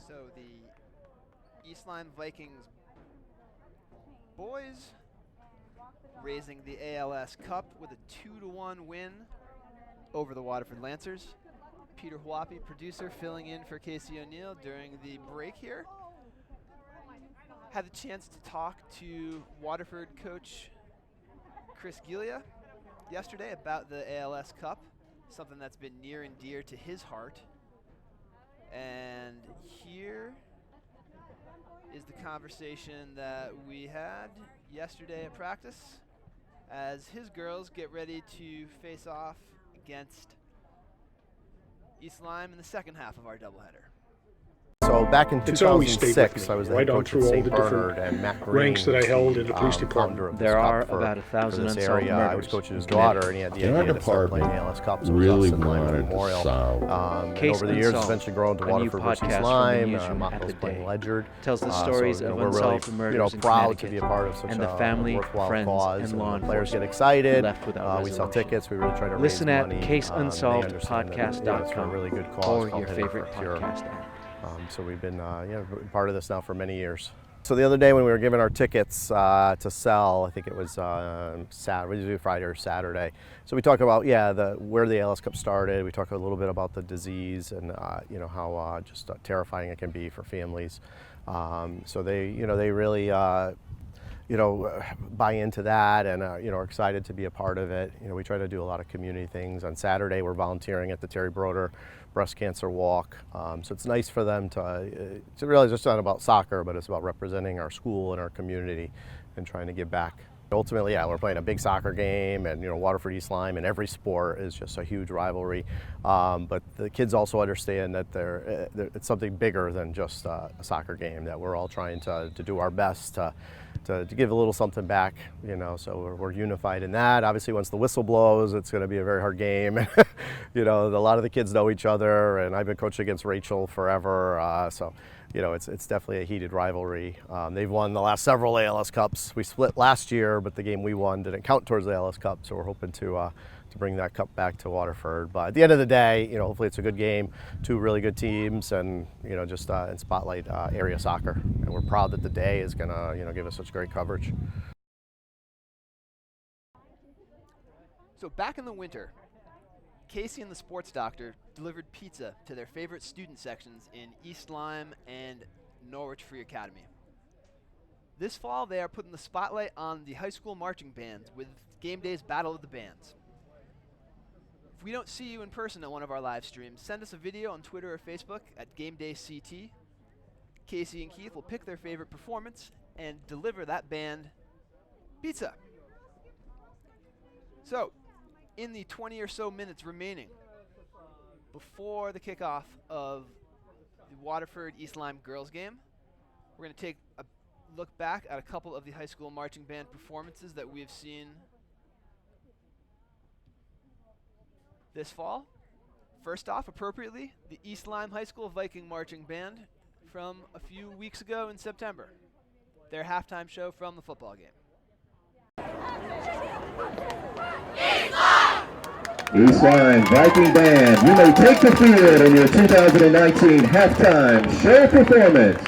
So the East Lyme Vikings boys raising the ALS Cup with a 2-1 win over the Waterford Lancers. Peter Huapi, producer, filling in for Casey O'Neill during the break here. Had the chance to talk to Waterford coach Chris Giglia yesterday about the ALS Cup, something that's been near and dear to his heart. And here is the conversation that we had yesterday at practice as his girls get ready to face off against East Lyme in the second half of our doubleheader. So back in It's always stayed 2006, with me, I was the right head on coach through at all St. the different Bernard, and Matt Green ranks that I was held in the police founder department. of There this are cup for about 1,000 this unsolved area. I was murders coaching his in daughter, Connecticut. and he had the Our idea to start playing department ALS Cups. It was really us and Lyme wanted to Memorial. solve And Case over the years, it's Unsolved, eventually grown to a new Waterford versus podcast from the Lyme. newsroom at Motto's the playing Day Ledger. tells the stories of we're unsolved really, murders in proud to Connecticut be a part of such and the a family, worthwhile friends, cause. and law the players get enforcement excited. left without We sell resolution. tickets. We really try to Listen raise at money. caseunsolvedpodcast.com It's a really good cause or called your Heading for favorite Cure. podcast app. So we've been part of this now for many years. So the other day when we were giving our tickets to sell, I think it was Saturday, we usually do Friday or Saturday. So we talk about where the ALS Cup started. We talk a little bit about the disease and how just terrifying it can be for families. So they really buy into that and are excited to be a part of it. We try to do a lot of community things. On Saturday we're volunteering at the Terry Broder Breast Cancer Walk. So it's nice for them to realize it's not about soccer, but it's about representing our school and our community and trying to give back. Ultimately, we're playing a big soccer game, and Waterford East Lyme in every sport is just a huge rivalry. But the kids also understand that it's something bigger than just a soccer game, that we're all trying to do our best to give a little something back, so we're unified in that. Obviously, once the whistle blows, it's going to be a very hard game. A lot of the kids know each other, and I've been coaching against Rachel forever, so it's definitely a heated rivalry. They've won the last several ALS Cups. We split last year, but the game we won didn't count towards the ALS Cup, so we're hoping to bring that cup back to Waterford. But at the end of the day, hopefully it's a good game, two really good teams, and just in spotlight area soccer. And we're proud that the Day is going to give us such great coverage. So back in the winter, Casey and the sports doctor delivered pizza to their favorite student sections in East Lyme and Norwich Free Academy. This fall, they are putting the spotlight on the high school marching bands with Game Day's Battle of the Bands. If we don't see you in person at one of our live streams, send us a video on Twitter or Facebook at Game Day CT. Casey and Keith will pick their favorite performance and deliver that band pizza. So, in the 20 or so minutes remaining before the kickoff of the Waterford East Lyme girls game, we're going to take a look back at a couple of the high school marching band performances that we have seen this fall. First off, appropriately, the East Lyme High School Viking Marching Band from a few weeks ago in September. Their halftime show from the football game. East Lyme Viking Band, you may take the field in your 2019 halftime show performance.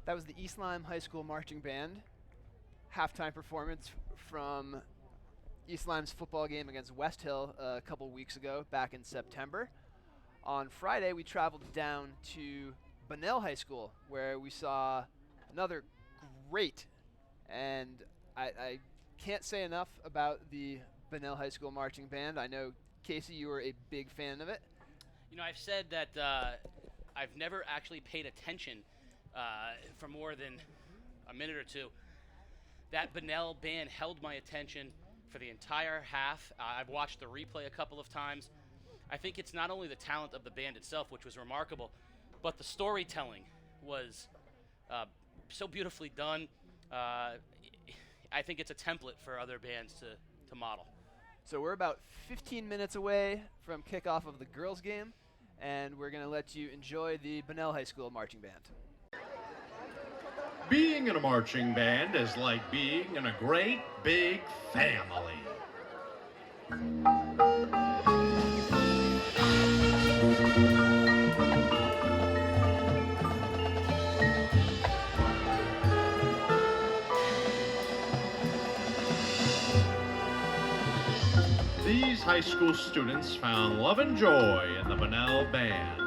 That was the East Lyme High School Marching Band halftime performance from East Lyme's football game against West Hill a couple weeks ago, back in September. On Friday, we traveled down to Bunnell High School, where we saw another great, and I can't say enough about the Bunnell High School Marching Band. I know, Casey, you were a big fan of it. You know, I've said that I've never actually paid attention for more than a minute or two. That Bunnell band held my attention for the entire half. I've watched the replay a couple of times. I think it's not only the talent of the band itself, which was remarkable, but the storytelling was so beautifully done. I think it's a template for other bands to model. So we're about 15 minutes away from kickoff of the girls' game, and we're going to let you enjoy the Bunnell High School Marching Band. Being in a marching band is like being in a great big family. These high school students found love and joy in the Bunnell Band.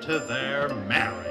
To their marriage.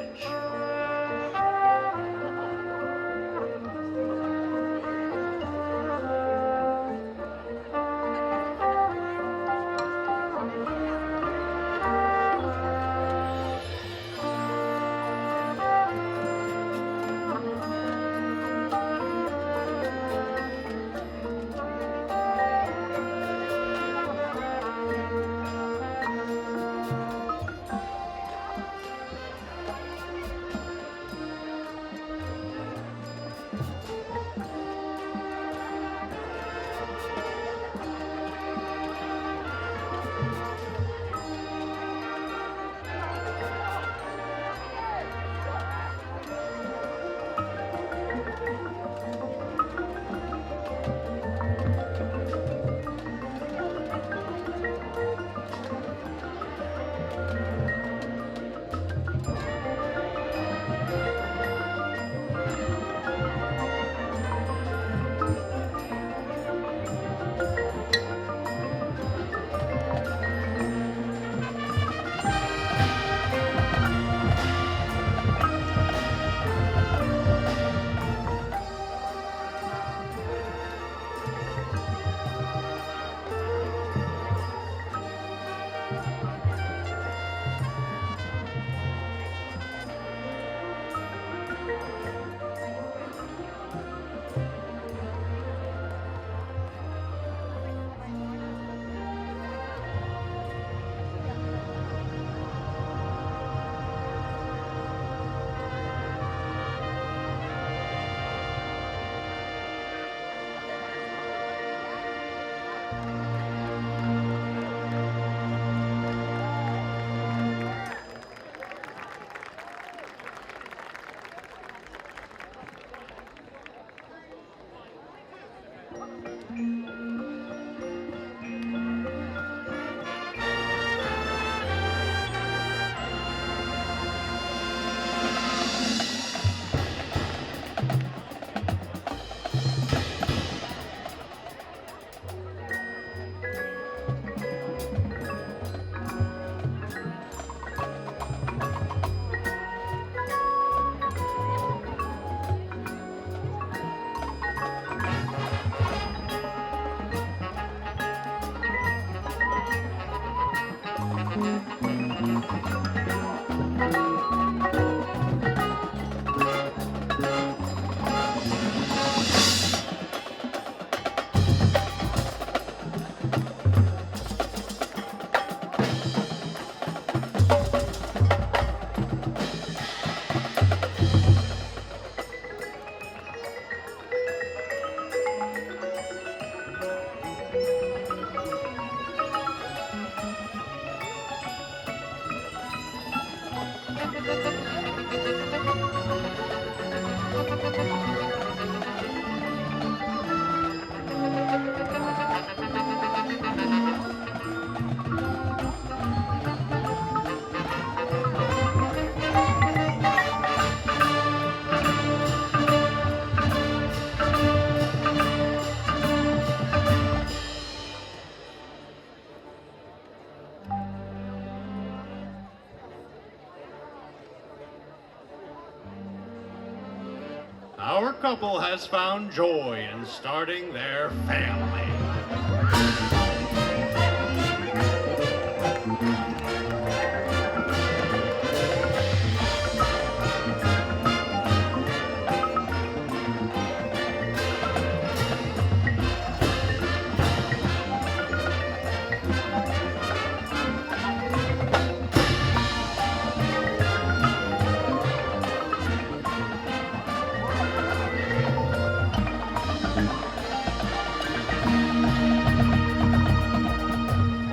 couple has found joy in starting their family.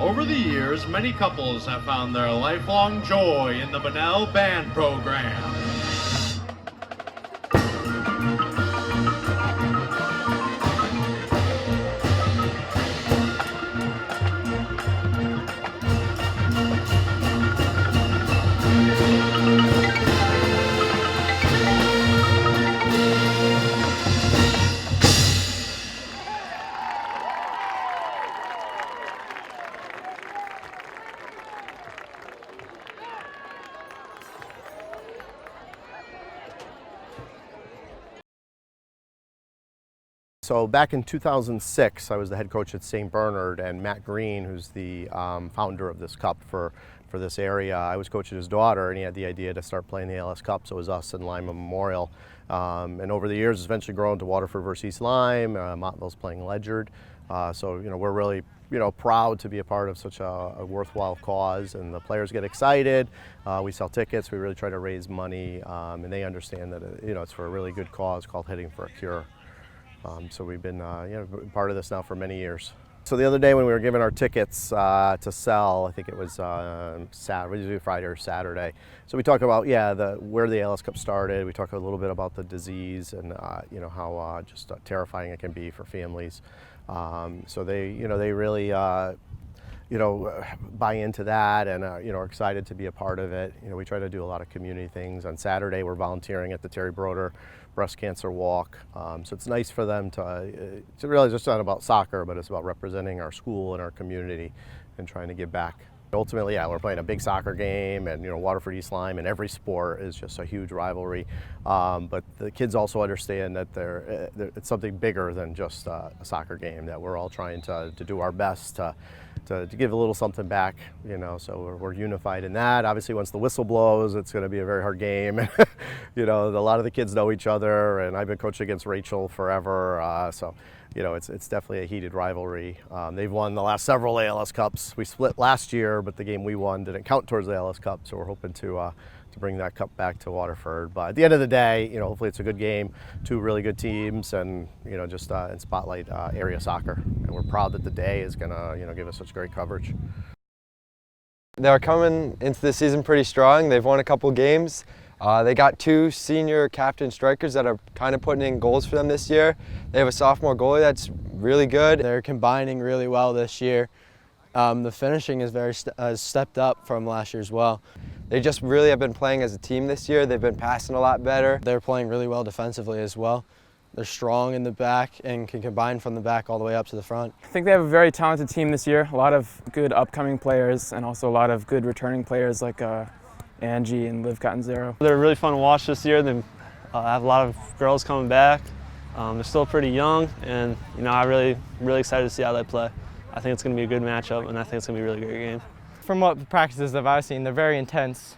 Over the years, many couples have found their lifelong joy in the Bunnell Band program. So back in 2006, I was the head coach at St. Bernard, and Matt Green, who's the founder of this cup for this area, I was coaching his daughter, and he had the idea to start playing the ALS Cup, so it was us and Lyme Memorial. And over the years, it's eventually grown to Waterford versus East Lyme, Montville's playing Ledyard. So, we're really, proud to be a part of such a worthwhile cause, and the players get excited. We sell tickets, we really try to raise money, and they understand that, it's for a really good cause called Hitting for a Cure. So we've been part of this now for many years. So the other day when we were giving our tickets to sell, I think it was Saturday, usually Friday or Saturday. So we talk about where the ALS Cup started. We talk a little bit about the disease and how just terrifying it can be for families. So they really buy into that and are excited to be a part of it. We try to do a lot of community things. On Saturday we're volunteering at the Terry Broder Breast Cancer Walk. So it's nice for them to really just not about soccer, but it's about representing our school and our community and trying to give back. Ultimately, we're playing a big soccer game, and Waterford East Lyme in every sport is just a huge rivalry. But the kids also understand that it's something bigger than just a soccer game, that we're all trying to do our best to give a little something back, so we're unified in that. Obviously, once the whistle blows, it's going to be a very hard game. A lot of the kids know each other, and I've been coaching against Rachel forever, so it's definitely a heated rivalry. They've won the last several ALS Cups. We split last year, but the game we won didn't count towards the ALS Cup, so we're hoping to bring that cup back to Waterford. But at the end of the day, hopefully it's a good game, two really good teams, and just in spotlight area soccer. And we're proud that the day is gonna give us such great coverage. They're coming into the season pretty strong. They've won a couple games. They got two senior captain strikers that are kind of putting in goals for them this year. They have a sophomore goalie that's really good. They're combining really well this year. The finishing is has stepped up from last year as well. They just really have been playing as a team this year. They've been passing a lot better. They're playing really well defensively as well. They're strong in the back and can combine from the back all the way up to the front. I think they have a very talented team this year. A lot of good upcoming players and also a lot of good returning players like Angie and Liv Catanzaro. They're really fun to watch this year. They have a lot of girls coming back. They're still pretty young, and I'm really excited to see how they play. I think it's going to be a good matchup, and I think it's going to be a really great game. From what practices that I've seen, they're very intense.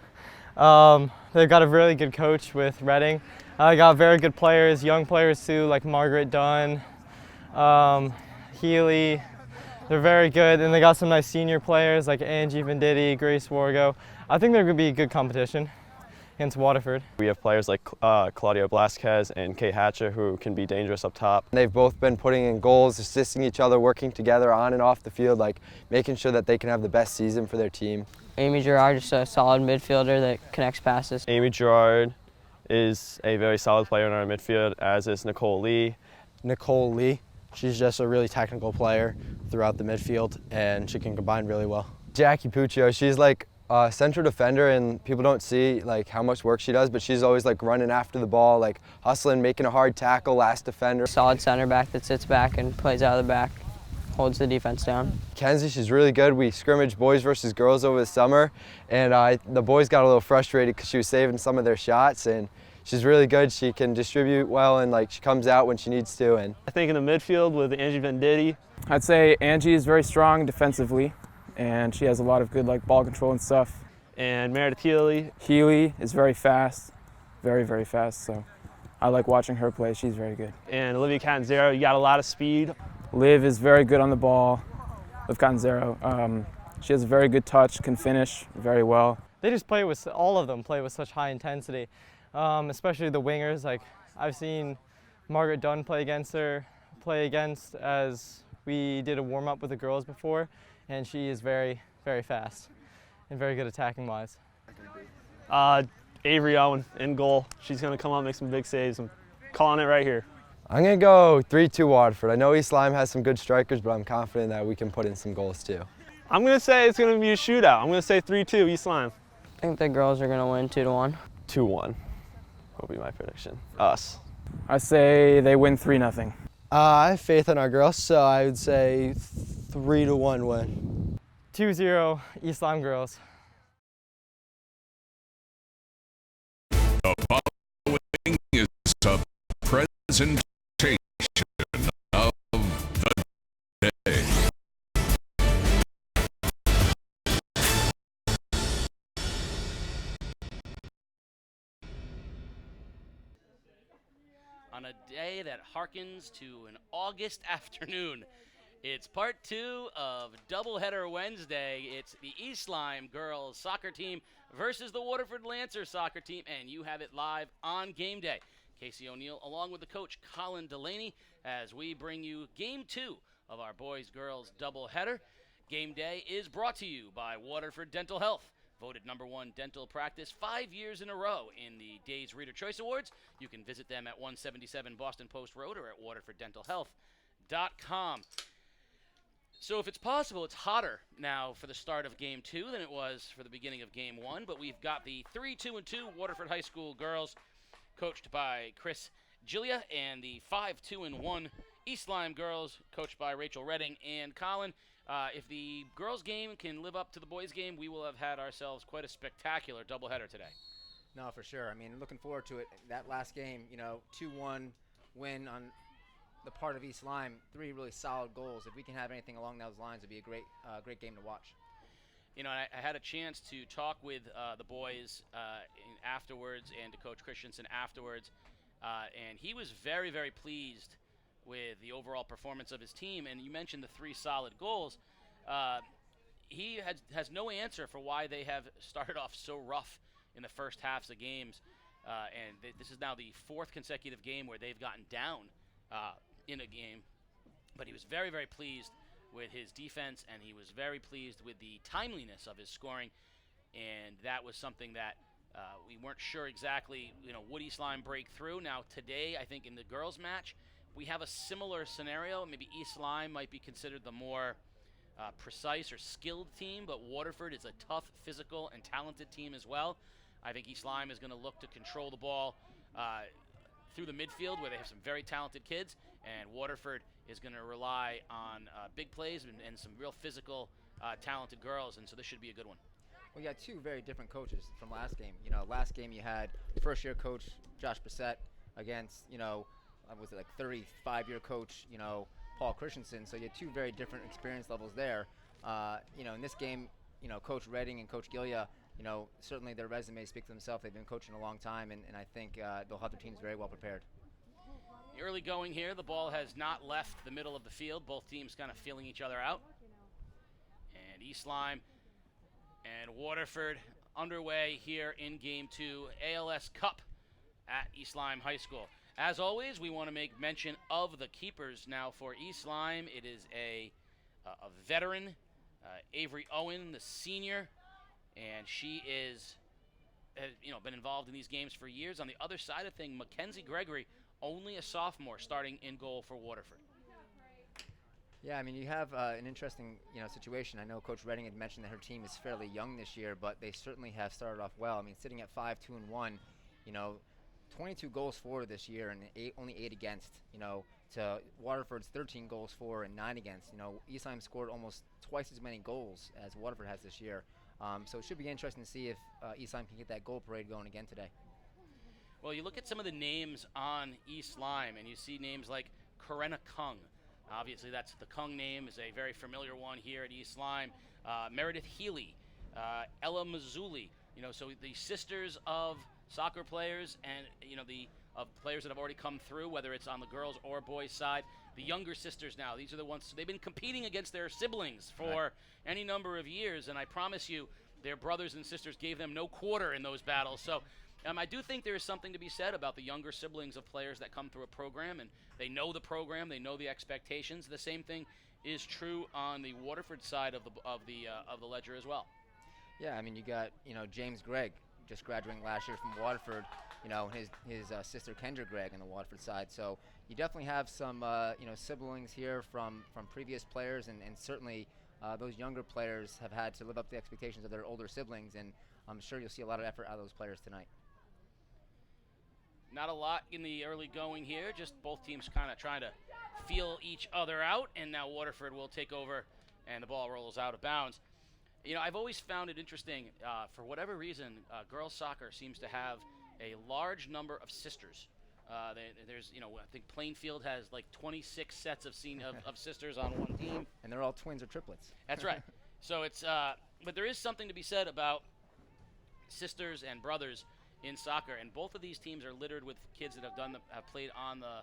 They've got a really good coach with Redding. They got very good players, young players too, like Margaret Dunn, Healy. They're very good, and they got some nice senior players like Angie Venditti, Grace Wargo. I think they're going to be a good competition against Waterford. We have players like Claudia Blasquez and Kate Hatcher who can be dangerous up top. They've both been putting in goals, assisting each other, working together on and off the field, like making sure that they can have the best season for their team. Amy Gerard is a solid midfielder that connects passes. Amy Gerard is a very solid player in our midfield, as is Nicole Lee. Nicole Lee, she's just a really technical player throughout the midfield, and she can combine really well. Jackie Puccio, she's like a central defender, and people don't see like how much work she does, but she's always like running after the ball, like hustling, making a hard tackle, last defender. Solid center back that sits back and plays out of the back, holds the defense down. Kenzie, she's really good. We scrimmaged boys versus girls over the summer, and the boys got a little frustrated because she was saving some of their shots, and she's really good. She can distribute well and like she comes out when she needs to. And I think in the midfield with Angie Venditti, I'd say Angie is very strong defensively, and she has a lot of good like ball control and stuff. And Meredith Healy. Healy is very fast, very, very fast. So I like watching her play. She's very good. And Olivia Catanzaro, you got a lot of speed. Liv is very good on the ball. Liv Catanzaro. She has a very good touch, can finish very well. They just play with, all of them play with such high intensity, especially the wingers. Like I've seen Margaret Dunn play against as we did a warm-up with the girls before, and she is very, very fast and very good attacking wise. Avery Owen in goal. She's going to come out and make some big saves. I'm calling it right here. I'm going to go 3-2 Waterford. I know East Lyme has some good strikers, but I'm confident that we can put in some goals too. I'm going to say it's going to be a shootout. I'm going to say 3-2 East Lyme. I think the girls are going to win 2-1. 2-1 will be my prediction. Us. I say they win 3-0. I have faith in our girls, so I would say 3-1 win. 2-0 East Lyme girls. The following is a presentation of the day. On a day that harkens to an August afternoon, it's part 2 of Doubleheader Wednesday. It's the East Lyme girls soccer team versus the Waterford Lancers soccer team, and you have it live on game day. Casey O'Neill along with the coach Colin Delaney as we bring you game 2 of our boys-girls doubleheader. Game day is brought to you by Waterford Dental Health. Voted #1 dental practice 5 years in a row in the Day's Reader Choice Awards. You can visit them at 177 Boston Post Road or at waterforddentalhealth.com. So if it's possible, it's hotter now for the start of Game 2 than it was for the beginning of Game 1, but we've got the 3-2-2 Waterford High School girls coached by Chris Gillia and the 5-2-1 East Lyme girls coached by Rachel Redding and Colin. If the girls' game can live up to the boys' game, we will have had ourselves quite a spectacular doubleheader today. No, for sure. I mean, looking forward to it. That last game, 2-1 win on the part of East Lyme, 3 really solid goals. If we can have anything along those lines, it'd be a great game to watch. I had a chance to talk with the boys afterwards and to Coach Christensen afterwards, and he was very, very pleased with the overall performance of his team. And you mentioned the 3 solid goals. He has no answer for why they have started off so rough in the first halves of games, and this is now the 4th consecutive game where they've gotten down in a game. But he was very, very pleased with his defense, and he was very pleased with the timeliness of his scoring, and that was something that we weren't sure exactly, would East Lyme break through. Now today, I think in the girls' match, we have a similar scenario. Maybe East Lyme might be considered the more precise or skilled team, but Waterford is a tough, physical, and talented team as well. I think East Lyme is going to look to control the ball through the midfield where they have some very talented kids, and Waterford is going to rely on big plays and some real physical, talented girls, and so this should be a good one. We got 2 very different coaches from last game. Last game you had first-year coach Josh Brissett against, was it like 35-year coach, Paul Christensen. So you had 2 very different experience levels there. In this game, Coach Redding and Coach Gillia, certainly their resumes speak for themselves. They've been coaching a long time, and I think they'll have their teams very well prepared. The early going here, the ball has not left the middle of the field. Both teams kind of feeling each other out. And East Lyme and Waterford underway here in Game 2, ALS Cup at East Lyme High School. As always, we want to make mention of the keepers now for East Lyme. It is a veteran, Avery Owen, the senior, and she has been involved in these games for years. On the other side of things, Mackenzie Gregory, only a sophomore, starting in goal for Waterford. Yeah, I mean, you have an interesting, situation. I know Coach Redding had mentioned that her team is fairly young this year, but they certainly have started off well. I mean, sitting at 5-2-1, 22 goals for this year and only 8 against, to Waterford's 13 goals for and 9 against. East Lyme scored almost twice as many goals as Waterford has this year. So it should be interesting to see if East Lyme can get that goal parade going again today. Well, you look at some of the names on East Lyme, and you see names like Karenna Kung. Obviously, that's the Kung name is a very familiar one here at East Lyme. Meredith Healy, Ella Mazzulli. So the sisters of soccer players and of players that have already come through, whether it's on the girls or boys side. The younger sisters now, these are the ones, they've been competing against their siblings for any number of years, and I promise you, their brothers and sisters gave them no quarter in those battles. So I do think there is something to be said about the younger siblings of players that come through a program, and they know the program, they know the expectations. The same thing is true on the Waterford side of the ledger as well. Yeah, I mean, you got James Gregg just graduating last year from Waterford. His sister Kendra Gregg on the Waterford side. So you definitely have some siblings here from previous players, and certainly those younger players have had to live up to the expectations of their older siblings, and I'm sure you'll see a lot of effort out of those players tonight. Not a lot in the early going here, just both teams kind of trying to feel each other out, and now Waterford will take over, and the ball rolls out of bounds. I've always found it interesting, for whatever reason, girls soccer seems to have a large number of sisters. There's, I think Plainfield has like 26 sets of sisters on one team. And they're all twins or triplets. That's right. So it's, but there is something to be said about sisters and brothers in soccer, and both of these teams are littered with kids that have played on the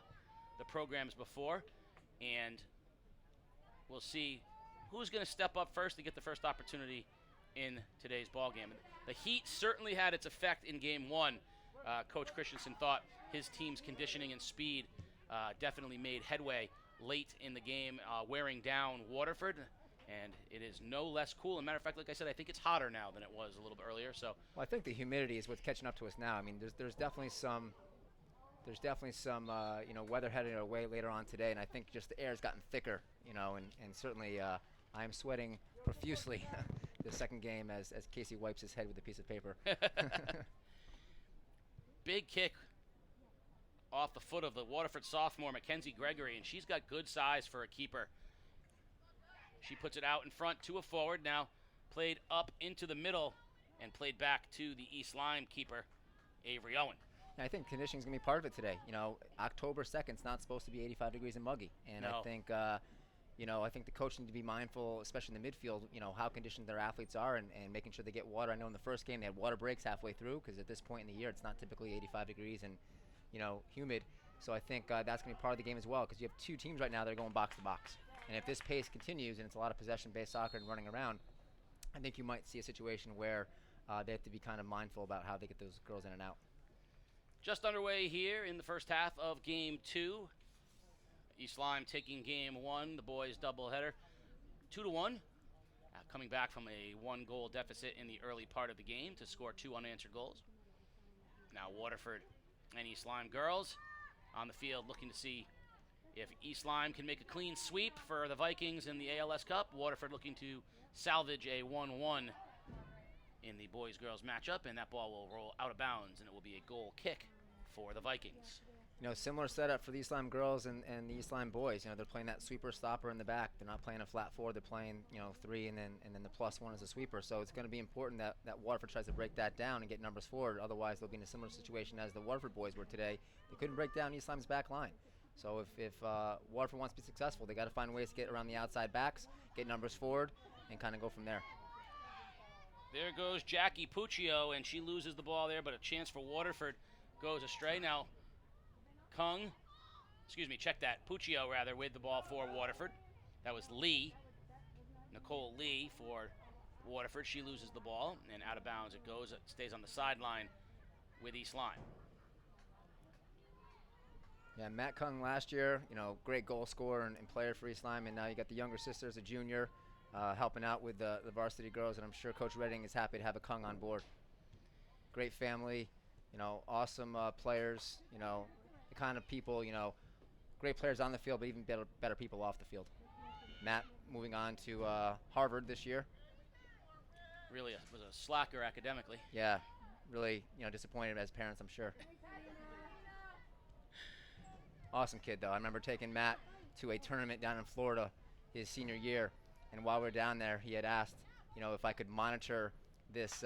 programs before, and we'll see who's going to step up first to get the first opportunity in today's ball game. The heat certainly had its effect in game one. Coach Christensen thought his team's conditioning and speed definitely made headway late in the game, wearing down Waterford, and it is no less cool. As a matter of fact, like I said, I think it's hotter now than it was a little bit earlier. So, well, I think the humidity is what's catching up to us now. I mean, there's definitely some weather heading our way later on today, and I think just the air's gotten thicker, and certainly I'm sweating profusely the second game as Casey wipes his head with a piece of paper. Big kick off the foot of the Waterford sophomore, Mackenzie Gregory, and she's got good size for a keeper. She puts it out in front to a forward, now played up into the middle and played back to the East Lyme keeper, Avery Owen. I think conditioning is going to be part of it today. October 2nd is not supposed to be 85 degrees and muggy, and no. I think the coach need to be mindful, especially in the midfield, how conditioned their athletes are, and making sure they get water. I know in the first game they had water breaks halfway through, because at this point in the year it's not typically 85 degrees and humid. So I think that's going to be part of the game as well, because you have two teams right now that are going box to box. And if this pace continues and it's a lot of possession-based soccer and running around, I think you might see a situation where they have to be kind of mindful about how they get those girls in and out. Just underway here in the first half of game two. East Lyme taking game one, the boys doubleheader, 2-1. Coming back from a 1-goal deficit in the early part of the game to score 2 unanswered goals. Now Waterford and East Lyme girls on the field looking to see if East Lyme can make a clean sweep for the Vikings in the ALS Cup. Waterford looking to salvage a 1-1 in the boys-girls matchup, and that ball will roll out of bounds, and it will be a goal kick for the Vikings. Similar setup for the East Lyme girls and the East Lyme boys. They're playing that sweeper stopper in the back. They're not playing a flat four. They're playing 3 and then the +1 as a sweeper. So it's going to be important that Waterford tries to break that down and get numbers forward. Otherwise, they'll be in a similar situation as the Waterford boys were today. They couldn't break down East Lyme's back line. So if Waterford wants to be successful, they got to find ways to get around the outside backs, get numbers forward, and kind of go from there. There goes Jackie Puccio, and she loses the ball there, but a chance for Waterford goes astray. Now, Puccio rather, with the ball for Waterford. That was Nicole Lee for Waterford. She loses the ball, and out of bounds it goes. It stays on the sideline with East Lyme. Yeah, Matt Kung last year, great goal scorer and player for East Lyme, and now you got the younger sister as a junior helping out with the varsity girls, and I'm sure Coach Redding is happy to have a Kung on board. Great family, awesome players, the kind of people, great players on the field, but even better people off the field. Matt moving on to Harvard this year. Really was a slacker academically. Yeah, really, disappointed as parents, I'm sure. Awesome kid, though. I remember taking Matt to a tournament down in Florida his senior year, and while we were down there, he had asked, if I could monitor this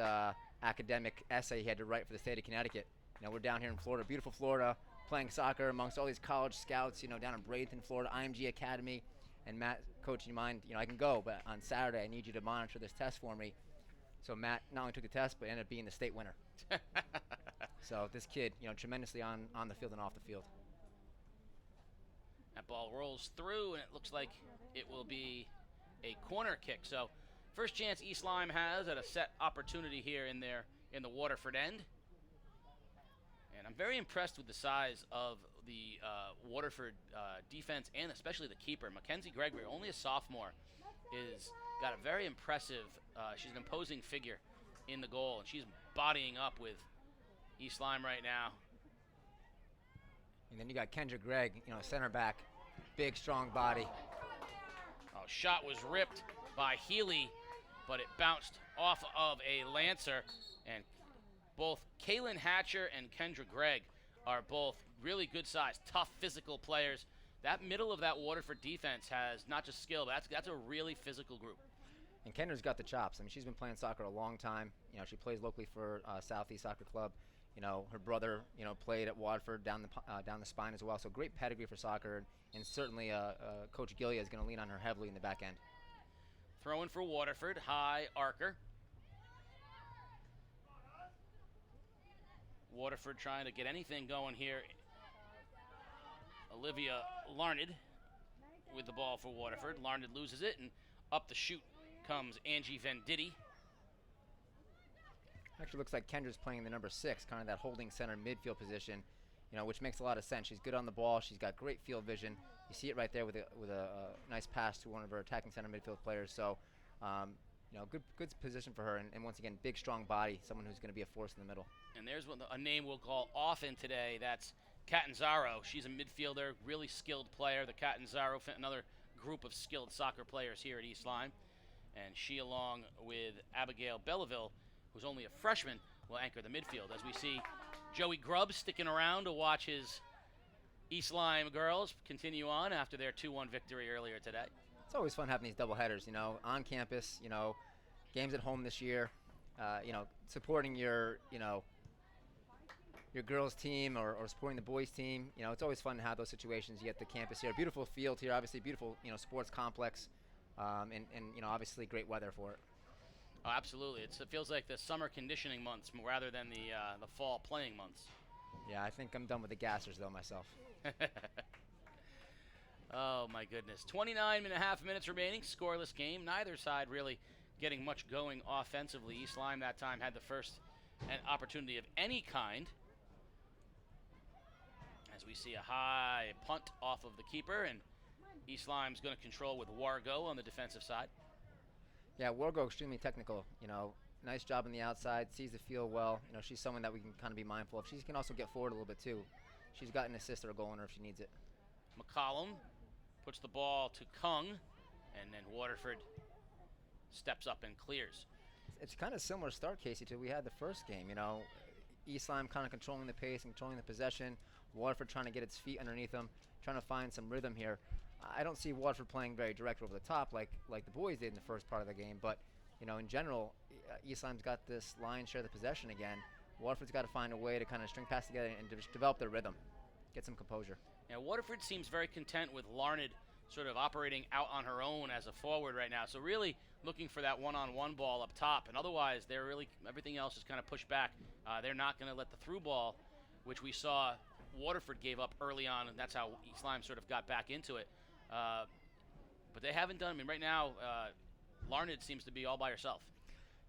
academic essay he had to write for the state of Connecticut. we're down here in Florida, beautiful Florida, playing soccer amongst all these college scouts, down in Bradenton, Florida, IMG Academy. And Matt, coach, you mind, I can go, but on Saturday I need you to monitor this test for me. So Matt not only took the test, but ended up being the state winner. So this kid, tremendously on the field and off the field. That ball rolls through, and it looks like it will be a corner kick. So first chance East Lyme has at a set opportunity here in the Waterford end. And I'm very impressed with the size of the Waterford defense and especially the keeper. Mackenzie Gregory, only a sophomore, is got a very impressive, she's an imposing figure in the goal, and she's bodying up with East Lyme right now. And then you got Kendra Gregg, center back, big, strong body. Oh, shot was ripped by Healy, but it bounced off of a Lancer, and both Kaylin Hatcher and Kendra Gregg are both really good size, tough, physical players. That middle of that Waterford defense has not just skill, but that's a really physical group. And Kendra's got the chops. I mean, she's been playing soccer a long time. She plays locally for Southeast Soccer Club. Her brother, played at Waterford down the spine as well. So great pedigree for soccer, and certainly Coach Gillia is going to lean on her heavily in the back end. Throwing for Waterford, high arcer. Waterford trying to get anything going here. Olivia Larned with the ball for Waterford. Larned loses it, and up the chute comes Angie Venditti. Actually looks like Kendra's playing the number 6, kind of that holding center midfield position, which makes a lot of sense. She's good on the ball. She's got great field vision. You see it right there with a nice pass to one of her attacking center midfield players. So, good position for her. And once again, big, strong body, someone who's going to be a force in the middle. And there's a name we'll call often today. That's Catanzaro. She's a midfielder, really skilled player. The Catanzaro, another group of skilled soccer players here at East Lyme. And she, along with Abigail Belleville, who's only a freshman, will anchor the midfield. As we see Joey Grubbs sticking around to watch his East Lyme girls continue on after their 2-1 victory earlier today. It's always fun having these doubleheaders, on campus, games at home this year, supporting your girls team or supporting the boys team. It's always fun to have those situations. You get the campus here, beautiful field here, obviously beautiful, sports complex, and obviously great weather for it. Oh, absolutely. It feels like the summer conditioning months rather than the fall playing months. Yeah, I think I'm done with the gassers, though, myself. Oh, my goodness. 29.5 minutes remaining, scoreless game. Neither side really getting much going offensively. East Lyme that time had the first opportunity of any kind. As we see a high punt off of the keeper, and East Lyme's going to control with Wargo on the defensive side. Yeah, Wargo extremely technical. Nice job on the outside, sees the field well. She's someone that we can kind of be mindful of. She can also get forward a little bit too. She's got an assist or a goal in her if she needs it. McCollum puts the ball to Kung, and then Waterford steps up and clears. It's kind of similar start, Casey, to we had the first game. East Lyme kind of controlling the pace and controlling the possession. Waterford trying to get its feet underneath them, trying to find some rhythm here. I don't see Waterford playing very direct over the top like the boys did in the first part of the game, but in general, East Lyme's got this lion's share of the possession again. Waterford's got to find a way to kind of string pass together and develop their rhythm, get some composure. Now, Waterford seems very content with Larned sort of operating out on her own as a forward right now, so really looking for that one-on-one ball up top, and otherwise they're really, everything else is kind of pushed back. They're not going to let the through ball, which we saw Waterford gave up early on, and that's how East Lyme sort of got back into it. But they haven't done, right now, Larned seems to be all by herself.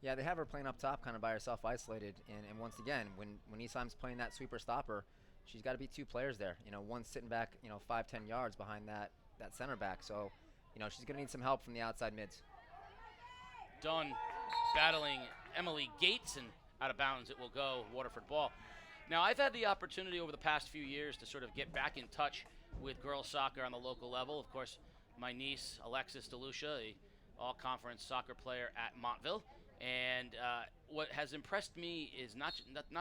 Yeah, they have her playing up top kind of by herself, isolated. And once again, when East Lyme's playing that sweeper stopper, she's got to be 2 players there. One sitting back, 5-10 yards behind that center back. So, she's going to need some help from the outside mids. Dunn battling Emily Gates, and out of bounds it will go, Waterford ball. Now, I've had the opportunity over the past few years to sort of get back in touch with girls soccer on the local level. Of course, my niece, Alexis DeLucia, a all-conference soccer player at Montville. And what has impressed me is not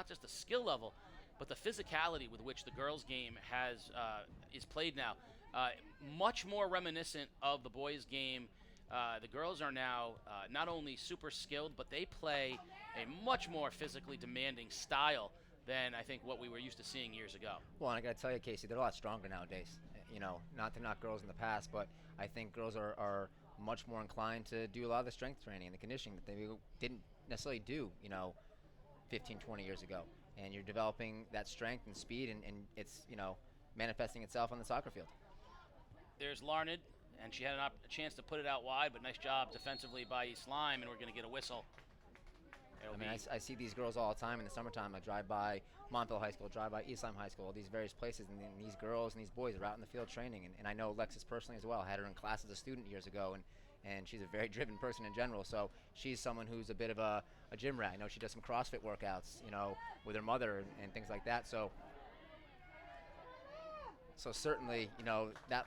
just the skill level, but the physicality with which the girls' game is played now. Much more reminiscent of the boys' game. The girls are now not only super skilled, but they play a much more physically demanding style than I think what we were used to seeing years ago. Well, and I got to tell you, Casey, they're a lot stronger nowadays. You know, not to knock girls in the past, but I think girls are much more inclined to do a lot of the strength training and the conditioning that they didn't necessarily do, 15, 20 years ago. And you're developing that strength and speed, and it's, manifesting itself on the soccer field. There's Larned, and she had a chance to put it out wide, but nice job defensively by East Lyme, and we're going to get a whistle. I see these girls all the time in the summertime. I drive by Montville High School, drive by East Lyme High School, these various places, and these girls and these boys are out in the field training. And I know Alexis personally as well. I had her in class as a student years ago, and she's a very driven person in general. So she's someone who's a bit of a gym rat. I know she does some CrossFit workouts, with her mother and things like that. So certainly, that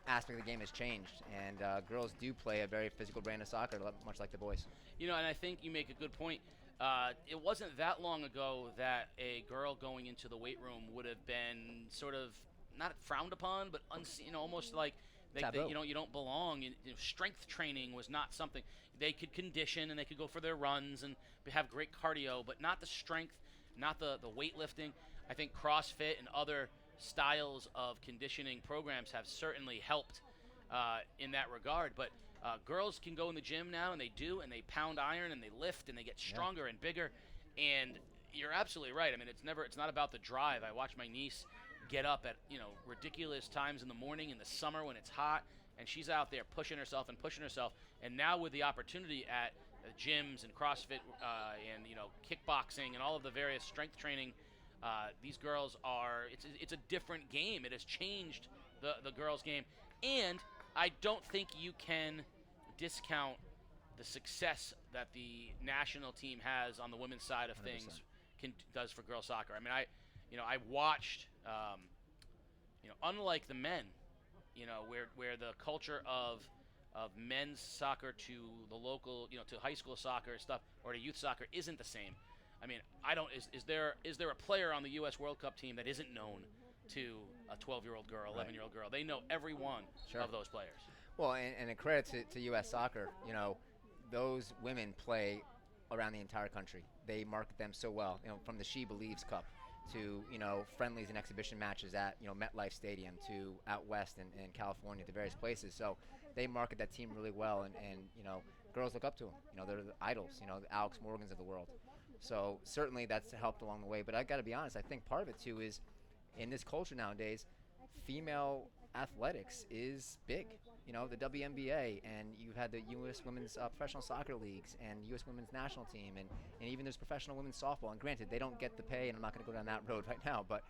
aspect of the game has changed, and girls do play a very physical brand of soccer, much like the boys. And I think you make a good point. It wasn't that long ago that a girl going into the weight room would have been sort of not frowned upon, but unseen, almost like you don't belong. Strength training was not something. They could condition and they could go for their runs and have great cardio, but not the strength, not the weightlifting. I think CrossFit and other styles of conditioning programs have certainly helped in that regard. But girls can go in the gym now, and they do, and they pound iron, and they lift, and they get stronger and bigger. And you're absolutely right. I mean, it's not about the drive. I watch my niece get up at ridiculous times in the morning in the summer when it's hot, and she's out there pushing herself. And now with the opportunity at gyms and CrossFit and kickboxing and all of the various strength training, these girls are. It's a different game. It has changed the girls' game, and I don't think you can discount the success that the national team has on the women's side of 100%. things does for girls soccer. I mean, I watched, unlike the men, where the culture of men's soccer to the local, to high school soccer stuff or to youth soccer isn't the same. I mean, is there a player on the U.S. World Cup team that isn't known to a 12-year-old girl, 11-year-old girl? They know every one of those players. Well, and a credit to U.S. soccer, those women play around the entire country. They market them so well, from the She Believes Cup to, friendlies and exhibition matches at, MetLife Stadium to out west in California to various places. So they market that team really well, and girls look up to them. They're the idols, the Alex Morgans of the world. So certainly that's helped along the way. But I got to be honest, I think part of it too is in this culture nowadays, female athletics is big. The WNBA, and you've had the U.S. Women's Professional Soccer Leagues and U.S. Women's National Team, and even there's professional women's softball. And granted, they don't get the pay, and I'm not going to go down that road right now, but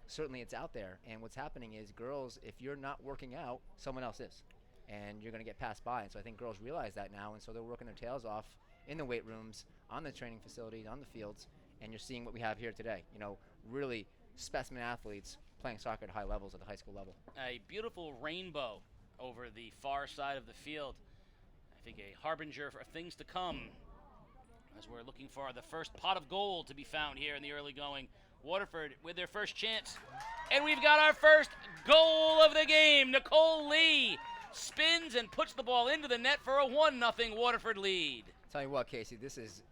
certainly it's out there. And what's happening is girls, if you're not working out, someone else is, and you're going to get passed by. And so I think girls realize that now, and so they're working their tails off in the weight rooms, on the training facilities, on the fields, and you're seeing what we have here today. Really specimen athletes playing soccer at high levels at the high school level. A beautiful rainbow over the far side of the field. I think a harbinger for things to come as we're looking for the first pot of gold to be found here in the early going. Waterford with their first chance. And we've got our first goal of the game. Nicole Lee spins and puts the ball into the net for a 1-0 Waterford lead. Tell you what, Casey, this is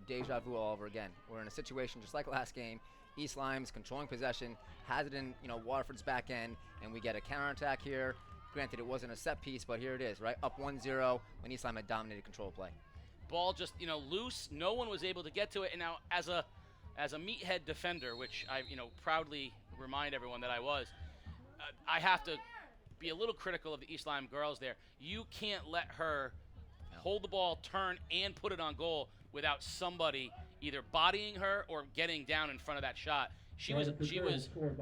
deja vu all over again. We're in a situation just like last game. East Lyme's controlling possession, has it in Waterford's back end, and we get a counterattack here. Granted, it wasn't a set piece, but here it is, right? Up 1-0 when East Lyme had dominated control play. Ball just loose. No one was able to get to it. And now as a meathead defender, which I proudly remind everyone that I was, I have to be a little critical of the East Lyme girls there. You can't let her hold the ball, turn, and put it on goal without somebody either bodying her or getting down in front of that shot. She was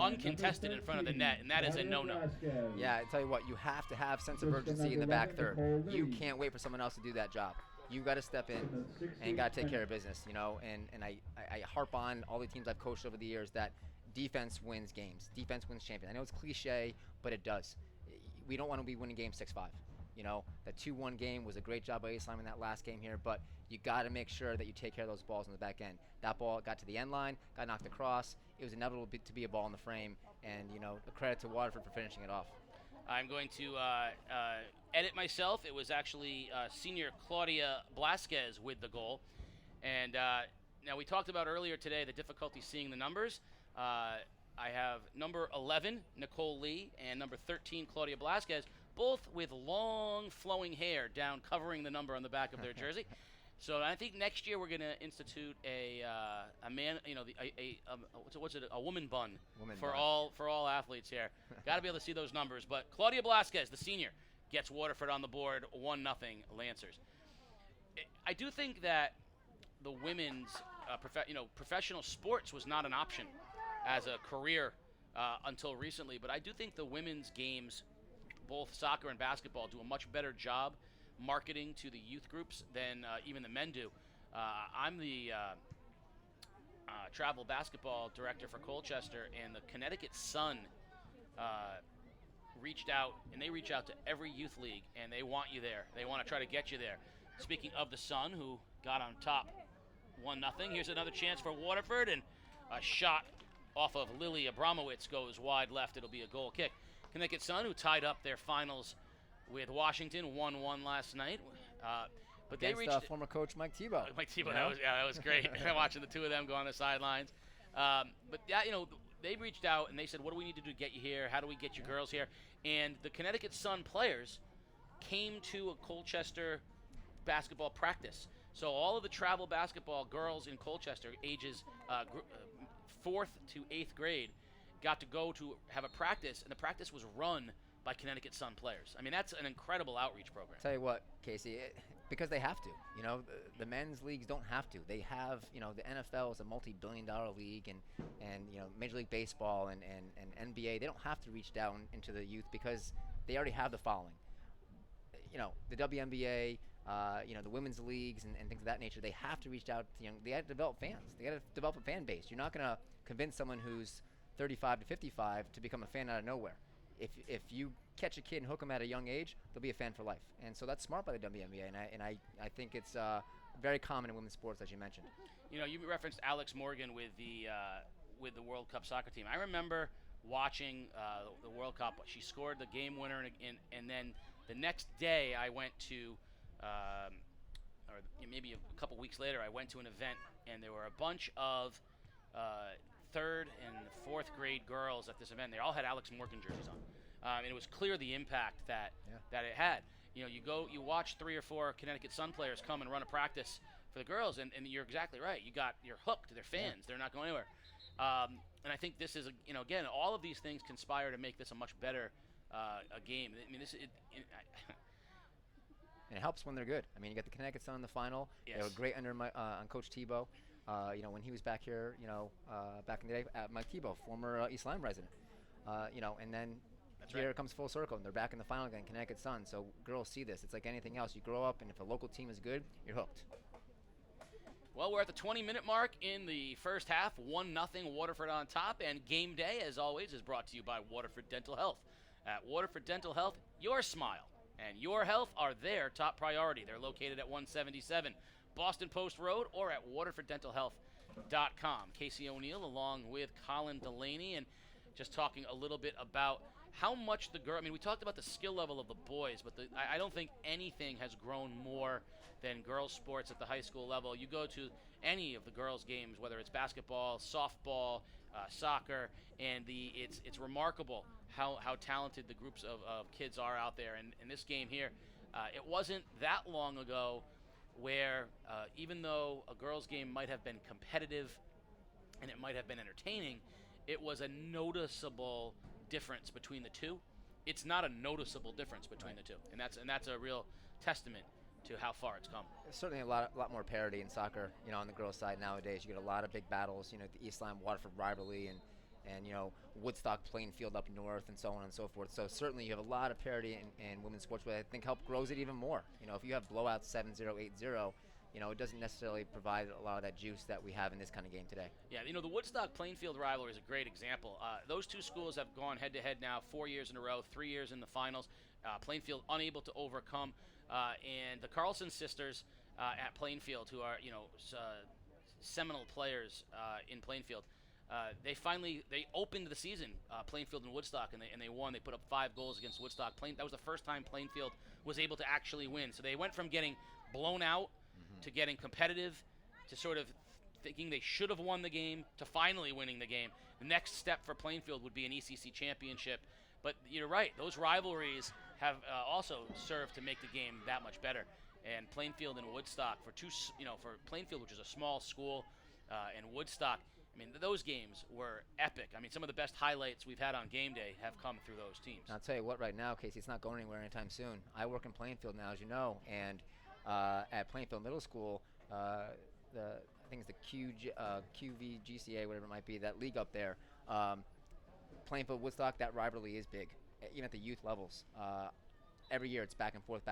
uncontested in front of the net, and that is a no-no. Yeah, I tell you what, you have to have sense of urgency in the back third. You can't wait for someone else to do that job. You got to step in and got to take care of business, And I harp on all the teams I've coached over the years that defense wins games. Defense wins champions. I know it's cliche, but it does. We don't want to be winning games 6-5. That 2-1 game was a great job by East Lyme in that last game here, but you got to make sure that you take care of those balls on the back end. That ball got to the end line, got knocked across. It was inevitable to be a ball in the frame, and a credit to Waterford for finishing it off. I'm going to edit myself. It was actually senior Claudia Blasquez with the goal, and Now, we talked about earlier today the difficulty seeing the numbers. I have number 11, Nicole Lee, and number 13, Claudia Blasquez, both with long flowing hair down covering the number on the back of their jersey. So I think next year we're going to institute a man, a woman bun for all athletes here. Got to be able to see those numbers. But Claudia Blasquez, the senior, gets Waterford on the board, 1-0 Lancers. I do think that the women's professional sports was not an option as a career until recently, but I do think the women's games, both soccer and basketball, do a much better job marketing to the youth groups than even the men do. I'm the travel basketball director for Colchester, and the Connecticut Sun reached out, and they reach out to every youth league, and they want you there. They want to try to get you there. Speaking of the Sun, who got on top 1-0, here's another chance for Waterford, and a shot off of Lily Abramowitz goes wide left. It'll be a goal kick. Connecticut Sun, who tied up their finals with Washington, 1-1 last night. But they reached former coach Mike Tebow. Mike Tebow, that was great. Watching the two of them go on the sidelines. But yeah, they reached out and they said, "What do we need to do to get you here? How do we get you girls here?" And the Connecticut Sun players came to a Colchester basketball practice. So all of the travel basketball girls in Colchester, ages 4th to 8th grade, got to go to have a practice, and the practice was run by Connecticut Sun players. I mean, that's an incredible outreach program. Tell you what, Casey, because they have to. The men's leagues don't have to. They have, the NFL is a multi-billion-dollar league, and Major League Baseball and NBA, they don't have to reach down into the youth because they already have the following. The WNBA, the women's leagues and things of that nature, they have to reach out to, they got to develop fans. They got to develop a fan base. You're not going to convince someone who's 35 to 55 to become a fan out of nowhere. If you catch a kid and hook them at a young age, they'll be a fan for life. And so that's smart by the WNBA, and I think it's very common in women's sports, as you mentioned. You referenced Alex Morgan with the World Cup soccer team. I remember watching the World Cup. She scored the game winner, and then the next day I went to, or maybe a couple weeks later, I went to an event, and there were a bunch of 3rd and 4th grade girls at this event. They all had Alex Morgan jerseys on. And it was clear the impact that it had. You watch 3 or 4 Connecticut Sun players come and run a practice for the girls, and you're exactly right. You're hooked. They're fans. They're not going anywhere. And I think this is, again, all of these things conspire to make this a much better a game. I mean, and it helps when they're good. I mean, you got the Connecticut Sun in the final. Yes. They were great under on Coach Tebow. When he was back here, back in the day, Mike Tebow, former East Lyme resident. And then it comes full circle, and they're back in the final again, Connecticut Sun. So girls see this. It's like anything else. You grow up, and if a local team is good, you're hooked. Well, we're at the 20-minute mark in the first half. 1-0 Waterford on top, and game day, as always, is brought to you by Waterford Dental Health. At Waterford Dental Health, your smile and your health are their top priority. They're located at 177 Boston Post Road or at waterforddentalhealth.com. Casey O'Neill along with Colin Delaney, and just talking a little bit about how much we talked about the skill level of the boys, but I don't think anything has grown more than girls sports at the high school level. You go to any of the girls games, whether it's basketball, softball, soccer, and it's remarkable how talented the groups of kids are out there. And in this game here, it wasn't that long ago where even though a girls game might have been competitive and it might have been entertaining, it was a noticeable difference between the two. It's not a noticeable difference between the two, and that's a real testament to how far it's come. There's certainly a lot more parity in soccer, on the girls' side nowadays. You get a lot of big battles, the East Lyme Waterford rivalry, and Woodstock Plainfield up north, and so on and so forth. So certainly you have a lot of parity in women's sports, but I think help grows it even more. If you have blowouts 7-0, 8-0, it doesn't necessarily provide a lot of that juice that we have in this kind of game today. Yeah, the Woodstock Plainfield rivalry is a great example. Those two schools have gone head-to-head now 4 years in a row, 3 years in the finals. Plainfield unable to overcome, and the Carlson sisters at Plainfield, who are seminal players in Plainfield, they opened the season, Plainfield and Woodstock, and they won. They put up 5 goals against Woodstock. That was the first time Plainfield was able to actually win. So they went from getting blown out to getting competitive to sort of thinking they should have won the game to finally winning the game. The next step for Plainfield would be an ECC championship. But you're right; those rivalries have also served to make the game that much better. And Plainfield and Woodstock, for Plainfield, which is a small school, and Woodstock, I mean, those games were epic. I mean, some of the best highlights we've had on game day have come through those teams. I'll tell you what, right now, Casey, it's not going anywhere anytime soon. I work in Plainfield now, as you know, and at Plainfield Middle School, I think it's the QVGCA, whatever it might be, that league up there. Plainfield Woodstock, that rivalry is big, even at the youth levels. Every year it's back and forth.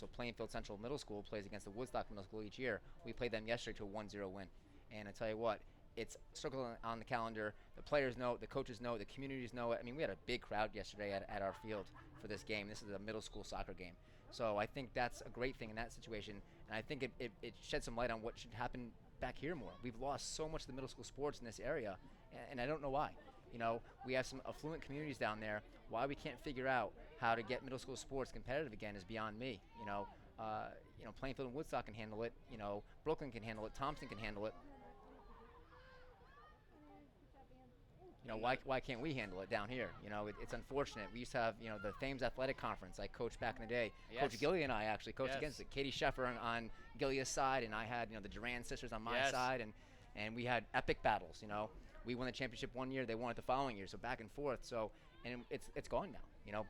So Plainfield Central Middle School plays against the Woodstock Middle School each year. We played them yesterday to a 1-0 win. And I tell you what, it's circled on the calendar. The players know it, the coaches know it, the communities know it. I mean, we had a big crowd yesterday at our field for this game. This is a middle school soccer game. So I think that's a great thing in that situation. And I think it sheds some light on what should happen back here more. We've lost so much of the middle school sports in this area, and I don't know why. You know, we have some affluent communities down there. Why we can't figure out how to get middle school sports competitive again is beyond me. Plainfield and Woodstock can handle it. Brooklyn can handle it. Thompson can handle it. Why can't we handle it down here? It's unfortunate. We used to have, the Thames Athletic Conference I coached back in the day. Yes. Coach Gillia and I actually coached Yes. against it. Katie Sheffer on Gillia's side, and I had, the Duran sisters on my Yes. side, and we had epic battles, We won the championship one year, they won it the following year, so back and forth. So, and it's gone now,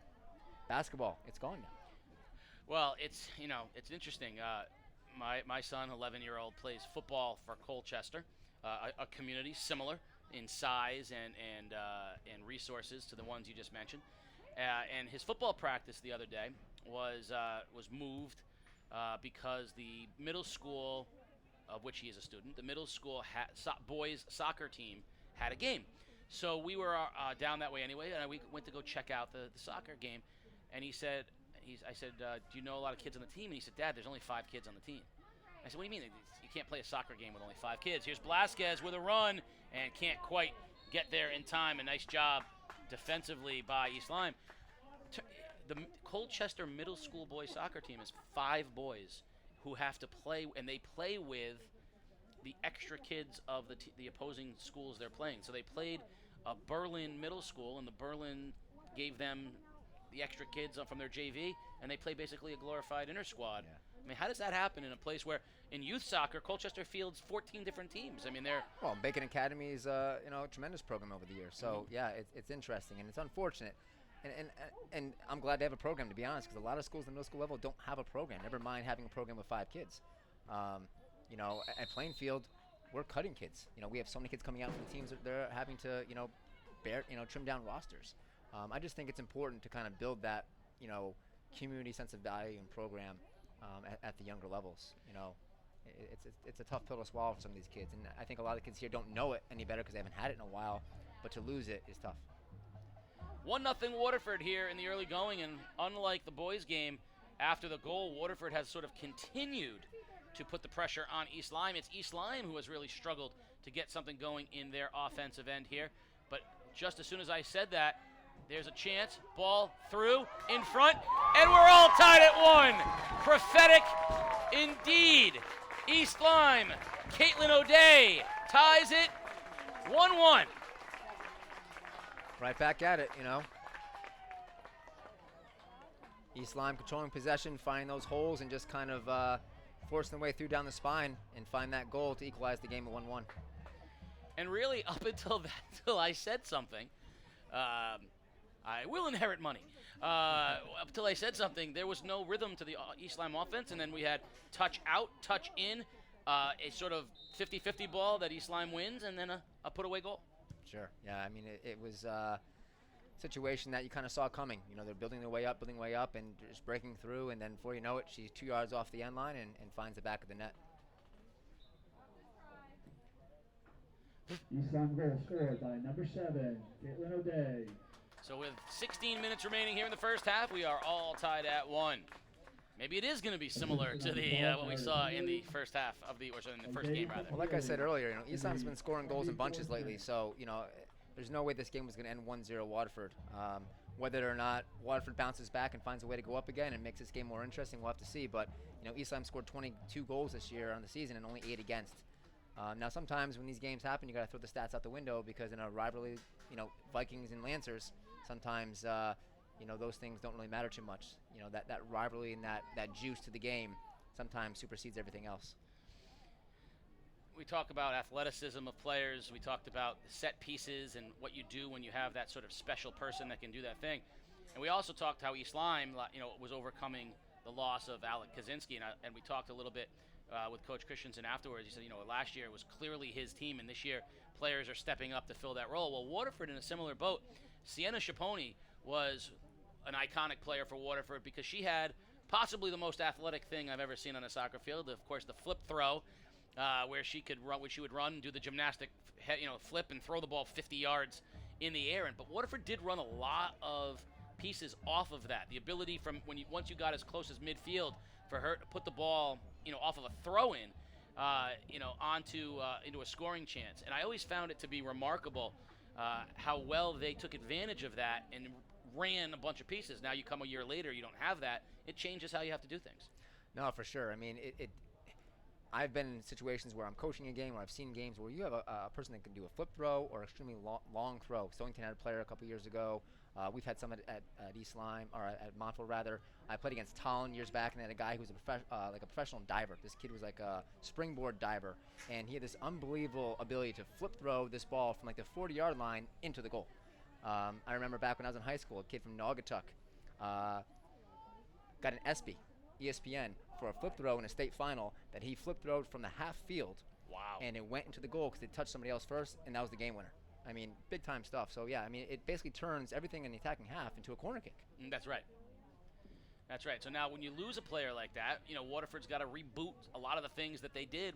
Basketball, it's gone now. Well, it's interesting. My son, 11-year-old, plays football for Colchester, a community similar in size and resources to the ones you just mentioned. And his football practice the other day was moved because the middle school, of which he is a student, the middle school boys soccer team had a game. So we were down that way anyway, and we went to go check out the soccer game. And I said, do you know a lot of kids on the team? And he said, Dad, there's only 5 kids on the team. I said, what do you mean? You can't play a soccer game with only 5 kids. Here's Blasquez with a run and can't quite get there in time. A nice job defensively by East Lyme. The Colchester Middle School boys soccer team is 5 boys who have to play, and they play with the extra kids of the opposing schools they're playing. So they played a Berlin middle school, and the Berlin gave them the extra kids from their JV, and they play basically a glorified inter-squad. Yeah. I mean, how does that happen in a place where, in youth soccer, Colchester fields 14 different teams? I mean, they're... Well, Bacon Academy is a tremendous program over the years. So, yeah, it's interesting, and it's unfortunate. And I'm glad they have a program, to be honest, because a lot of schools at the middle school level don't have a program. Never mind having a program with 5 kids. At Plainfield, we're cutting kids. We have so many kids coming out from the teams that they're having to, trim down rosters. I just think it's important to kind of build that, community sense of value and program at the younger levels. It's a tough pill to swallow for some of these kids, and I think a lot of the kids here don't know it any better because they haven't had it in a while. But to lose it is tough. 1-0 Waterford here in the early going, and unlike the boys' game, after the goal, Waterford has sort of continued to put the pressure on East Lyme. It's East Lyme who has really struggled to get something going in their offensive end here. But just as soon as I said that, there's a chance, ball through, in front, and we're all tied at 1. Prophetic indeed. East Lyme, Caitlin O'Day ties it 1-1. Right back at it, East Lyme controlling possession, finding those holes, and just kind of forcing their way through down the spine and find that goal to equalize the game at 1-1. And really, up until I said something, I will inherit money. Up until I said something, there was no rhythm to the East Lyme offense, and then we had touch out, touch in, a sort of 50-50 ball that East Lyme wins, and then a put-away goal. Sure. Yeah, I mean, it was a situation that you kind of saw coming. They're building their way up, and just breaking through, and then before you know it, she's 2 yards off the end line and finds the back of the net. East Lyme goal scored by number 7, Caitlin O'Day. So with 16 minutes remaining here in the first half, we are all tied at 1. Maybe it is going to be similar to the what we saw in the first half of in the first game, rather. Well, like I said earlier, East Lyme's been scoring goals in bunches lately, so there's no way this game was going to end 1-0 Waterford. Whether or not Waterford bounces back and finds a way to go up again and makes this game more interesting, we'll have to see. But East Lyme scored 22 goals this year on the season and only 8 against. Now, sometimes when these games happen, you got to throw the stats out the window because in a rivalry, Vikings and Lancers, sometimes, those things don't really matter too much. That rivalry and that juice to the game sometimes supersedes everything else. We talk about athleticism of players. We talked about set pieces and what you do when you have that sort of special person that can do that thing. And we also talked how East Lyme, was overcoming the loss of Alec Kaczynski, and we talked a little bit with Coach Christensen afterwards. He said, last year it was clearly his team, and this year players are stepping up to fill that role. Well, Waterford in a similar boat. Sienna Schiappone was an iconic player for Waterford because she had possibly the most athletic thing I've ever seen on a soccer field. Of course, the flip throw, where she would run and do the gymnastic, flip and throw the ball 50 yards in the air. But Waterford did run a lot of pieces off of that. The ability from once you got as close as midfield for her to put the ball, off of a throw-in, into a scoring chance. And I always found it to be remarkable how well they took advantage of that and ran a bunch of pieces. Now you come a year later, you don't have that. It changes how you have to do things. No, for sure. I mean, I've been in situations where I'm coaching a game, or I've seen games where you have a person that can do a flip throw or extremely long throw. Stonington had a player a couple years ago. We've had some at East Lyme, or at Montfort rather. I played against Tallinn years back, and they had a guy who was a professional diver. This kid was like a springboard diver, and he had this unbelievable ability to flip throw this ball from like the 40-yard line into the goal. I remember back when I was in high school, a kid from Naugatuck got an ESPN for a flip throw in a state final that he flip throwed from the half field. Wow. And it went into the goal because it touched somebody else first, and that was the game winner. I mean, big time stuff. So yeah, I mean, it basically turns everything in the attacking half into a corner kick. That's right. That's right. So now when you lose a player like that, Waterford's got to reboot a lot of the things that they did.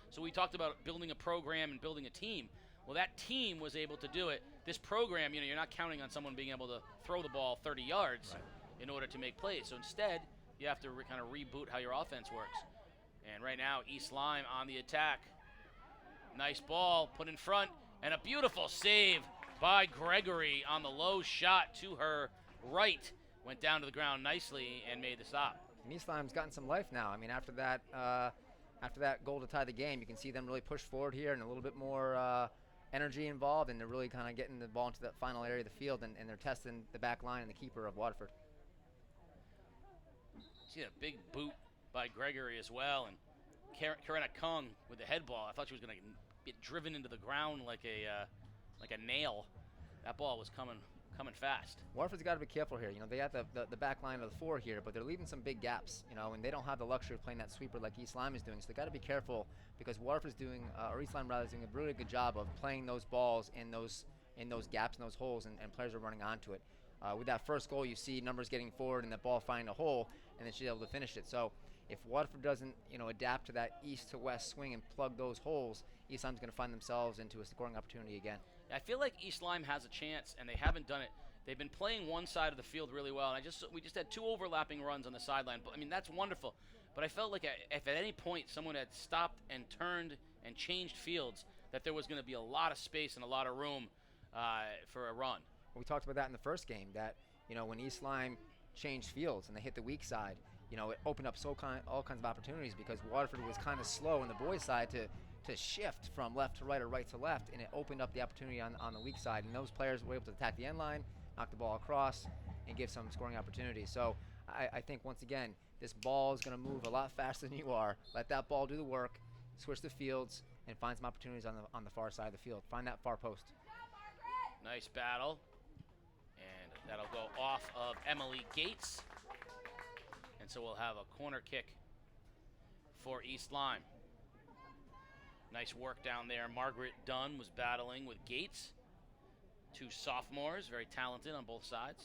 So we talked about building a program and building a team. Well, that team was able to do it. This program, you're not counting on someone being able to throw the ball 30 yards in order to make plays. So instead, you have to kind of reboot how your offense works. And right now, East Lyme on the attack. Nice ball put in front, and a beautiful save by Gregory on the low shot to her right. Went down to the ground nicely and made the stop. And East Lyme's gotten some life now. I mean, after that goal to tie the game, you can see them really push forward here and a little bit more energy involved, and they're really kind of getting the ball into that final area of the field, and they're testing the back line and the keeper of Waterford. See a big boot by Gregory as well, and Karina Kung with the head ball. I thought she was going to get driven into the ground like a nail. That ball was coming fast. Waterford's got to be careful here. They have the back line of the four here, but they're leaving some big gaps, and they don't have the luxury of playing that sweeper like East Lyme is doing. So they got to be careful because Waterford's doing, or East Lyme rather, is doing a really good job of playing those balls in those gaps and those holes, and players are running onto it. With that first goal, you see numbers getting forward and the ball finding a hole, and then she's able to finish it. So if Waterford doesn't, adapt to that east to west swing and plug those holes, East Lyme's going to find themselves into a scoring opportunity again. I feel like East Lyme has a chance, and they haven't done it. They've been playing one side of the field really well, and we just had two overlapping runs on the sideline. But I mean, that's wonderful. But I felt like if at any point someone had stopped and turned and changed fields, that there was going to be a lot of space and a lot of room for a run. We talked about that in the first game, that when East Lyme changed fields and they hit the weak side, it opened up all kinds of opportunities because Waterford was kind of slow on the boys' side to shift from left to right or right to left, and it opened up the opportunity on the weak side, and those players were able to attack the end line, knock the ball across, and give some scoring opportunities. So I think, once again, this ball is going to move a lot faster than you are. Let that ball do the work, switch the fields, and find some opportunities on the far side of the field. Find that far post. Nice battle. And that'll go off of Emily Gates. And so we'll have a corner kick for East Lyme. Nice work down there. Margaret Dunn was battling with Gates. Two sophomores, very talented on both sides.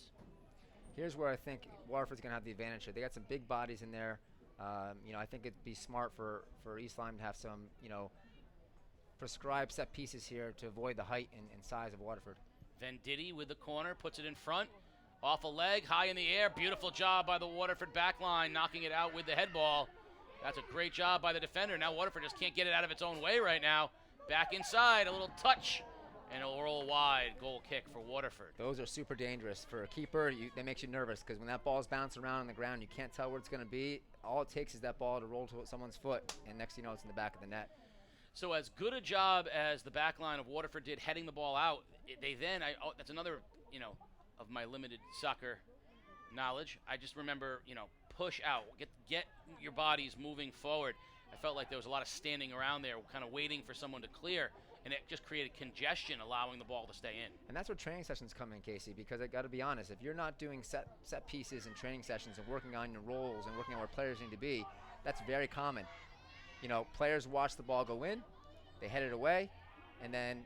Here's where I think Waterford's going to have the advantage here. They got some big bodies in there. I think it'd be smart for East Lyme to have some, prescribed set pieces here to avoid the height and size of Waterford. Venditti with the corner, puts it in front. Off a leg, high in the air. Beautiful job by the Waterford back line, knocking it out with the head ball. That's a great job by the defender. Now Waterford just can't get it out of its own way right now. Back inside, a little touch, and it'll roll wide. Goal kick for Waterford. Those are super dangerous. For a keeper, that makes you nervous because when that ball's bouncing around on the ground, you can't tell where it's going to be. All it takes is that ball to roll to someone's foot, and next thing you know, it's in the back of the net. So as good a job as the back line of Waterford did heading the ball out, that's another, of my limited soccer knowledge. I just remember, push out, get your bodies moving forward. I felt like there was a lot of standing around there, kind of waiting for someone to clear, and it just created congestion, allowing the ball to stay in. And that's where training sessions come in, Casey, because I got to be honest, if you're not doing set pieces and training sessions and working on your roles and working on where players need to be, that's very common. Players watch the ball go in, they head it away, and then,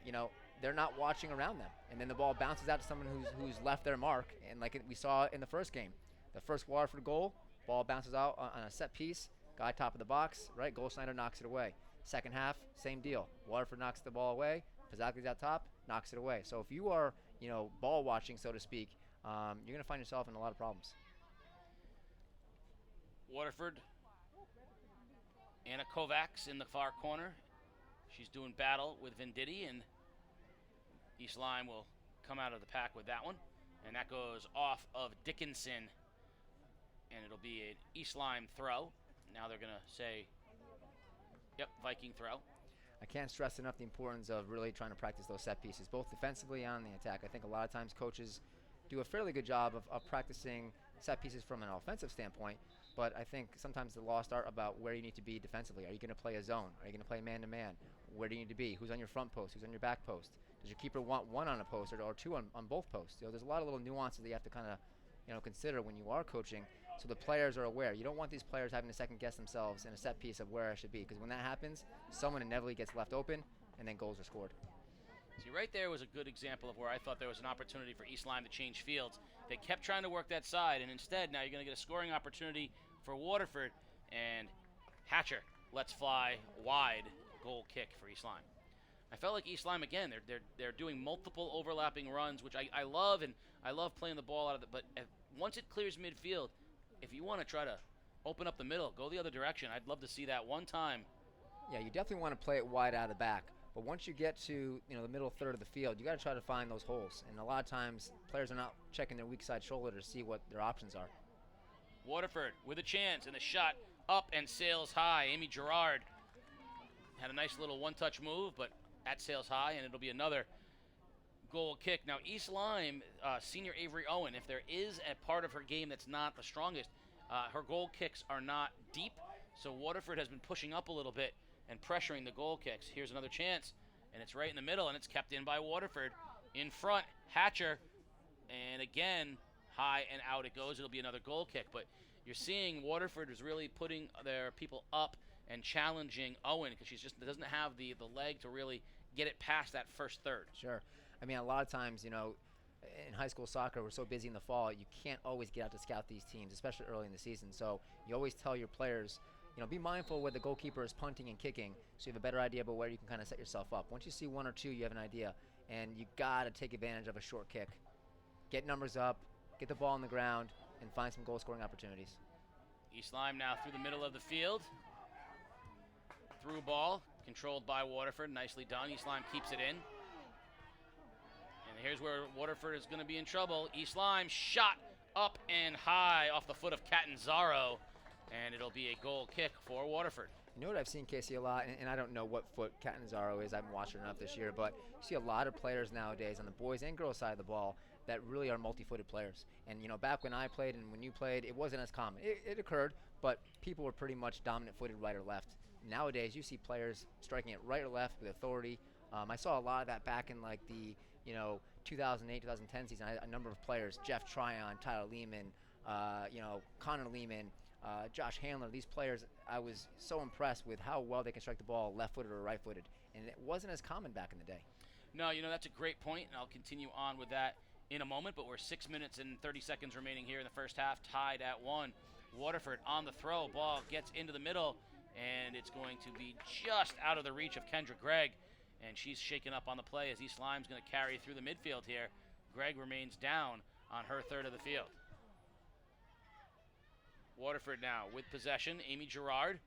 they're not watching around them. And then the ball bounces out to someone who's left their mark. And like we saw in the first game, the first Waterford goal, ball bounces out on a set piece, guy top of the box, right? Goal Snyder knocks it away. Second half, same deal. Waterford knocks the ball away, Pazzaglia's out top, knocks it away. So if you are, ball watching, so to speak, you're going to find yourself in a lot of problems. Waterford, Anna Kovacs in the far corner. She's doing battle with Venditti, and East Lyme will come out of the pack with that one. And that goes off of Dickinson, and it'll be an East Lyme throw. Now they're going to say, yep, Viking throw. I can't stress enough the importance of really trying to practice those set pieces, both defensively and on the attack. I think a lot of times coaches do a fairly good job of practicing set pieces from an offensive standpoint, but I think sometimes the lost art about where you need to be defensively. Are you going to play a zone? Are you going to play man-to-man? Where do you need to be? Who's on your front post? Who's on your back post? Does your keeper want one on a post or two on both posts? There's a lot of little nuances that you have to kind of consider when you are coaching, so the players are aware. You don't want these players having to second guess themselves in a set piece of where I should be, because when that happens, someone inevitably gets left open and then goals are scored. See, right there was a good example of where I thought there was an opportunity for East Lyme to change fields. They kept trying to work that side, and instead now you're going to get a scoring opportunity for Waterford, and Hatcher lets fly wide, goal kick for East Lyme. I felt like East Lyme, again, they're doing multiple overlapping runs, which I love, and I love playing the ball out of it, but once it clears midfield, if you want to try to open up the middle, go the other direction. I'd love to see that one time. Yeah, you definitely want to play it wide out of the back. But once you get to the middle third of the field, you got to try to find those holes. And a lot of times, players are not checking their weak side shoulder to see what their options are. Waterford with a chance, and the shot up and sails high. Amy Gerard had a nice little one-touch move, but that sails high, and it'll be another goal kick. Now, East Lyme, senior Avery Owen, if there is a part of her game that's not the strongest, her goal kicks are not deep, so Waterford has been pushing up a little bit and pressuring the goal kicks. Here's another chance, and it's right in the middle, and it's kept in by Waterford. In front, Hatcher, and again, high and out it goes. It'll be another goal kick, but you're seeing Waterford is really putting their people up and challenging Owen, because she just doesn't have the leg to really get it past that first third. Sure. I mean, a lot of times, in high school soccer, we're so busy in the fall, you can't always get out to scout these teams, especially early in the season. So you always tell your players, be mindful where the goalkeeper is punting and kicking, so you have a better idea about where you can kind of set yourself up. Once you see one or two, you have an idea, and you got to take advantage of a short kick. Get numbers up, get the ball on the ground, and find some goal-scoring opportunities. East Lyme now through the middle of the field. Through ball, controlled by Waterford. Nicely done. East Lyme keeps it in. And here's where Waterford is going to be in trouble. East Lyme shot up and high off the foot of Catanzaro, and it'll be a goal kick for Waterford. You know what I've seen, Casey, a lot, and I don't know what foot Catanzaro is. I haven't watched her enough this year, but you see a lot of players nowadays on the boys and girls side of the ball that really are multi-footed players. And, back when I played and when you played, it wasn't as common. It occurred, but people were pretty much dominant-footed right or left. Nowadays, you see players striking it right or left with authority. I saw a lot of that back in, like, the 2008, 2010 season. A number of players, Jeff Tryon, Tyler Lehman, Connor Lehman, Josh Handler, these players, I was so impressed with how well they can strike the ball left-footed or right-footed. And it wasn't as common back in the day. No, that's a great point, and I'll continue on with that in a moment, but we're 6 minutes and 30 seconds remaining here in the first half, tied at 1. Waterford on the throw. Ball gets into the middle, and it's going to be just out of the reach of Kendra Gregg, and she's shaken up on the play as East Lyme's going to carry through the midfield here. Gregg remains down on her third of the field. Waterford now with possession. Amy Gerard,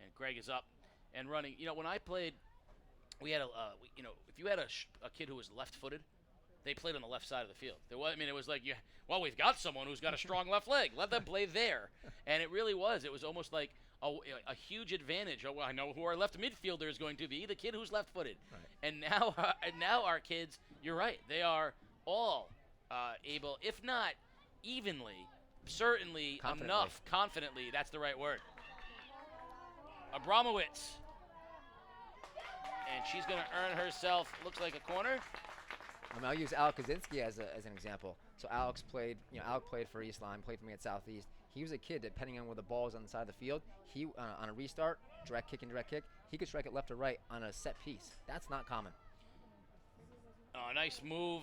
and Gregg is up and running. When I played, we had if you had a kid who was left-footed, they played on the left side of the field. It was like, we've got someone who's got a strong left leg. Let them play there. And it really was. It was almost like a huge advantage. Oh, well, I know who our left midfielder is going to be, the kid who's left-footed. Right. And now our kids, you're right, they are all able, if not evenly, certainly confidently, that's the right word. Abramowitz. And she's going to earn herself, looks like a corner. I'll use Alec Kaczynski as an example. So Alec played for East Lyme, played for me at Southeast. He was a kid, depending on where the ball is on the side of the field, he on a restart, direct kick, he could strike it left or right on a set piece. That's not common. Nice move.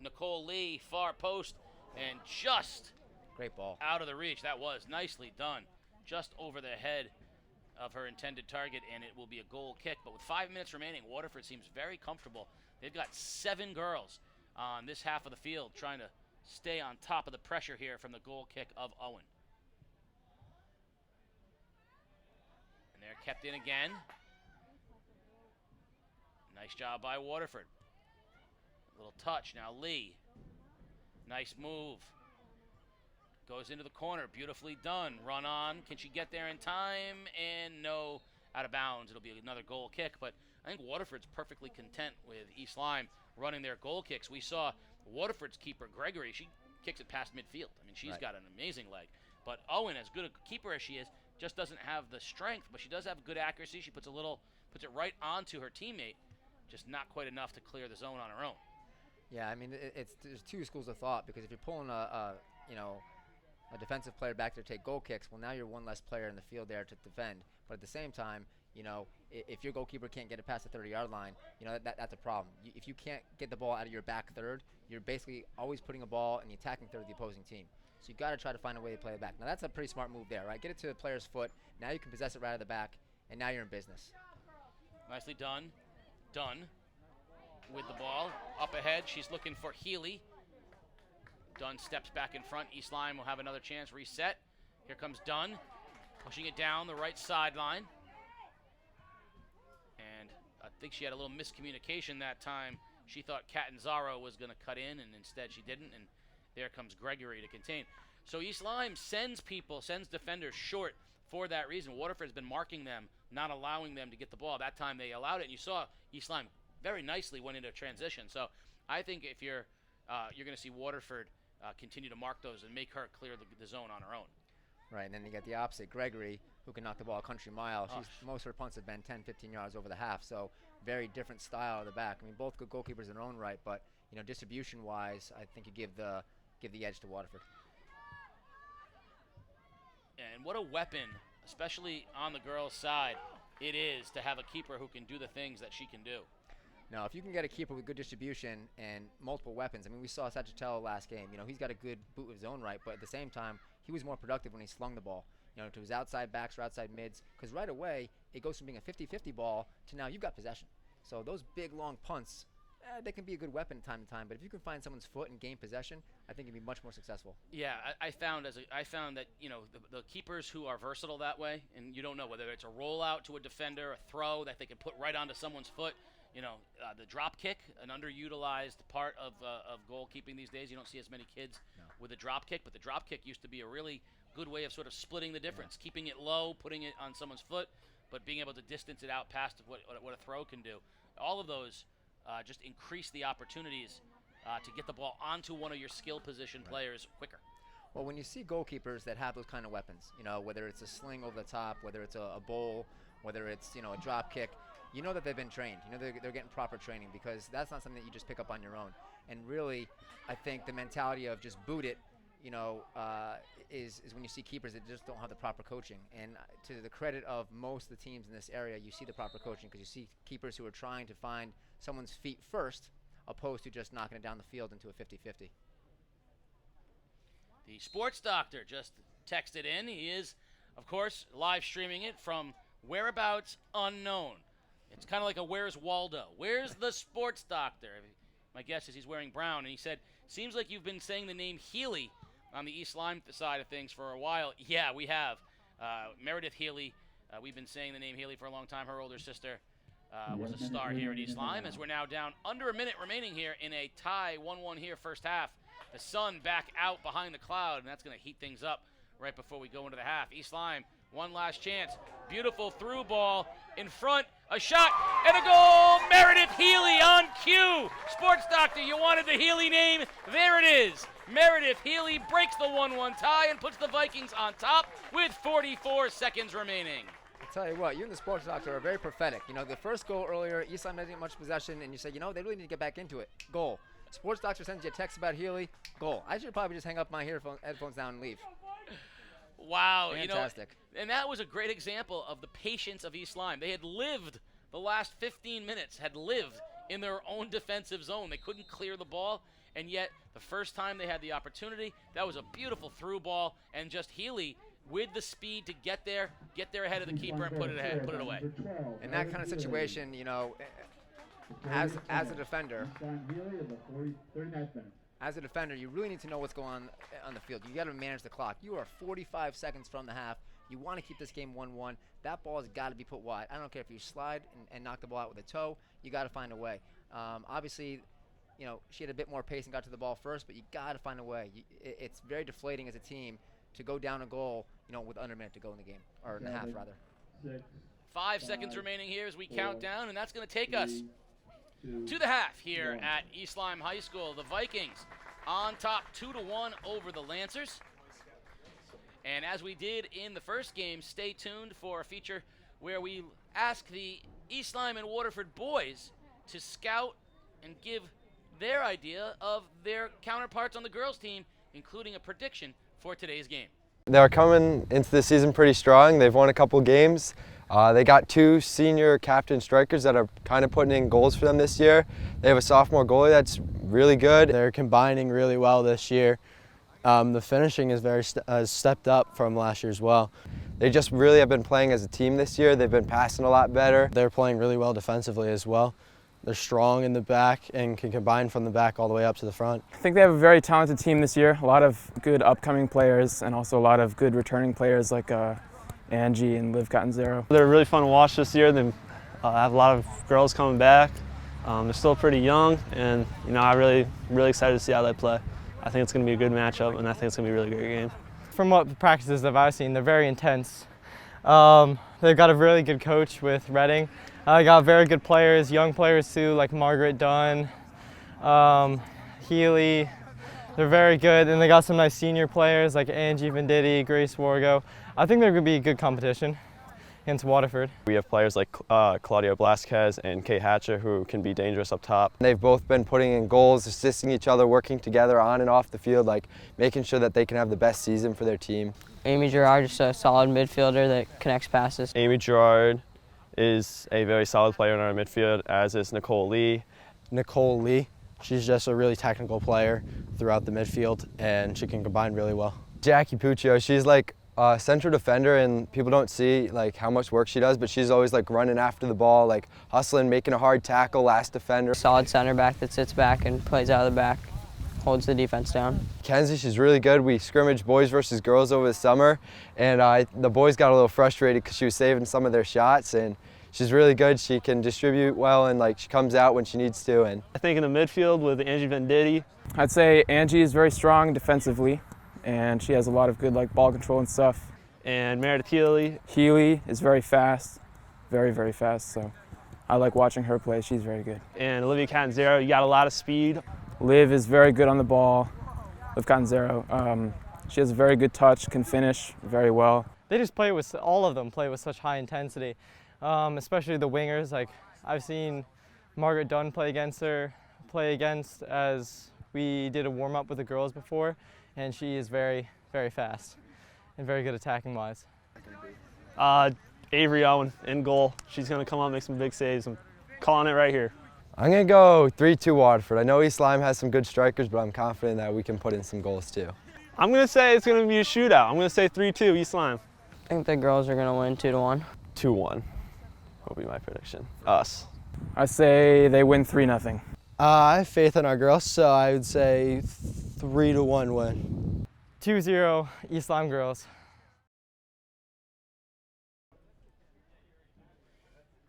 Nicole Lee, far post, and just great ball out of the reach. That was nicely done. Just over the head of her intended target, and it will be a goal kick. But with 5 minutes remaining, Waterford seems very comfortable. They've got 7 girls on this half of the field trying to stay on top of the pressure here from the goal kick of Owen. And they're kept in again. Nice job by Waterford. A little touch. Now Lee. Nice move. Goes into the corner. Beautifully done. Run on. Can she get there in time? And no, out of bounds. It'll be another goal kick. But I think Waterford's perfectly content with East Lyme running their goal kicks. We saw Waterford's keeper, Gregory. She kicks it past midfield. I mean, she's got an amazing leg. But Owen, as good a keeper as she is, just doesn't have the strength. But she does have good accuracy. She puts it right onto her teammate. Just not quite enough to clear the zone on her own. Yeah, I mean, there's two schools of thought, because if you're pulling a defensive player back there to take goal kicks, well, now you're one less player in the field there to defend. But at the same time, if your goalkeeper can't get it past the 30-yard line, that's a problem. If you can't get the ball out of your back third, you're basically always putting a ball in the attacking third of the opposing team. So you got to try to find a way to play it back. Now, that's a pretty smart move there, right? Get it to the player's foot. Now you can possess it right out of the back, and now you're in business. Nicely done. Dunn with the ball. Up ahead, she's looking for Healy. Dunn steps back in front. East Lyme will have another chance. Reset. Here comes Dunn, pushing it down the right sideline. And I think she had a little miscommunication that time. She thought Catanzaro was going to cut in, and instead she didn't. And there comes Gregory to contain. So East Lyme sends defenders short for that reason. Waterford has been marking them, not allowing them to get the ball. That time they allowed it, and you saw East Lyme very nicely went into transition. So I think if you're going to see Waterford continue to mark those and make her clear the zone on her own. Right, and then you got the opposite, Gregory, who can knock the ball a country mile. Most of her punts have been 10, 15 yards over the half, so very different style of the back. I mean, both good goalkeepers in their own right, but distribution-wise, I think you give the edge to Waterford. And what a weapon, especially on the girls' side, it is to have a keeper who can do the things that she can do. Now, if you can get a keeper with good distribution and multiple weapons, I mean, we saw Sagittell last game. He's got a good boot of his own right, but at the same time, he was more productive when he slung the ball, to his outside backs or outside mids, because right away, it goes from being a 50-50 ball to now you've got possession. So those big, long punts, they can be a good weapon time to time, but if you can find someone's foot and gain possession, I think you'd be much more successful. Yeah, I found that the keepers who are versatile that way, and you don't know whether it's a rollout to a defender, a throw that they can put right onto someone's foot. The drop kick, an underutilized part of goalkeeping these days. You don't see as many kids with a drop kick, but the drop kick used to be a really good way of sort of splitting the difference, keeping it low, putting it on someone's foot, but being able to distance it out past what a throw can do. All of those just increase the opportunities to get the ball onto one of your skill position players quicker. Well, when you see goalkeepers that have those kind of weapons, whether it's a sling over the top, whether it's a bowl, whether it's a drop kick, that they've been trained. They're getting proper training, because that's not something that you just pick up on your own. And really, I think the mentality of just boot it, is when you see keepers that just don't have the proper coaching. And to the credit of most of the teams in this area, you see the proper coaching, because you see keepers who are trying to find someone's feet first, opposed to just knocking it down the field into a 50-50. The sports doctor just texted in. He is, of course, live streaming it from whereabouts unknown. It's kind of like a Where's Waldo? Where's the sports doctor? My guess is he's wearing brown. And he said, seems like you've been saying the name Healy on the East Lyme side of things for a while. Yeah, we have. Meredith Healy, we've been saying the name Healy for a long time. Her older sister was a star here at East Lyme, as we're now down under a minute remaining here in a tie, 1-1 here first half. The sun back out behind the cloud, and that's going to heat things up right before we go into the half. East Lyme One last chance. Beautiful through ball in front. A shot and a goal. Meredith Healy on cue. Sports Doctor, you wanted the Healy name? There it is. Meredith Healy breaks the 1-1 tie and puts the Vikings on top with 44 seconds remaining. I'll tell you what, you and the Sports Doctor are very prophetic. You know, the first goal earlier, East Lyme didn't get much possession, and you said, you know, they really need to get back into it. Goal. Sports Doctor sends you a text about Healy. Goal. I should probably just hang up my headphones down and leave. Wow. Fantastic. You know, and that was a great example of the patience of East Lyme. They had lived the last 15 minutes, had lived in their own defensive zone. They couldn't clear the ball, and yet the first time they had the opportunity, that was a beautiful through ball, and just Healy with the speed to get there ahead of the keeper and put it away. In that kind of situation, you know, as a defender, you really need to know what's going on the field. You got to manage the clock. You are 45 seconds from the half. You want to keep this game 1-1. That ball has got to be put wide. I don't care if you slide and knock the ball out with a toe. You got to find a way. Obviously, you know, she had a bit more pace and got to the ball first, but you got to find a way. It's very deflating as a team to go down a goal, you know, with under a minute to go in the game, or in the half rather. 5 seconds remaining here as we count down, and that's going to take us to the half here at East Lyme High School. The Vikings on top 2-1 over the Lancers. And as we did in the first game, stay tuned for a feature where we ask the East Lyme and Waterford boys to scout and give their idea of their counterparts on the girls' team, including a prediction for today's game. They're coming into the season pretty strong. They've won a couple games. They got 2 senior captain strikers that are kind of putting in goals for them this year. They have a sophomore goalie that's really good. They're combining really well this year. The finishing is has stepped up from last year as well. They just really have been playing as a team this year. They've been passing a lot better. They're playing really well defensively as well. They're strong in the back and can combine from the back all the way up to the front. I think they have a very talented team this year. A lot of good upcoming players and also a lot of good returning players like Angie and Liv Catanzaro. They're really fun to watch this year. They have a lot of girls coming back. They're still pretty young, and you know, I'm really excited to see how they play. I think it's going to be a good matchup, and I think it's going to be a really great game. From what practices that I've seen, they're very intense. They've got a really good coach with Redding. They got very good players, young players too, like Margaret Dunn, Healy. They're very good, and they got some nice senior players like Angie Venditti, Grace Wargo. I think they're going to be a good competition against Waterford. We have players like Claudia Blasquez and Kate Hatcher who can be dangerous up top. They've both been putting in goals, assisting each other, working together on and off the field, like making sure that they can have the best season for their team. Amy Gerard, just a solid midfielder that connects passes. Amy Gerard is a very solid player in our midfield, as is Nicole Lee. Nicole Lee, she's just a really technical player throughout the midfield, and she can combine really well. Jackie Puccio, she's like a central defender, and people don't see like how much work she does, but she's always like running after the ball, like hustling, making a hard tackle, last defender. Solid center back that sits back and plays out of the back, holds the defense down. Kenzie, she's really good. We scrimmaged boys versus girls over the summer, and the boys got a little frustrated because she was saving some of their shots, and she's really good. She can distribute well, and like she comes out when she needs to. And I think in the midfield with Angie Venditti, I'd say Angie is very strong defensively, and she has a lot of good like ball control and stuff. And Meredith Healy. Healy is very fast, very fast, so I like watching her play. She's very good. And Olivia Catanzaro, you got a lot of speed. Liv is very good on the ball. Liv Catanzaro, she has a very good touch, can finish very well. They just play with, all of them play with such high intensity, especially the wingers. Like I've seen Margaret Dunn play against as we did a warm-up with the girls before, and she is very fast and very good attacking wise. Avery Owen in goal. She's going to come out and make some big saves. I'm calling it right here. I'm going to go 3-2 Waterford. I know East Lyme has some good strikers, but I'm confident that we can put in some goals too. I'm going to say it's going to be a shootout. I'm going to say 3-2 East Lyme. I think the girls are going to win 2-1. 2-1 will be my prediction. Us. I say they win 3-0. I have faith in our girls, so I would say 3-1 win. 2-0 East Lyme girls.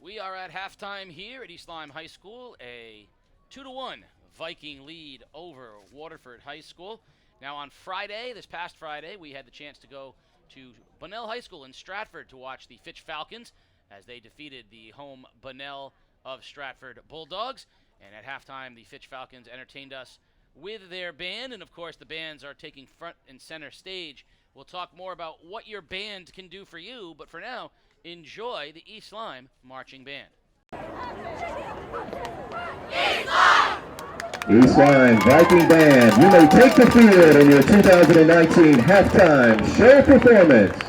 We are at halftime here at East Lyme High School, a 2-1 Viking lead over Waterford High School. Now on Friday, this past Friday, we had the chance to go to Bunnell High School in Stratford to watch the Fitch Falcons as they defeated the home Bunnell of Stratford Bulldogs. And at halftime, the Fitch Falcons entertained us with their band, and of course the bands are taking front and center stage. We'll talk more about what your band can do for you, but for now, enjoy the East Lyme Marching Band. East Lyme Viking Band, you may take the field in your 2019 halftime show performance.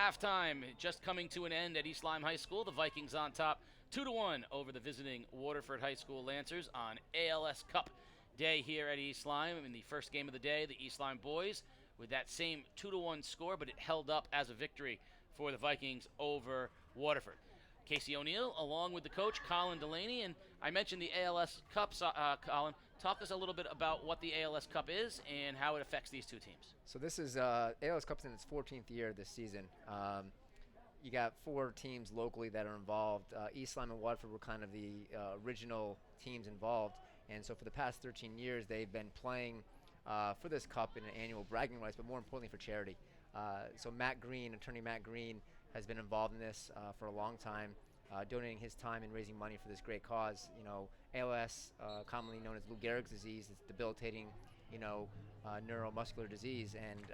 Halftime just coming to an end at East Lyme High School. The Vikings on top 2-1 over the visiting Waterford High School Lancers on ALS Cup day here at East Lyme. In the first game of the day, the East Lyme boys with that same 2-1 score, but it held up as a victory for the Vikings over Waterford. Casey O'Neill, along with the coach, Colin Delaney, and I mentioned the ALS Cup. Colin, talk us a little bit about what the ALS Cup is and how it affects these two teams. So this is ALS Cup's in its 14th year this season. You got 4 teams locally that are involved. East Lyme and Waterford were kind of the original teams involved, and so for the past 13 years, they've been playing for this cup in an annual bragging rights, but more importantly for charity. So Matt Green, attorney Matt Green, has been involved in this for a long time, donating his time and raising money for this great cause. You know, ALS, commonly known as Lou Gehrig's disease, it's debilitating, neuromuscular disease, and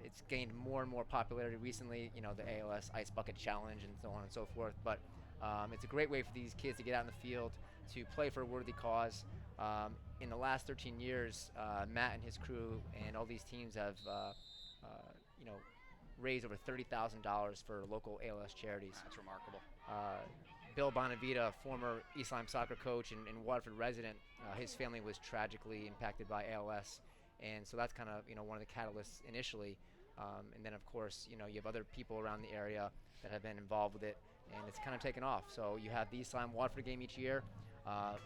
it's gained more and more popularity recently. You know, the ALS Ice Bucket Challenge and so on and so forth. But it's a great way for these kids to get out in the field, to play for a worthy cause. In the last 13 years, Matt and his crew and all these teams have, raised over $30,000 for local ALS charities. That's remarkable. Bill Bonavita, former East Lyme soccer coach and Waterford resident, his family was tragically impacted by ALS, and so that's kind of one of the catalysts initially. And then of course you have other people around the area that have been involved with it, and it's kind of taken off. So you have the East Lyme Waterford game each year.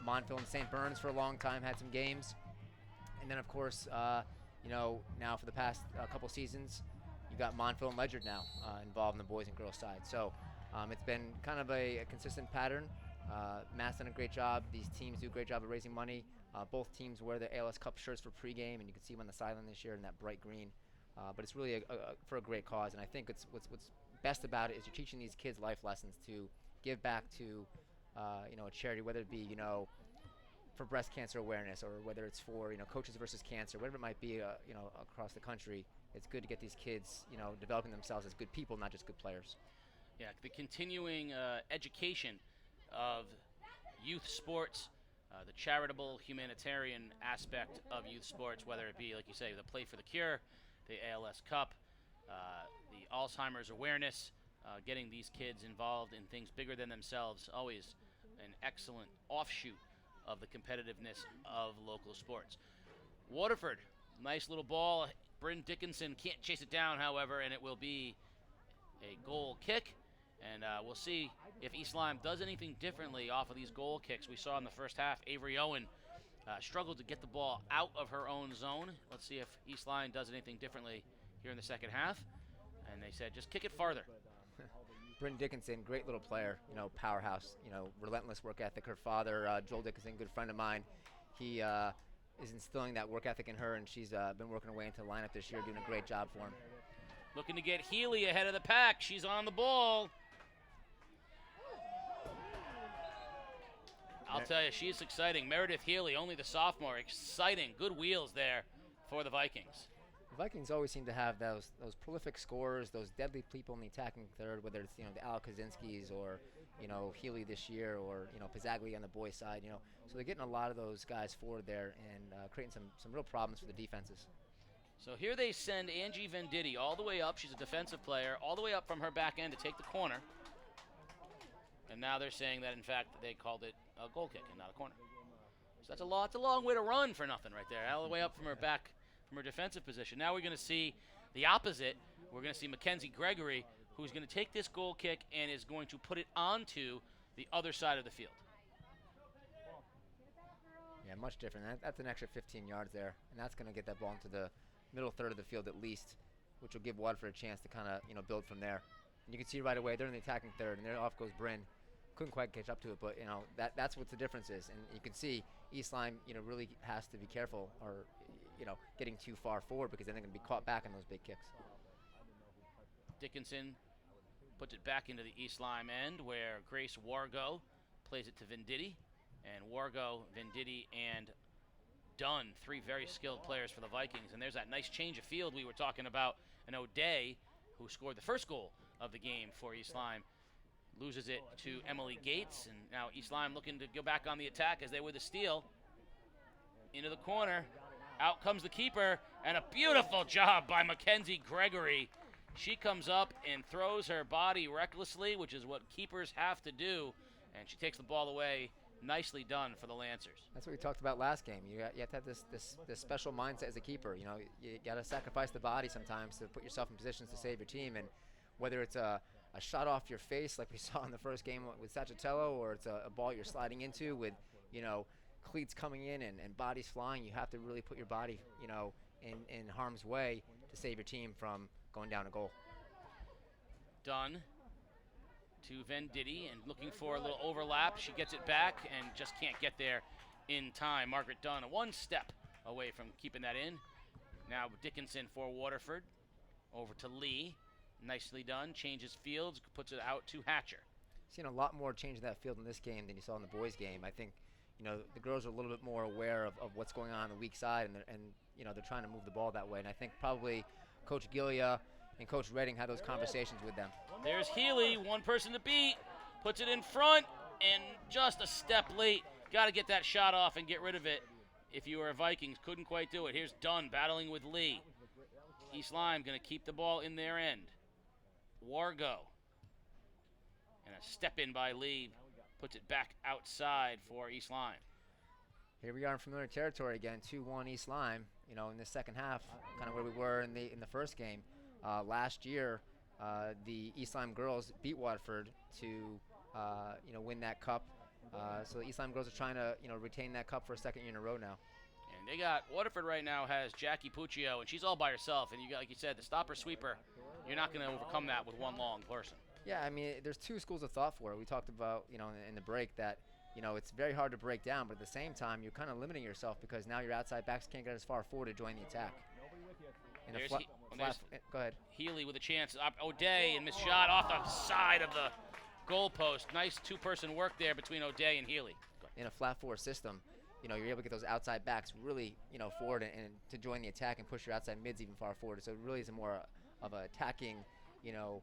Montville and St. Burns for a long time had some games, and then of course now for the past couple seasons, you got Montville and Ledyard now involved in the boys and girls side. So it's been kind of a consistent pattern. Matt's done a great job. These teams do a great job of raising money. Both teams wear the ALS Cup shirts for pregame, and you can see them on the sideline this year in that bright green. But it's really for a great cause, and I think what's best about it is you're teaching these kids life lessons to give back to a charity, whether it be for breast cancer awareness, or whether it's for Coaches versus Cancer, whatever it might be across the country. It's good to get these kids developing themselves as good people, not just good players. Yeah, the continuing education of youth sports, the charitable humanitarian aspect of youth sports, whether it be, like you say, the Play for the Cure, the ALS Cup, the Alzheimer's awareness, getting these kids involved in things bigger than themselves, always an excellent offshoot of the competitiveness of local sports. Waterford, nice little ball. Bryn Dickinson can't chase it down, however, and it will be a goal kick. And we'll see if East Lyme does anything differently off of these goal kicks. We saw in the first half, Avery Owen struggled to get the ball out of her own zone. Let's see if East Lyme does anything differently here in the second half. And they said, just kick it farther. Bryn Dickinson, great little player, powerhouse, relentless work ethic. Her father, Joel Dickinson, good friend of mine, he is instilling that work ethic in her, and she's been working her way into the lineup this year, doing a great job for him. Looking to get Healy ahead of the pack. She's on the ball. I'll tell you, she's exciting. Meredith Healy, only the sophomore, exciting. Good wheels there for the Vikings. The Vikings always seem to have those prolific scorers, those deadly people in the attacking third, whether it's the Al Kaczynskis or Healy this year, or Pazzaglia on the boys' side. So they're getting a lot of those guys forward there and creating some real problems for the defenses. So here they send Angie Venditti all the way up. She's a defensive player, all the way up from her back end to take the corner. And now they're saying that, in fact, they called it a goal kick and not a corner. So that's a long way to run for nothing right there, all the way up from her back, from her defensive position. Now we're going to see the opposite. We're going to see Mackenzie Gregory, who's going to take this goal kick and is going to put it onto the other side of the field. Yeah, much different. That's an extra 15 yards there, and that's going to get that ball into the middle third of the field at least, which will give Waterford a chance to kind of build from there. And you can see right away they're in the attacking third, and there off goes Bryn. Couldn't quite catch up to it, but that's what the difference is. And you can see East Lyme really has to be careful, or getting too far forward, because then they're going to be caught back on those big kicks. Dickinson puts it back into the East Lyme end, where Grace Wargo plays it to Venditti, and Wargo, Venditti, and Dunn, 3 very skilled players for the Vikings. And there's that nice change of field we were talking about. And O'Day, who scored the first goal of the game for East Lyme, loses it to Emily Gates, and now East Lyme looking to go back on the attack as they were the steal. Into the corner, out comes the keeper, and a beautiful job by Mackenzie Gregory She comes up and throws her body recklessly, which is what keepers have to do, and she takes the ball away. Nicely done for the Lancers. That's what we talked about last game. You have to have this special mindset as a keeper. You know, you got to sacrifice the body sometimes to put yourself in positions to save your team. And whether it's a shot off your face like we saw in the first game with Saccatello, or it's a ball you're sliding into with, you know, cleats coming in and bodies flying, you have to really put your body, you know, in harm's way to save your team from going down a goal. Dunn to Venditti, and looking for a little overlap. She gets it back and just can't get there in time. Margaret Dunn, one step away from keeping that in. Now Dickinson for Waterford. Over to Lee. Nicely done. Changes fields, puts it out to Hatcher. Seen a lot more change in that field in this game than you saw in the boys' game. I think, you know, the girls are a little bit more aware of what's going on the weak side, and you know, they're trying to move the ball that way. And I think probably Coach Gillia and Coach Redding had those conversations with them. There's Healy, one person to beat, puts it in front, and just a step late. Got to get that shot off and get rid of it. If you were Vikings, couldn't quite do it. Here's Dunn battling with Lee. East Lyme going to keep the ball in their end. Wargo. And a step in by Lee puts it back outside for East Lyme. Here we are in familiar territory again, 2-1 East Lyme. You know, in the second half, kind of where we were in the first game. Last year, the East Lyme girls beat Waterford to, you know, win that cup. So the East Lyme girls are trying to, you know, retain that cup for a second year in a row now. And they got, Waterford right now has Jackie Puccio, and she's all by herself. And you got, like you said, the stopper sweeper, you're not going to overcome that with one long person. Yeah, I mean, there's two schools of thought for it. We talked about, you know, in the break that, you know, it's very hard to break down, but at the same time, you're kind of limiting yourself because now your outside backs can't get as far forward to join the attack. And go ahead. Healy with a chance. O'Day and missed shot off the side of the goalpost. Nice two-person work there between O'Day and Healy. In a flat four system, you know, you're able to get those outside backs really, you know, forward and to join the attack and push your outside mids even far forward. So it really is a more of an attacking, you know,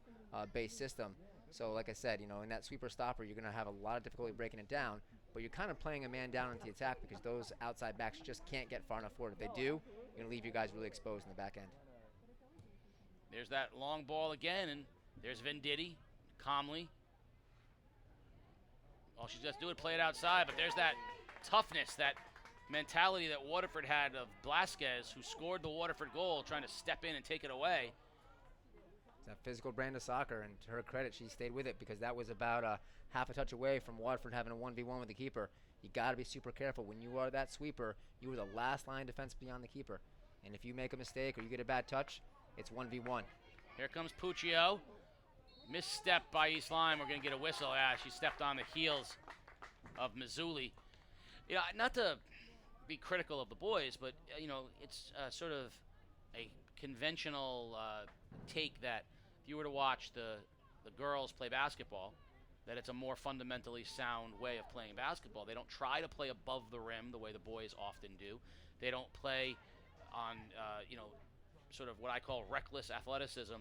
based system. So like I said, you know, in that sweeper stopper, you're going to have a lot of difficulty breaking it down, but you're kind of playing a man down into the attack because those outside backs just can't get far enough forward. If they do, you're going to leave you guys really exposed in the back end. There's that long ball again, and there's Venditti, calmly. All she's got to do is play it outside, but there's that toughness, that mentality that Waterford had of Blasquez, who scored the Waterford goal, trying to step in and take it away. It's that physical brand of soccer, and to her credit, she stayed with it because that was about a half a touch away from Waterford having a 1v1 with the keeper. You got to be super careful. When you are that sweeper, you are the last line of defense beyond the keeper. And if you make a mistake or you get a bad touch, it's 1v1. Here comes Puccio. Misstep by East Lyme. We're going to get a whistle. Yeah, she stepped on the heels of Mazzulli. You know, not to be critical of the boys, but, you know, it's sort of a conventional take that if you were to watch the girls play basketball, that it's a more fundamentally sound way of playing basketball. They don't try to play above the rim the way the boys often do. They don't play on, you know, sort of what I call reckless athleticism.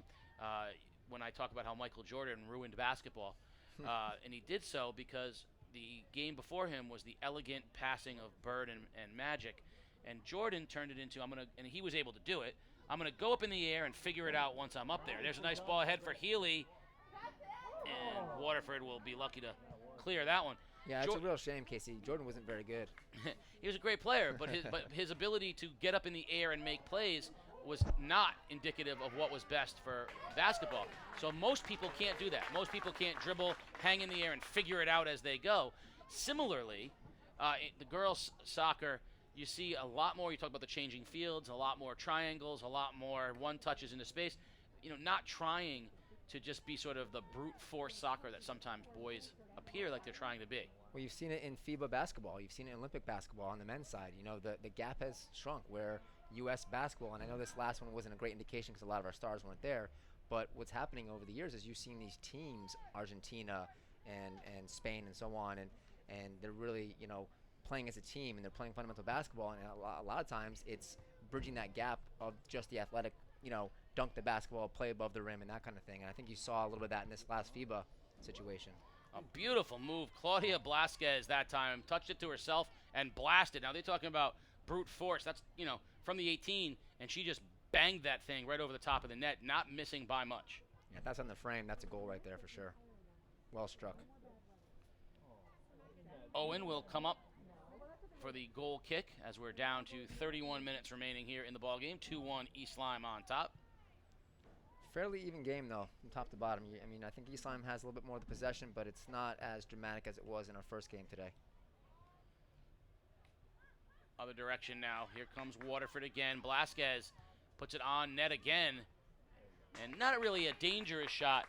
When I talk about how Michael Jordan ruined basketball, and he did so because the game before him was the elegant passing of Bird and Magic, and Jordan turned it into and he was able to do it. I'm gonna go up in the air and figure it out once I'm up there. There's a nice ball ahead for Healy, and Waterford will be lucky to clear that one. Yeah, it's a real shame, Casey. Jordan wasn't very good. He was a great player, but his ability to get up in the air and make plays was not indicative of what was best for basketball. So most people can't do that. Most people can't dribble, hang in the air, and figure it out as they go. Similarly, the girls' soccer, you see a lot more. You talk about the changing fields, a lot more triangles, a lot more one-touches into space. You know, not trying to just be sort of the brute force soccer that sometimes boys appear like they're trying to be. Well, you've seen it in FIBA basketball. You've seen it in Olympic basketball on the men's side. You know, the gap has shrunk where U.S. basketball, and I know this last one wasn't a great indication because a lot of our stars weren't there, but what's happening over the years is you've seen these teams, Argentina and Spain and so on, and they're really, you know, playing as a team, and they're playing fundamental basketball, and a lot of times it's bridging that gap of just the athletic, you know, dunk the basketball, play above the rim, and that kind of thing. And I think you saw a little bit of that in this last FIBA situation. A beautiful move. Claudia Blasquez that time touched it to herself and blasted. Now they're talking about brute force. That's, you know, from the 18, and she just banged that thing right over the top of the net, not missing by much. Yeah, if that's on the frame, that's a goal right there for sure. Well struck. Owen will come up for the goal kick as we're down to 31 minutes remaining here in the ballgame. 2-1 East Lyme on top. Fairly even game, though, from top to bottom. I mean, I think East Lyme has a little bit more of the possession, but it's not as dramatic as it was in our first game today. Other direction now. Here comes Waterford again. Blasquez puts it on net again. And not really a dangerous shot.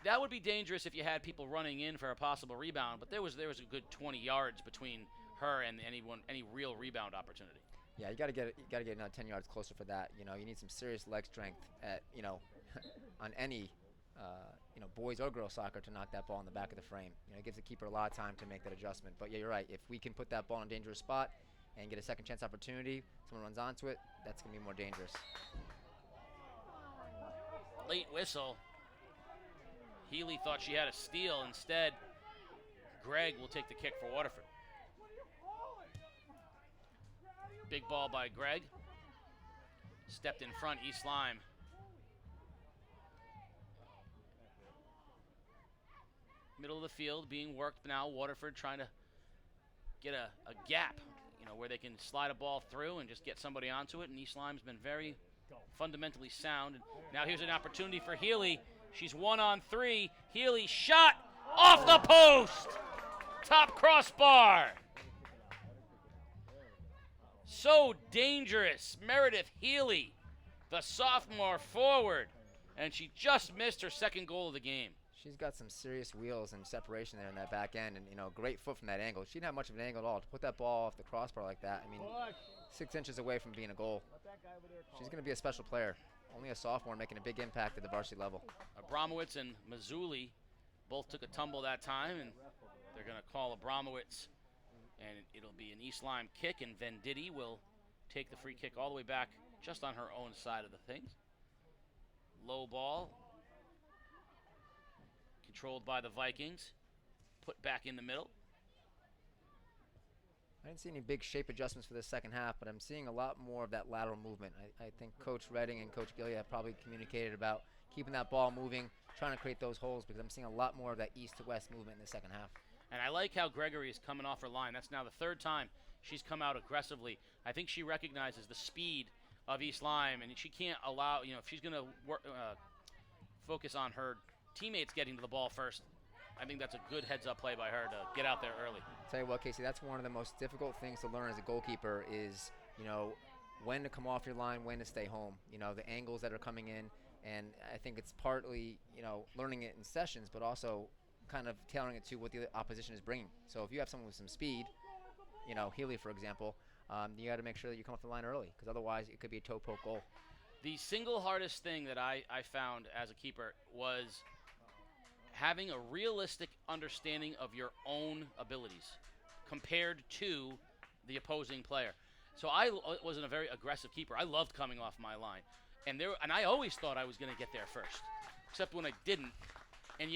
That would be dangerous if you had people running in for a possible rebound, but there was a good 20 yards between her and any real rebound opportunity. Yeah, you got to get another 10 yards closer for that. You know, you need some serious leg strength at, you know, on any, you know, boys or girls soccer to knock that ball in the back of the frame. You know, it gives the keeper a lot of time to make that adjustment. But yeah, you're right. If we can put that ball in a dangerous spot and get a second chance opportunity, someone runs onto it, that's going to be more dangerous. Late whistle. Healy thought she had a steal. Instead, Gregg will take the kick for Waterford. Big ball by Gregg. Stepped in front, East Lyme. Middle of the field being worked now. Waterford trying to get a gap, you know, where they can slide a ball through and just get somebody onto it. And East Lyme's been very fundamentally sound. And now here's an opportunity for Healy. She's 1-on-3. Healy shot off the post. Top crossbar. So dangerous. Meredith Healy, the sophomore forward. And she just missed her second goal of the game. She's got some serious wheels and separation there in that back end, and, you know, great foot from that angle. She didn't have much of an angle at all. To put that ball off the crossbar like that, I mean, 6 inches away from being a goal. She's going to be a special player. Only a sophomore making a big impact at the varsity level. Abramowitz and Mazzulli both took a tumble that time, and they're going to call Abramowitz, and it'll be an East Lyme kick, and Venditti will take the free kick all the way back just on her own side of the things. Low ball, controlled by the Vikings, put back in the middle. I didn't see any big shape adjustments for the second half, but I'm seeing a lot more of that lateral movement. I think Coach Redding and Coach Gillia have probably communicated about keeping that ball moving, trying to create those holes, because I'm seeing a lot more of that east to west movement in the second half. And I like how Gregory is coming off her line. That's now the third time she's come out aggressively. I think she recognizes the speed of East Lyme, and she can't allow, you know, if she's going to focus on her teammates getting to the ball first, I think that's a good heads-up play by her to get out there early. Tell you what, Casey, that's one of the most difficult things to learn as a goalkeeper is, you know, when to come off your line, when to stay home. You know, the angles that are coming in, and I think it's partly, you know, learning it in sessions, but also kind of tailoring it to what the opposition is bringing. So if you have someone with some speed, you know, Healy, for example, you got to make sure that you come off the line early, because otherwise it could be a toe poke goal. The single hardest thing that I found as a keeper was having a realistic understanding of your own abilities compared to the opposing player. So I wasn't a very aggressive keeper. I loved coming off my line, and I always thought I was going to get there first, except when I didn't. And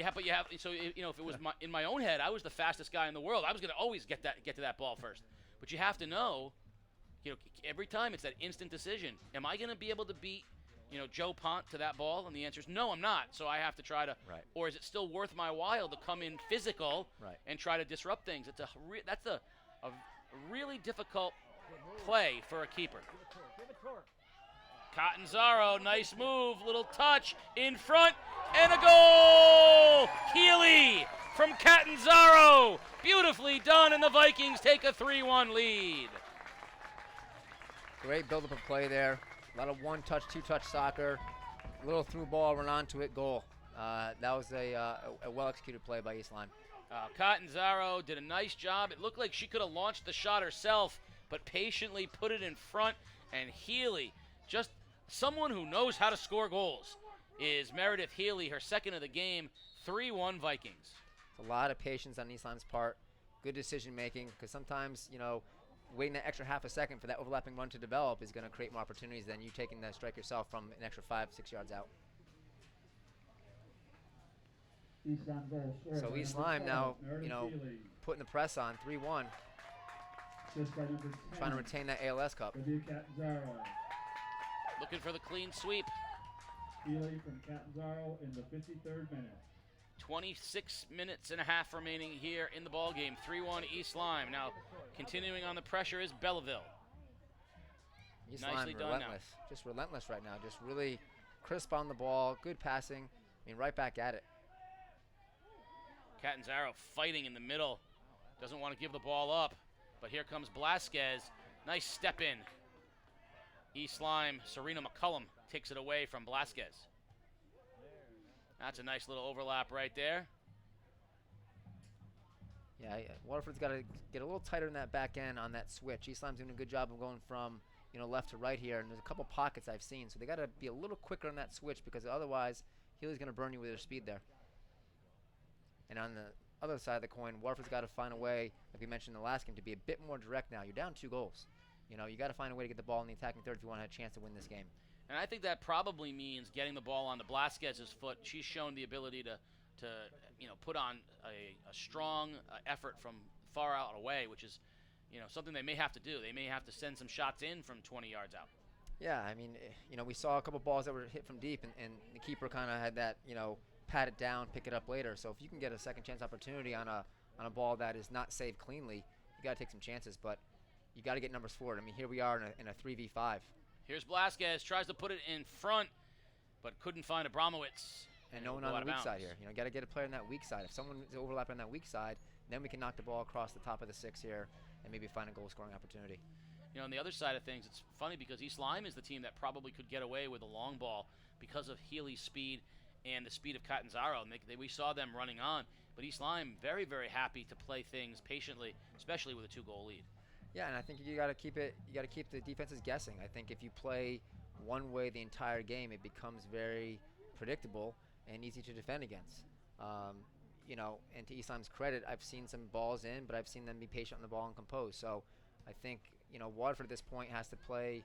so you know, if it was in my own head, I was the fastest guy in the world. I was going to always get to that ball first. But you have to know, you know, every time it's that instant decision. Am I going to be able to beat, you know, Joe Pont to that ball? And the answer is no, I'm not. So I have to try to. Right. Or is it still worth my while to come in physical and try to disrupt things? That's a really difficult play for a keeper. Catanzaro, nice move, little touch in front, and a goal! Healy from Catanzaro, beautifully done, and the Vikings take a 3-1 lead. Great build-up of play there. A lot of one-touch, two-touch soccer. A little through ball, run onto it, goal. That was a well-executed play by East Lyme. Catanzaro did a nice job. It looked like she could have launched the shot herself, but patiently put it in front, and Healy, just someone who knows how to score goals, is Meredith Healy, her second of the game, 3-1 Vikings. A lot of patience on East Lyme's part, good decision-making, because sometimes, you know, waiting that extra half a second for that overlapping run to develop is going to create more opportunities than you taking that strike yourself from an extra 5-6 yards out. So East Lyme now, you know, putting the press on, 3-1. Trying to retain that ALS Cup. looking for the clean sweep. Healy from Catanzaro in the 53rd minute. 26 minutes and a half remaining here in the ball game. 3-1 East Lyme. Now, continuing on the pressure is Belleville. East Nicely Lyme, done relentless. Just relentless right now. Just really crisp on the ball. Good passing. I mean, right back at it. Catanzaro fighting in the middle. Doesn't want to give the ball up. But here comes Blasquez. Nice step in. East Lyme, Serena McCullum takes it away from Blasquez. That's a nice little overlap right there. Yeah, Waterford's got to get a little tighter in that back end on that switch. East Lyme's doing a good job of going from left to right here, and there's a couple pockets I've seen, so they got to be a little quicker on that switch because otherwise Healy's going to burn you with their speed there. And on the other side of the coin, Waterford's got to find a way, like we mentioned in the last game, to be a bit more direct now. You're down 2 goals. You got to find a way to get the ball in the attacking third if you want to have a chance to win this game. And I think that probably means getting the ball onto Blasquez's foot. She's shown the ability to put on a strong effort from far out away, which is, something they may have to do. They may have to send some shots in from 20 yards out. Yeah, I mean, we saw a couple balls that were hit from deep, and the keeper kind of had that, pat it down, pick it up later. So if you can get a second chance opportunity on a ball that is not saved cleanly, you got to take some chances. But you got to get numbers forward. I mean, here we are in a 3v5. Here's Blasquez, tries to put it in front, but couldn't find Abramowitz. And no one on the weak side here. Got to get a player on that weak side. If someone is overlapping on that weak side, then we can knock the ball across the top of the 6 here and maybe find a goal-scoring opportunity. On the other side of things, it's funny because East Lyme is the team that probably could get away with a long ball because of Healy's speed and the speed of Catanzaro. We saw them running on, but East Lyme very, very happy to play things patiently, especially with a 2-goal lead. Yeah, and I think you got to keep the defenses guessing. I think if you play one way the entire game, it becomes very predictable and easy to defend against. And to East Lyme's credit, I've seen some balls in, but I've seen them be patient on the ball and composed. So I think, Waterford at this point has to play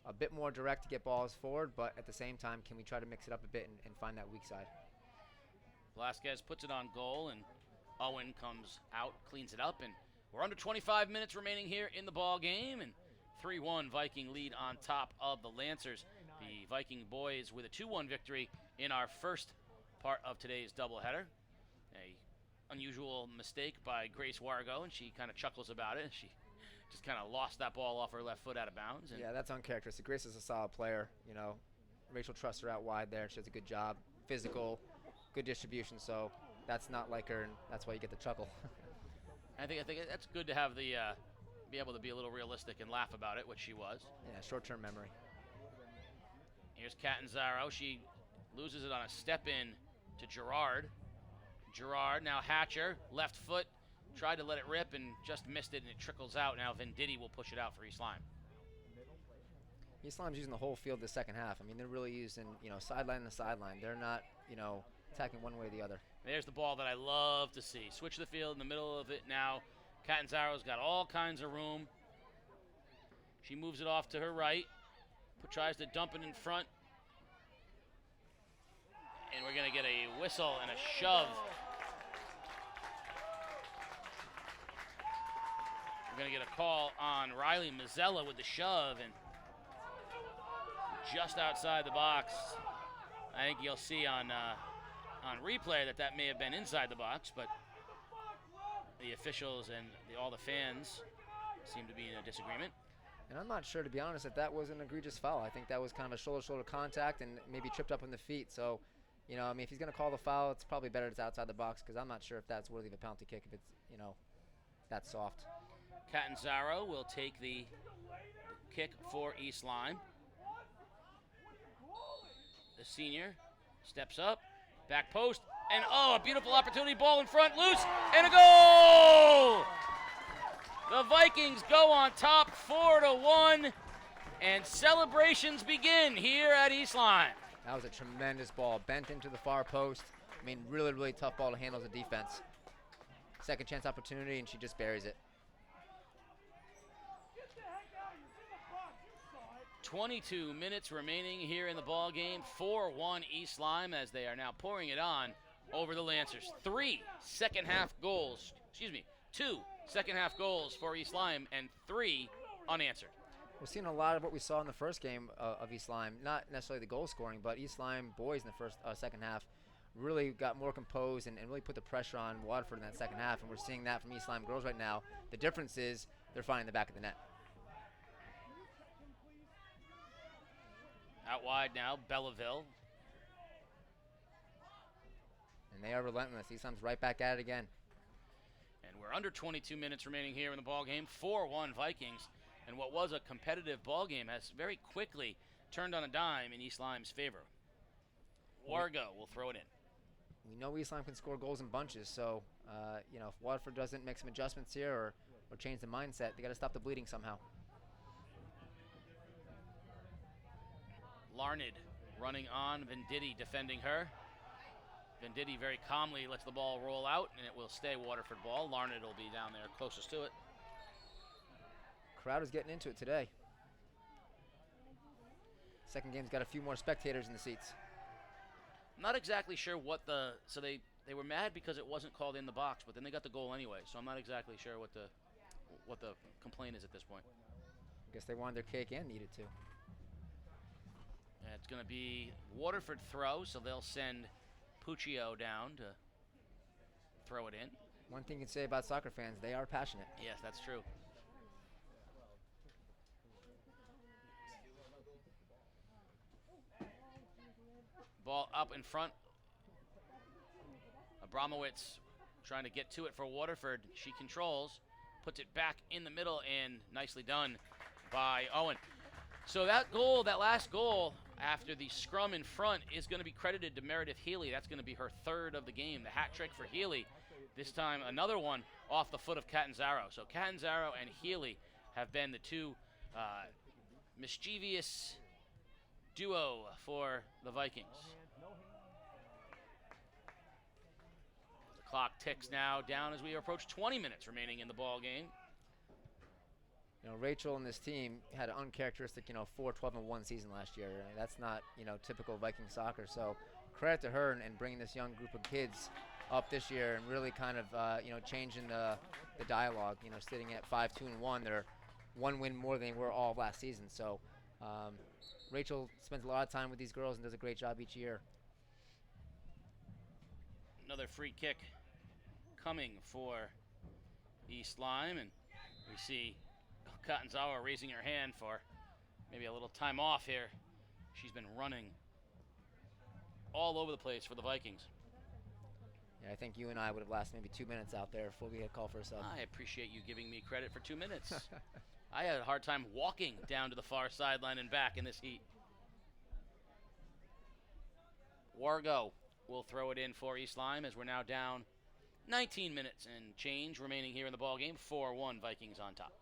a bit more direct to get balls forward, but at the same time, can we try to mix it up a bit and find that weak side? Blasquez puts it on goal, and Owen comes out, cleans it up, and we're under 25 minutes remaining here in the ball game, and 3-1 Viking lead on top of the Lancers. The Viking boys with a 2-1 victory in our first part of today's doubleheader. A unusual mistake by Grace Wargo, and she kind of chuckles about it. She just kind of lost that ball off her left foot out of bounds. And yeah, that's uncharacteristic. Grace is a solid player. Rachel trusts her out wide there. She does a good job. Physical, good distribution, so that's not like her, and that's why you get the chuckle. I think that's good to have the be able to be a little realistic and laugh about it, which she was. Yeah, short-term memory. Here's Catanzaro. She loses it on a step-in to Gerard. Gerard, now Hatcher, left foot, tried to let it rip and just missed it, and it trickles out. Now Venditti will push it out for East Lyme. East Lyme's using the whole field the second half. I mean, they're really using, sideline to sideline. They're not, attacking one way or the other. There's the ball that I love to see. Switch the field in the middle of it now. Catanzaro's got all kinds of room. She moves it off to her right. Tries to dump it in front. And we're going to get a whistle and a shove. We're going to get a call on Riley Mazzella with the shove, and just outside the box. I think you'll see on replay that may have been inside the box, but the officials and all the fans seem to be in a disagreement. And I'm not sure, to be honest, if that was an egregious foul. I think that was kind of a shoulder-to-shoulder contact and maybe tripped up on the feet. So, if he's going to call the foul, it's probably better it's outside the box because I'm not sure if that's worthy of a penalty kick if it's, that soft. Catanzaro will take the kick for East Lyme. The senior steps up, back post, and a beautiful opportunity, ball in front, loose, and a goal! The Vikings go on top 4-1, and celebrations begin here at East Lyme. That was a tremendous ball, bent into the far post. I mean, really, really tough ball to handle as a defense. Second chance opportunity, and she just buries it. 22 minutes remaining here in the ball game. 4-1 East Lyme as they are now pouring it on over the Lancers. 2 second-half goals for East Lyme and 3 unanswered. We're seeing a lot of what we saw in the first game of East Lyme, not necessarily the goal scoring, but East Lyme boys in the second half really got more composed and really put the pressure on Waterford in that second half, and we're seeing that from East Lyme girls right now. The difference is they're finding the back of the net. Out wide now, Belleville. And they are relentless. East Lyme's right back at it again. And we're under 22 minutes remaining here in the ball game. 4-1 Vikings. And what was a competitive ball game has very quickly turned on a dime in East Lyme's favor. Wargo will throw it in. We know East Lyme can score goals in bunches, so if Waterford doesn't make some adjustments here or change the mindset, they got to stop the bleeding somehow. Larned running on, Venditti defending her. Venditti very calmly lets the ball roll out, and it will stay Waterford ball. Larned will be down there closest to it. Crowd is getting into it today. Second game's got a few more spectators in the seats. I'm not exactly sure what so they were mad because it wasn't called in the box, but then they got the goal anyway, so I'm not exactly sure what the complaint is at this point. I guess they wanted their cake and needed to. And it's going to be Waterford throw, so they'll send Puccio down to throw it in. One thing you can say about soccer fans, they are passionate. Yes, that's true. Ball up in front. Abramowitz trying to get to it for Waterford. She controls, puts it back in the middle, and nicely done by Owen. So that goal, that last goal after the scrum in front, is going to be credited to Meredith Healy. That's going to be her third of the game. The hat trick for Healy. This time another one off the foot of Catanzaro. So Catanzaro and Healy have been the two mischievous duo for the Vikings. The clock ticks now down as we approach 20 minutes remaining in the ball game. Rachel and this team had an uncharacteristic, 4-12-1 season last year. That's not, typical Viking soccer. So credit to her and bringing this young group of kids up this year and really kind of, changing the dialogue. Sitting at 5-2-1, they're one win more than they were all of last season. So Rachel spends a lot of time with these girls and does a great job each year. Another free kick coming for East Lyme, and we see Catanzaro raising her hand for maybe a little time off here. She's been running all over the place for the Vikings. Yeah, I think you and I would have lasted maybe 2 minutes out there before we had call for a sub. I appreciate you giving me credit for 2 minutes. I had a hard time walking down to the far sideline and back in this heat. Wargo will throw it in for East Lyme as we're now down 19 minutes and change remaining here in the ball game. 4-1 Vikings on top.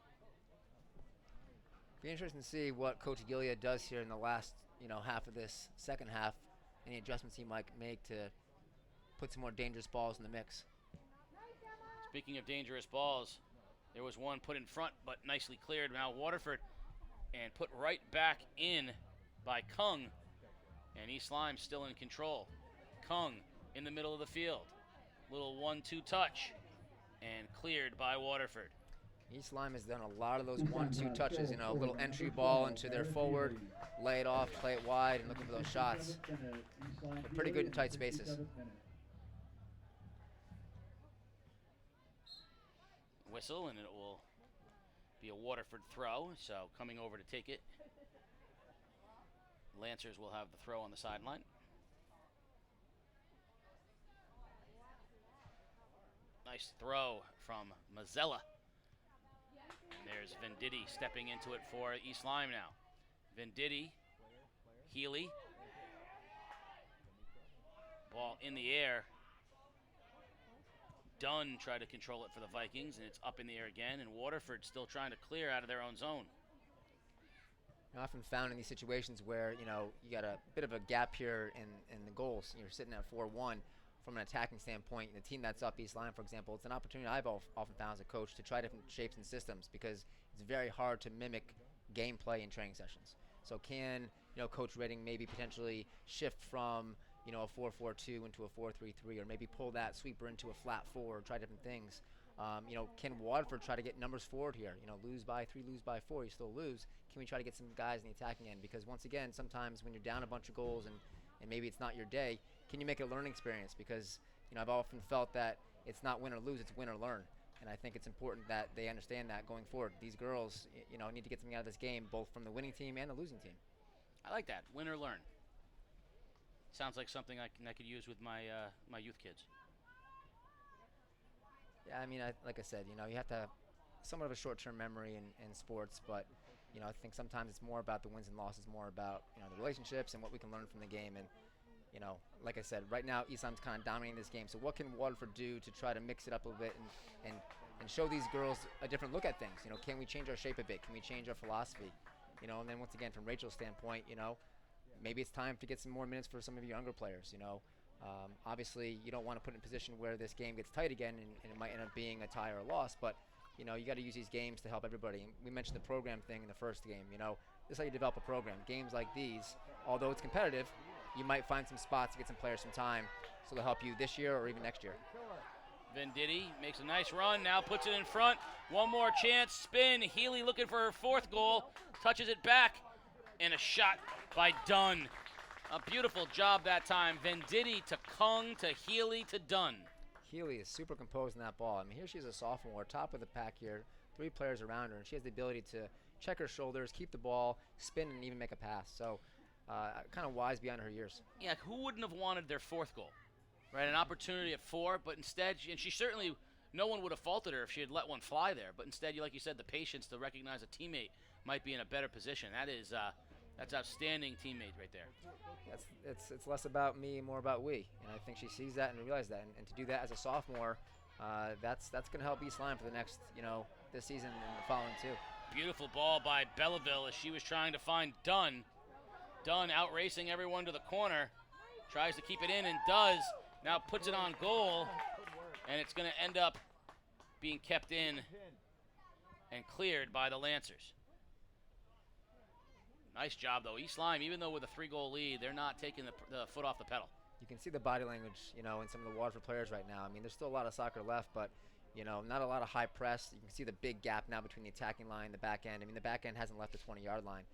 Be interesting to see what Coach Gilead does here in the last, half of this second half. Any adjustments he might make to put some more dangerous balls in the mix. Speaking of dangerous balls, there was one put in front but nicely cleared. Now Waterford and put right back in by Kung. And East Lyme still in control. Kung in the middle of the field. Little 1-2 touch and cleared by Waterford. East Lyme has done a lot of those 1-2 touches, a little entry ball into their forward, lay it off, play it wide, and looking for those shots. They're pretty good in tight spaces. Whistle, and it will be a Waterford throw, so coming over to take it. Lancers will have the throw on the sideline. Nice throw from Mazzella. And there's Venditti stepping into it for East Lyme now. Venditti, Healy. Ball in the air. Dunn tried to control it for the Vikings, and it's up in the air again, and Waterford still trying to clear out of their own zone. Often found in these situations where, you got a bit of a gap here in the goals. You're sitting at 4-1 from an attacking standpoint. And the team that's up, East Lyme, for example, it's an opportunity I've often found as a coach to try different shapes and systems because it's very hard to mimic gameplay in training sessions. So can, Coach Redding maybe potentially shift from, a 4-4-2 into a 4-3-3, or maybe pull that sweeper into a flat 4, or try different things. Can Waterford try to get numbers forward here? Lose by 3, lose by 4, you still lose. Can we try to get some guys in the attacking end? Because once again, sometimes when you're down a bunch of goals and maybe it's not your day, can you make it a learning experience? Because I've often felt that it's not win or lose, it's win or learn. And I think it's important that they understand that going forward. These girls, need to get something out of this game, both from the winning team and the losing team. I like that. Win or learn. Sounds like something I could use with my my youth kids. Yeah, like I said, you have to have somewhat of a short-term memory in sports, but I think sometimes it's more about the wins and losses, more about the relationships and what we can learn from the game. And like I said, right now East Lyme's kind of dominating this game. So what can Waterford do to try to mix it up a little bit and show these girls a different look at things? Can we change our shape a bit? Can we change our philosophy? And then once again, from Rachel's standpoint, maybe it's time to get some more minutes for some of your younger players. Obviously, you don't want to put in a position where this game gets tight again and it might end up being a tie or a loss. But you got to use these games to help everybody. And we mentioned the program thing in the first game. This is how you develop a program. Games like these, although it's competitive, you might find some spots to get some players some time, so they'll help you this year or even next year. Venditti makes a nice run, now puts it in front. One more chance, spin. Healy looking for her 4th goal, touches it back, and a shot by Dunn. A beautiful job that time. Venditti to Kung to Healy to Dunn. Healy is super composed in that ball. Here she's a sophomore, top of the pack here, 3 players around her, and she has the ability to check her shoulders, keep the ball, spin, and even make a pass. So kind of wise beyond her years. Yeah, who wouldn't have wanted their 4th goal? Right, an opportunity at 4, but instead, she certainly, no one would have faulted her if she had let one fly there. But instead, like you said, the patience to recognize a teammate might be in a better position. That's outstanding teammate right there. It's less about me, more about we. And I think she sees that and realizes that. And to do that as a sophomore, that's going to help East Lyme for the next, this season and the following too. Beautiful ball by Belleville as she was trying to find Dunn. Dunn out racing everyone to the corner. Tries to keep it in and does. Now puts it on goal. And it's going to end up being kept in and cleared by the Lancers. Nice job, though. East Lyme, even though with a 3-goal lead, they're not taking the foot off the pedal. You can see the body language, in some of the Waterford players right now. There's still a lot of soccer left, but, not a lot of high press. You can see the big gap now between the attacking line and the back end. The back end hasn't left the 20-yard line.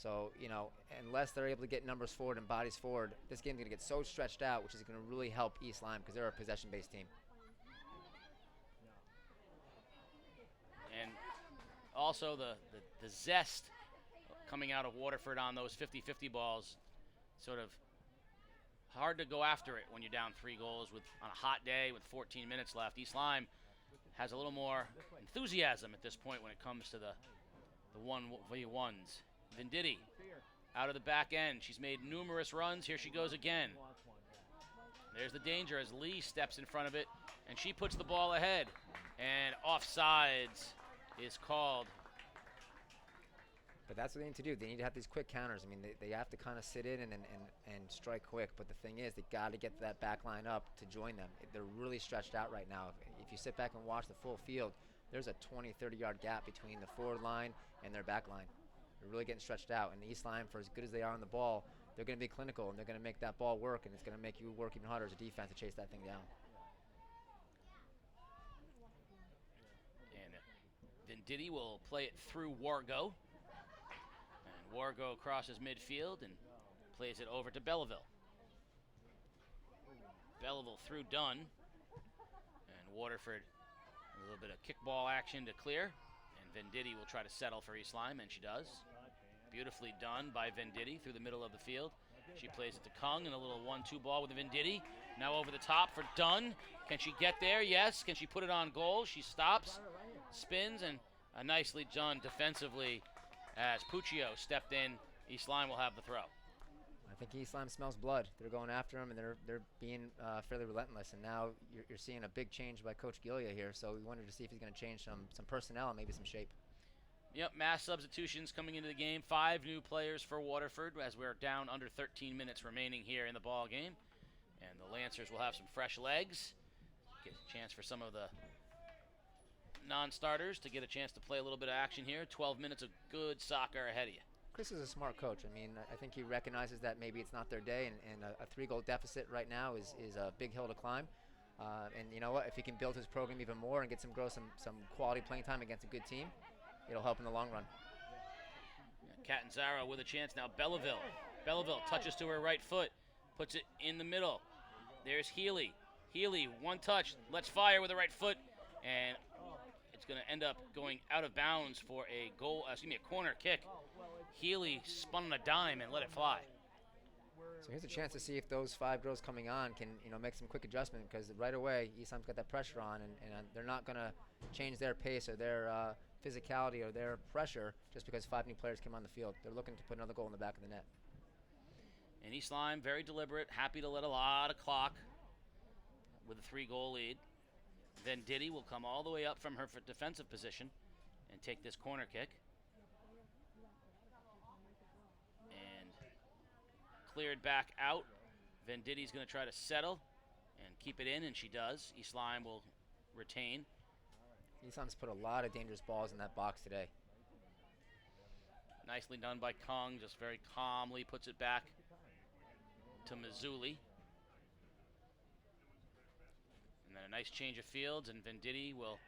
So, unless they're able to get numbers forward and bodies forward, this game's going to get so stretched out, which is going to really help East Lyme because they're a possession-based team. And also the zest coming out of Waterford on those 50-50 balls, sort of hard to go after it when you're down 3 goals on a hot day with 14 minutes left. East Lyme has a little more enthusiasm at this point when it comes to the 1v1s. Venditti out of the back end. She's made numerous runs. Here she goes again. There's the danger as Lee steps in front of it, and she puts the ball ahead. And offsides is called. But that's what they need to do. They need to have these quick counters. They have to kind of sit in and strike quick. But the thing is, they got to get that back line up to join them. They're really stretched out right now. If you sit back and watch the full field, there's a 20, 30-yard gap between the forward line and their back line. They're really getting stretched out. And the East Lyme, for as good as they are on the ball, they're going to be clinical, and they're going to make that ball work, and it's going to make you work even harder as a defense to chase that thing down. And Venditti will play it through Wargo. And Wargo crosses midfield and plays it over to Belleville. Belleville through Dunn. And Waterford, a little bit of kickball action to clear. And Venditti will try to settle for East Lyme, and she does. Beautifully done by Venditti through the middle of the field. She plays it to Kung in a little 1-2 ball with Venditti. Now over the top for Dunn. Can she get there? Yes. Can she put it on goal? She stops, spins, and nicely done defensively as Puccio stepped in. East Lyme will have the throw. I think East Lyme smells blood. They're going after him, and they're being fairly relentless. And now you're seeing a big change by Coach Gillia here. So we wanted to see if he's going to change some personnel and maybe some shape. Yep, mass substitutions coming into the game. 5 new players for Waterford as we're down under 13 minutes remaining here in the ball game. And the Lancers will have some fresh legs. Get a chance for some of the non-starters to get a chance to play a little bit of action here. 12 minutes of good soccer ahead of you. Chris is a smart coach. I think he recognizes that maybe it's not their day, and a 3-goal deficit right now is a big hill to climb. And you know what? If he can build his program even more and get some quality playing time against a good team, it'll help in the long run. Catanzaro with a chance now. Belleville touches to her right foot, puts it in the middle. There's Healy. Healy, one touch, lets fire with the right foot, and it's going to end up going out of bounds for a corner kick. Healy spun on a dime and let it fly. So here's a chance to see if those 5 girls coming on can, make some quick adjustment, because right away East Lyme's got that pressure on, and they're not going to change their pace or their physicality or their pressure just because 5 new players came on the field. They're looking to put another goal in the back of the net. And East Lyme, very deliberate, happy to let a lot of clock with a 3-goal lead. Then Diddy will come all the way up from her defensive position and take this corner kick. And cleared back out. Venditti's going to try to settle and keep it in, and she does. East Lyme will retain. East Lyme's put a lot of dangerous balls in that box today. Nicely done by Kung, just very calmly puts it back to Mazzulli. And then a nice change of fields, and Venditti will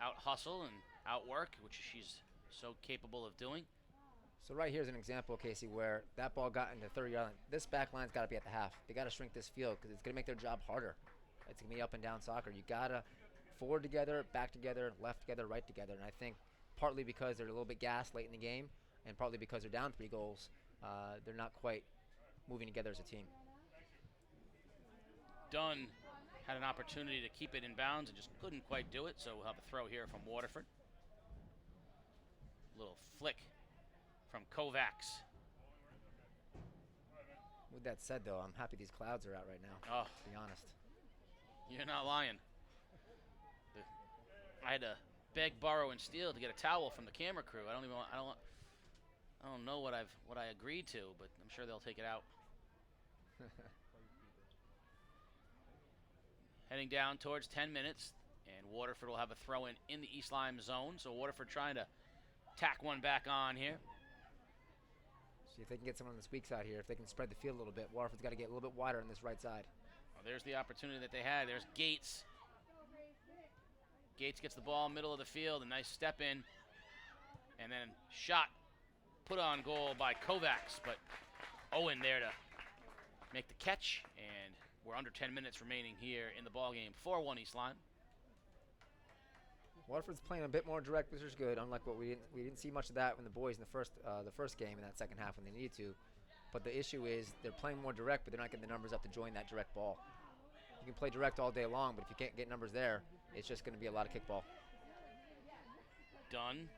out-hustle and outwork, which she's so capable of doing. So right here's an example, Casey, where that ball got into 30-yard line. This back line's got to be at the half. They got to shrink this field because it's going to make their job harder. It's going to be up and down soccer. You got to forward together, back together, left together, right together. And I think partly because they're a little bit gassed late in the game, and partly because they're down 3 goals, they're not quite moving together as a team. Dunn had an opportunity to keep it in bounds and just couldn't quite do it, so we'll have a throw here from Waterford. Little flick from Kovacs. With that said, though, I'm happy these clouds are out right now, to be honest. You're not lying. I had to beg, borrow, and steal to get a towel from the camera crew. I don't know what I agreed to, but I'm sure they'll take it out. Heading down towards 10 minutes, and Waterford will have a throw in the East Lyme zone. So Waterford trying to tack one back on here. See if they can get someone on this weak side here. If they can spread the field a little bit, Waterford's got to get a little bit wider on this right side. Well, there's the opportunity that they had. There's Gates. Gates gets the ball middle of the field, a nice step in, and then shot put on goal by Kovacs, but Owen there to make the catch, and we're under 10 minutes remaining here in the ball game. 4-1 East Lyme. Waterford's playing a bit more direct, which is good. Unlike what we didn't see much of that in the boys in the first game in that second half when they needed to. But the issue is they're playing more direct, but they're not getting the numbers up to join that direct ball. You can play direct all day long, but if you can't get numbers there, it's just going to be a lot of kickball. Dunn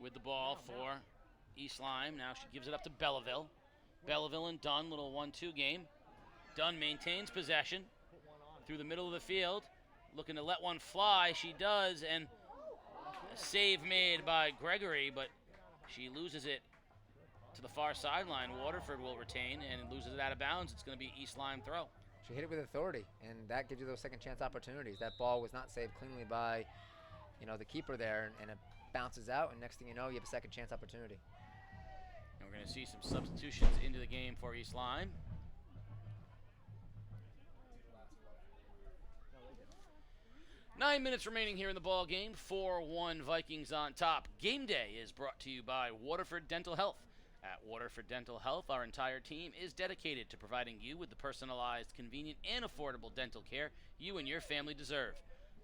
with the ball for East Lyme. Now she gives it up to Belleville. Belleville and Dunn, little 1-2 game. Dunn maintains possession through the middle of the field. Looking to let one fly. She does, and a save made by Gregory, but she loses it to the far sideline. Waterford will retain and loses it out of bounds. It's going to be East Lyme throw. She hit it with authority, and that gives you those second chance opportunities. That ball was not saved cleanly by, the keeper there, and it bounces out, and next thing you know, you have a second chance opportunity. And we're going to see some substitutions into the game for East Lyme. Nine minutes remaining here in the ball game. 4-1 Vikings on top. Game day is brought to you by Waterford Dental Health. At Waterford Dental Health, our entire team is dedicated to providing you with the personalized, convenient, and affordable dental care you and your family deserve.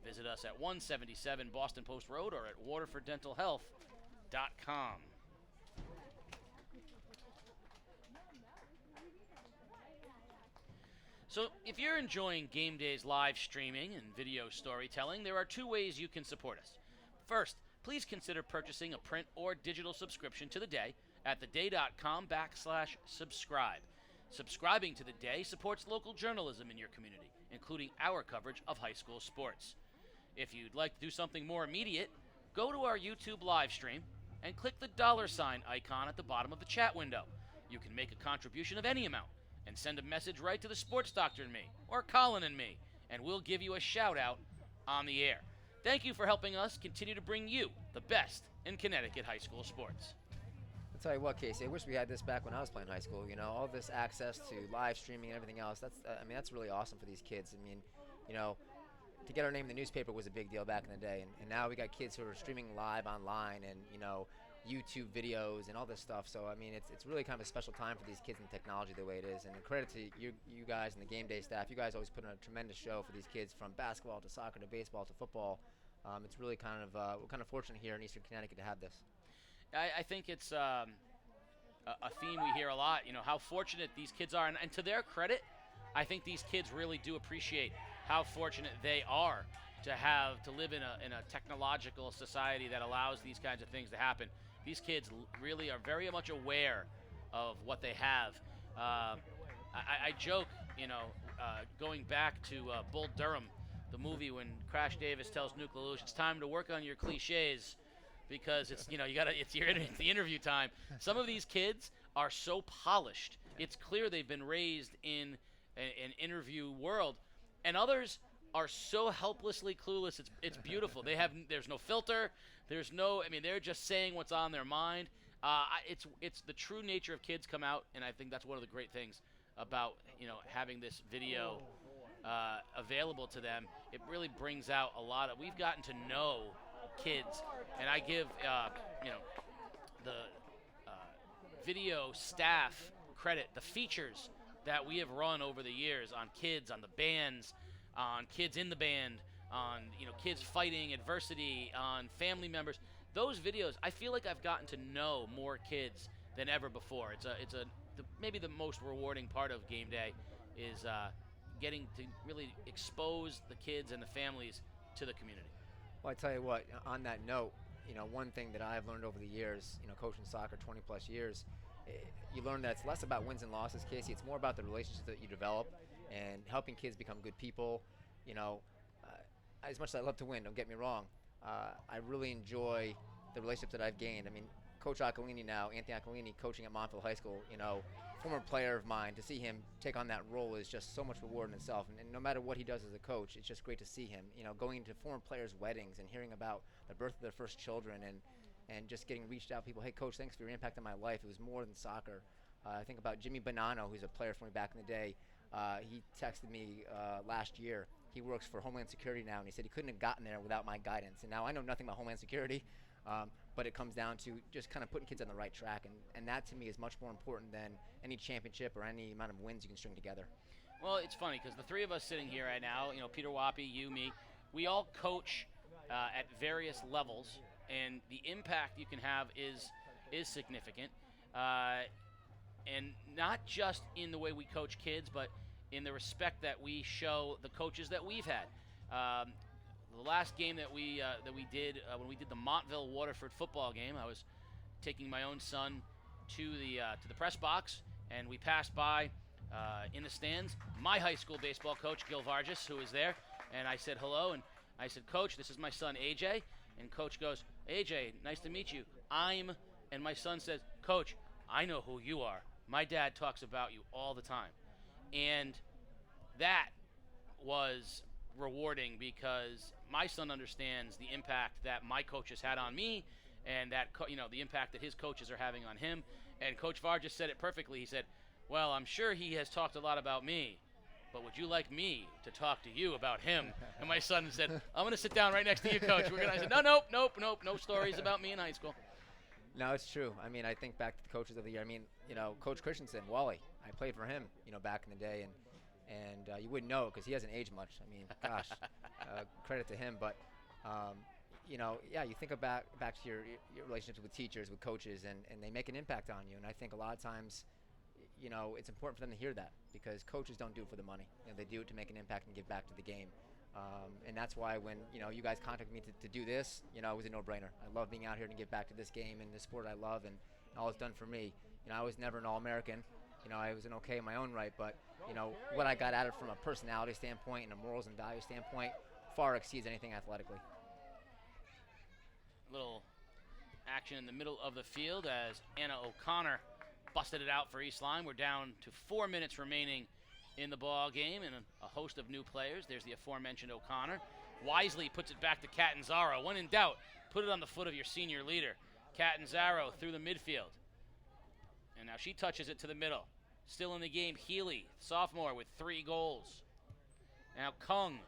Visit us at 177 Boston Post Road or at waterforddentalhealth.com. So if you're enjoying Game Day's live streaming and video storytelling, there are 2 ways you can support us. First, please consider purchasing a print or digital subscription to The Day at theday.com/subscribe. Subscribing to The Day supports local journalism in your community, including our coverage of high school sports. If you'd like to do something more immediate, go to our YouTube live stream and click the $sign icon at the bottom of the chat window. You can make a contribution of any amount and send a message right to the sports doctor and me, or Colin and me, and we'll give you a shout out on the air. Thank you for helping us continue to bring you the best in Connecticut high school sports. tell you what, Casey, I wish we had this back when I was playing high school. You know, all this access to live streaming and everything else. That's really awesome for these kids. I mean, you know, to get our name in the newspaper was a big deal back in the day, and now we got kids who are streaming live online and, you know, YouTube videos and all this stuff. So I mean, it's really kind of a special time for these kids and technology the way it is. And credit to you guys and the game day staff. You guys always put on a tremendous show for these kids, from basketball to soccer to baseball to football. It's really kind of we're kind of fortunate here in Eastern Connecticut to have this. I think it's a theme we hear a lot. You know, how fortunate these kids are, and to their credit, I think these kids really do appreciate how fortunate they are to live in a technological society that allows these kinds of things to happen. These kids really are very much aware of what they have. I joke, you know, going back to Bull Durham, the movie, when Crash Davis tells Nuke LaLoosh, it's time to work on your cliches, because it's, you know, it's the interview time. Some of these kids are so polished. It's clear they've been raised in an interview world, and others are so helplessly clueless. It's beautiful. There's no filter. They're just saying what's on their mind. It's the true nature of kids come out, and I think that's one of the great things about, you know, having this video available to them. It really brings out a lot of. We've gotten to know kids, and I give you know, the video staff credit. The features that we have run over the years on kids, on the bands, on kids in the band, on, you know, kids fighting adversity, on family members. Those videos, I feel like I've gotten to know more kids than ever before. Maybe the most rewarding part of game day is getting to really expose the kids and the families to the community. Well, I tell you what, on that note, you know, one thing that I've learned over the years, you know, coaching soccer 20 plus years, you learn that it's less about wins and losses, Casey. It's more about the relationships that you develop and helping kids become good people. You know, as much as I love to win, don't get me wrong, I really enjoy the relationships that I've gained. I mean, Coach Accolini now, Anthony Accolini, coaching at Montville High School, you know, former player of mine, to see him take on that role is just so much reward in itself. And no matter what he does as a coach, it's just great to see him, you know, going into former players' weddings and hearing about the birth of their first children, and just getting reached out. People, hey, Coach, thanks for your impact on my life. It was more than soccer. I think about Jimmy Bonanno, who's a player for me back in the day. He texted me last year. He works for Homeland Security now, and he said he couldn't have gotten there without my guidance. And now I know nothing about Homeland Security, but it comes down to just kind of putting kids on the right track. And that, to me, is much more important than any championship or any amount of wins you can string together. Well, it's funny because the three of us sitting here right now, you know, Peter Wappy, you, me, we all coach at various levels, and the impact you can have is significant. And not just in the way we coach kids, but in the respect that we show the coaches that we've had. The last game that we did when we did the Montville Waterford football game, I was taking my own son to the press box, and we passed by in the stands my high school baseball coach, Gil Vargas, who was there, and I said hello, and I said, Coach, this is my son AJ, and Coach goes, AJ, nice to meet you. And my son says, Coach, I know who you are. My dad talks about you all the time. And that was rewarding because my son understands the impact that my coaches had on me, and that the impact that his coaches are having on him. And Coach Vargas said it perfectly. He said, well, I'm sure he has talked a lot about me, but would you like me to talk to you about him? And my son said, I'm going to sit down right next to you, Coach. I said, no stories about me in high school. No, it's true. I mean, I think back to the coaches of the year. I mean, you know, Coach Christensen, Wally, I played for him, you know, back in the day, and you wouldn't know because he hasn't aged much. I mean, gosh, credit to him. But, you know, yeah, you think about back to your relationships with teachers, with coaches, and they make an impact on you. And I think a lot of times, you know, it's important for them to hear that because coaches don't do it for the money. You know, they do it to make an impact and give back to the game. And that's why when, you know, you guys contacted me to do this, you know, it was a no-brainer. I love being out here to give back to this game and the sport I love and all it's done for me. You know, I was never an All-American. You know, I was an okay in my own right, but, you know, what I got out of it from a personality standpoint and a morals and values standpoint far exceeds anything athletically. Little action in the middle of the field as Anna O'Connor busted it out for East Lyme. We're down to 4 minutes remaining in the ball game and a host of new players. There's the aforementioned O'Connor. Wisely puts it back to Catanzaro. When in doubt, put it on the foot of your senior leader. Catanzaro through the midfield. And now she touches it to the middle. Still in the game, Healy, sophomore, with 3 goals. Now Kung,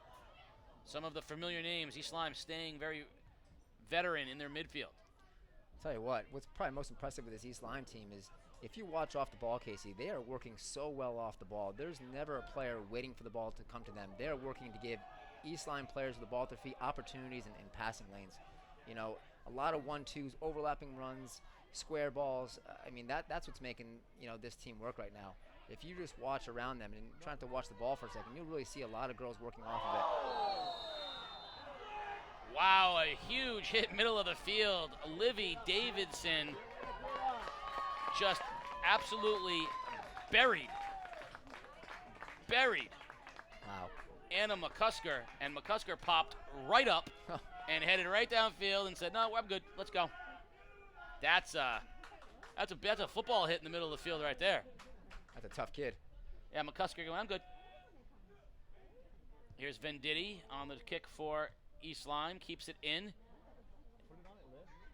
some of the familiar names. East Lyme staying very veteran in their midfield. Tell you what, what's probably most impressive with this East Lyme team is if you watch off the ball, Casey, they are working so well off the ball. There's never a player waiting for the ball to come to them. They're working to give East Lyme players with the ball at their feet opportunities and passing lanes. You know, a lot of 1-2s, overlapping runs, square balls. I mean, that's what's making, you know, this team work right now. If you just watch around them and try to watch the ball for a second, you'll really see a lot of girls working off of it. Wow, a huge hit middle of the field. Livy Davidson just absolutely buried. Wow. Anna McCusker, and McCusker popped right up and headed right downfield and said, "No, I'm good. Let's go." That's a football hit in the middle of the field right there. That's a tough kid. Yeah, McCusker going, "I'm good." Here's Venditti on the kick for East Lyme, keeps it in.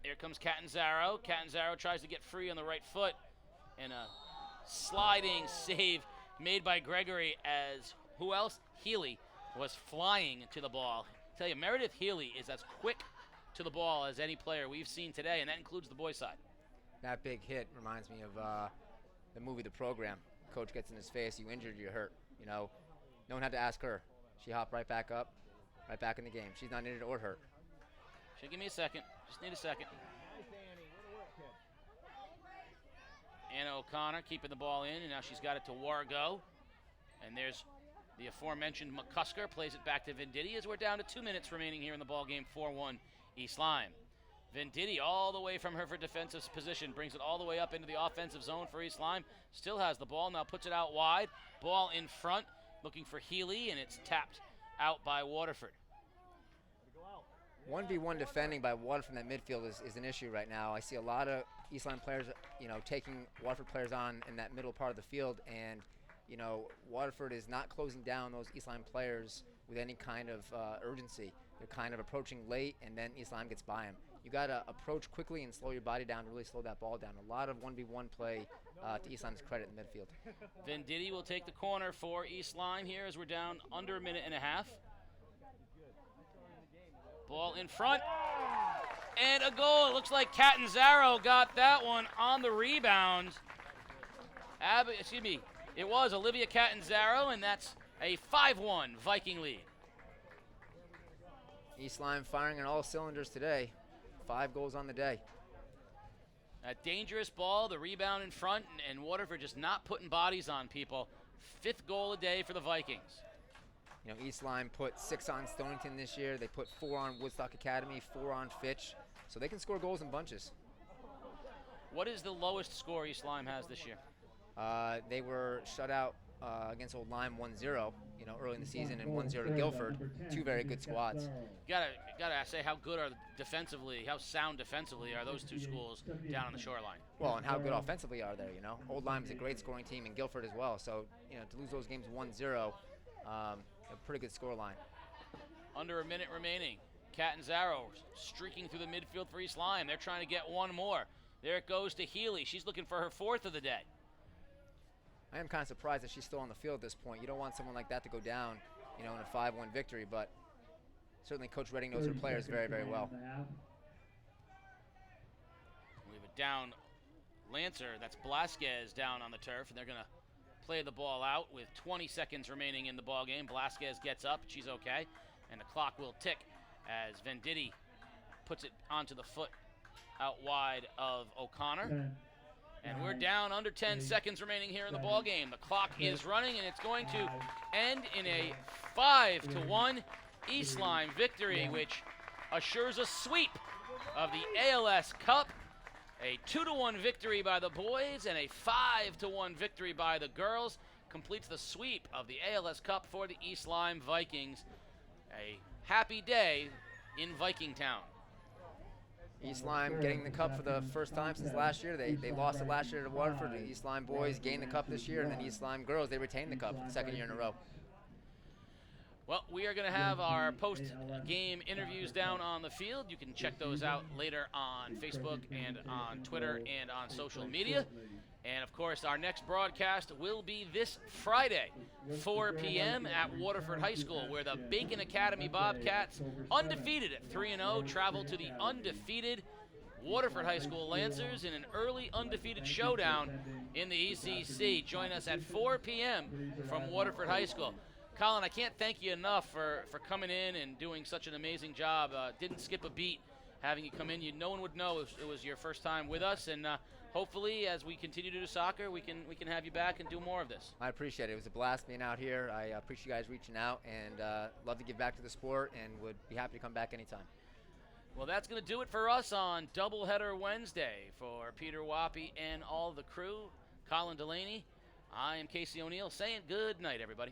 Here comes Catanzaro. Catanzaro tries to get free on the right foot, and a sliding save made by Gregory as who else? Healy was flying to the ball. I tell you, Meredith Healy is as quick to the ball as any player we've seen today, and that includes the boys' side. That big hit reminds me of the movie The Program. Coach gets in his face, you injured, you're hurt. You know, no one had to ask her. She hopped right back up, right back in the game. She's not injured or hurt. Should give me a second. Just need a second. Anna O'Connor keeping the ball in, and now she's got it to Wargo. And there's the aforementioned McCusker, plays it back to Venditti as we're down to 2 minutes remaining here in the ball game, 4-1 East Lyme. Venditti all the way from her for defensive position, brings it all the way up into the offensive zone for East Lyme. Still has the ball, now puts it out wide. Ball in front, looking for Healy, and it's tapped out by Waterford. 1v1 defending by Waterford in that midfield is an issue right now. I see a lot of East Lyme players, you know, taking Waterford players on in that middle part of the field, and you know, Waterford is not closing down those East Lyme players with any kind of urgency. They're kind of approaching late, and then East Lyme gets by them. You got to approach quickly and slow your body down, really slow that ball down. A lot of 1v1 play to East Lyme's credit in the midfield. Venditti will take the corner for East Lyme here as we're down under a minute and a half. Ball in front, and a goal. It looks like Catanzaro got that one on the rebound. It was Olivia Catanzaro, and that's a 5-1 Viking lead. East Lyme firing on all cylinders today. 5 goals on the day. A dangerous ball, the rebound in front, and Waterford just not putting bodies on people. 5th goal a day for the Vikings. You know, East Lyme put 6 on Stonington this year. They put 4 on Woodstock Academy, 4 on Fitch. So they can score goals in bunches. What is the lowest score East Lyme has this year? They were shut out against Old Lyme 1-0, you know, early in the season, and 1-0 to Guilford. 2 very good squads. Gotta say, how good are defensively, how sound defensively are those 2 schools down on the shoreline? Well, and how good offensively are they, you know? Old Lyme is a great scoring team, and Guilford as well. So, you know, to lose those games 1-0, a pretty good score line. Under a minute remaining. Catanzaro streaking through the midfield for East Lyme. They're trying to get one more. There it goes to Healy. She's looking for her 4th of the day. I am kind of surprised that she's still on the field at this point. You don't want someone like that to go down, you know, in a 5-1 victory, but certainly Coach Redding knows her players very, very well. We have a down Lancer. That's Blasquez down on the turf, and they're going to play the ball out with 20 seconds remaining in the ball game. Blasquez gets up. She's okay, and the clock will tick as Venditti puts it onto the foot out wide of O'Connor. And we're down under 10 seconds remaining here in the ball game. The clock is running, and it's going to end in a 5-1 East Lyme victory, which assures a sweep of the ALS Cup. A 2-1 victory by the boys and a 5-1 victory by the girls completes the sweep of the ALS Cup for the East Lyme Vikings. A happy day in Vikingtown. East Lyme getting the cup for the first time since last year. They lost it last year to Waterford. The East Lyme boys gained the cup this year, and then East Lyme girls, they retained the cup for the 2nd year in a row. Well, we are going to have our post-game interviews down on the field. You can check those out later on Facebook and on Twitter and on social media. And, of course, our next broadcast will be this Friday, 4 p.m. at Waterford High School, where the Bacon Academy Bobcats, undefeated at 3-0, travel to the undefeated Waterford High School Lancers in an early undefeated showdown in the ECC. Join us at 4 p.m. from Waterford High School. Colin, I can't thank you enough for coming in and doing such an amazing job. Didn't skip a beat having you come in. No one would know it was your first time with us, and hopefully as we continue to do soccer, we can have you back and do more of this. I appreciate it. It was a blast being out here. I appreciate you guys reaching out, and love to give back to the sport, and would be happy to come back anytime. Well, that's going to do it for us on Doubleheader Wednesday. For Peter Wappy and all the crew, Colin Delaney, I am Casey O'Neill saying good night, everybody.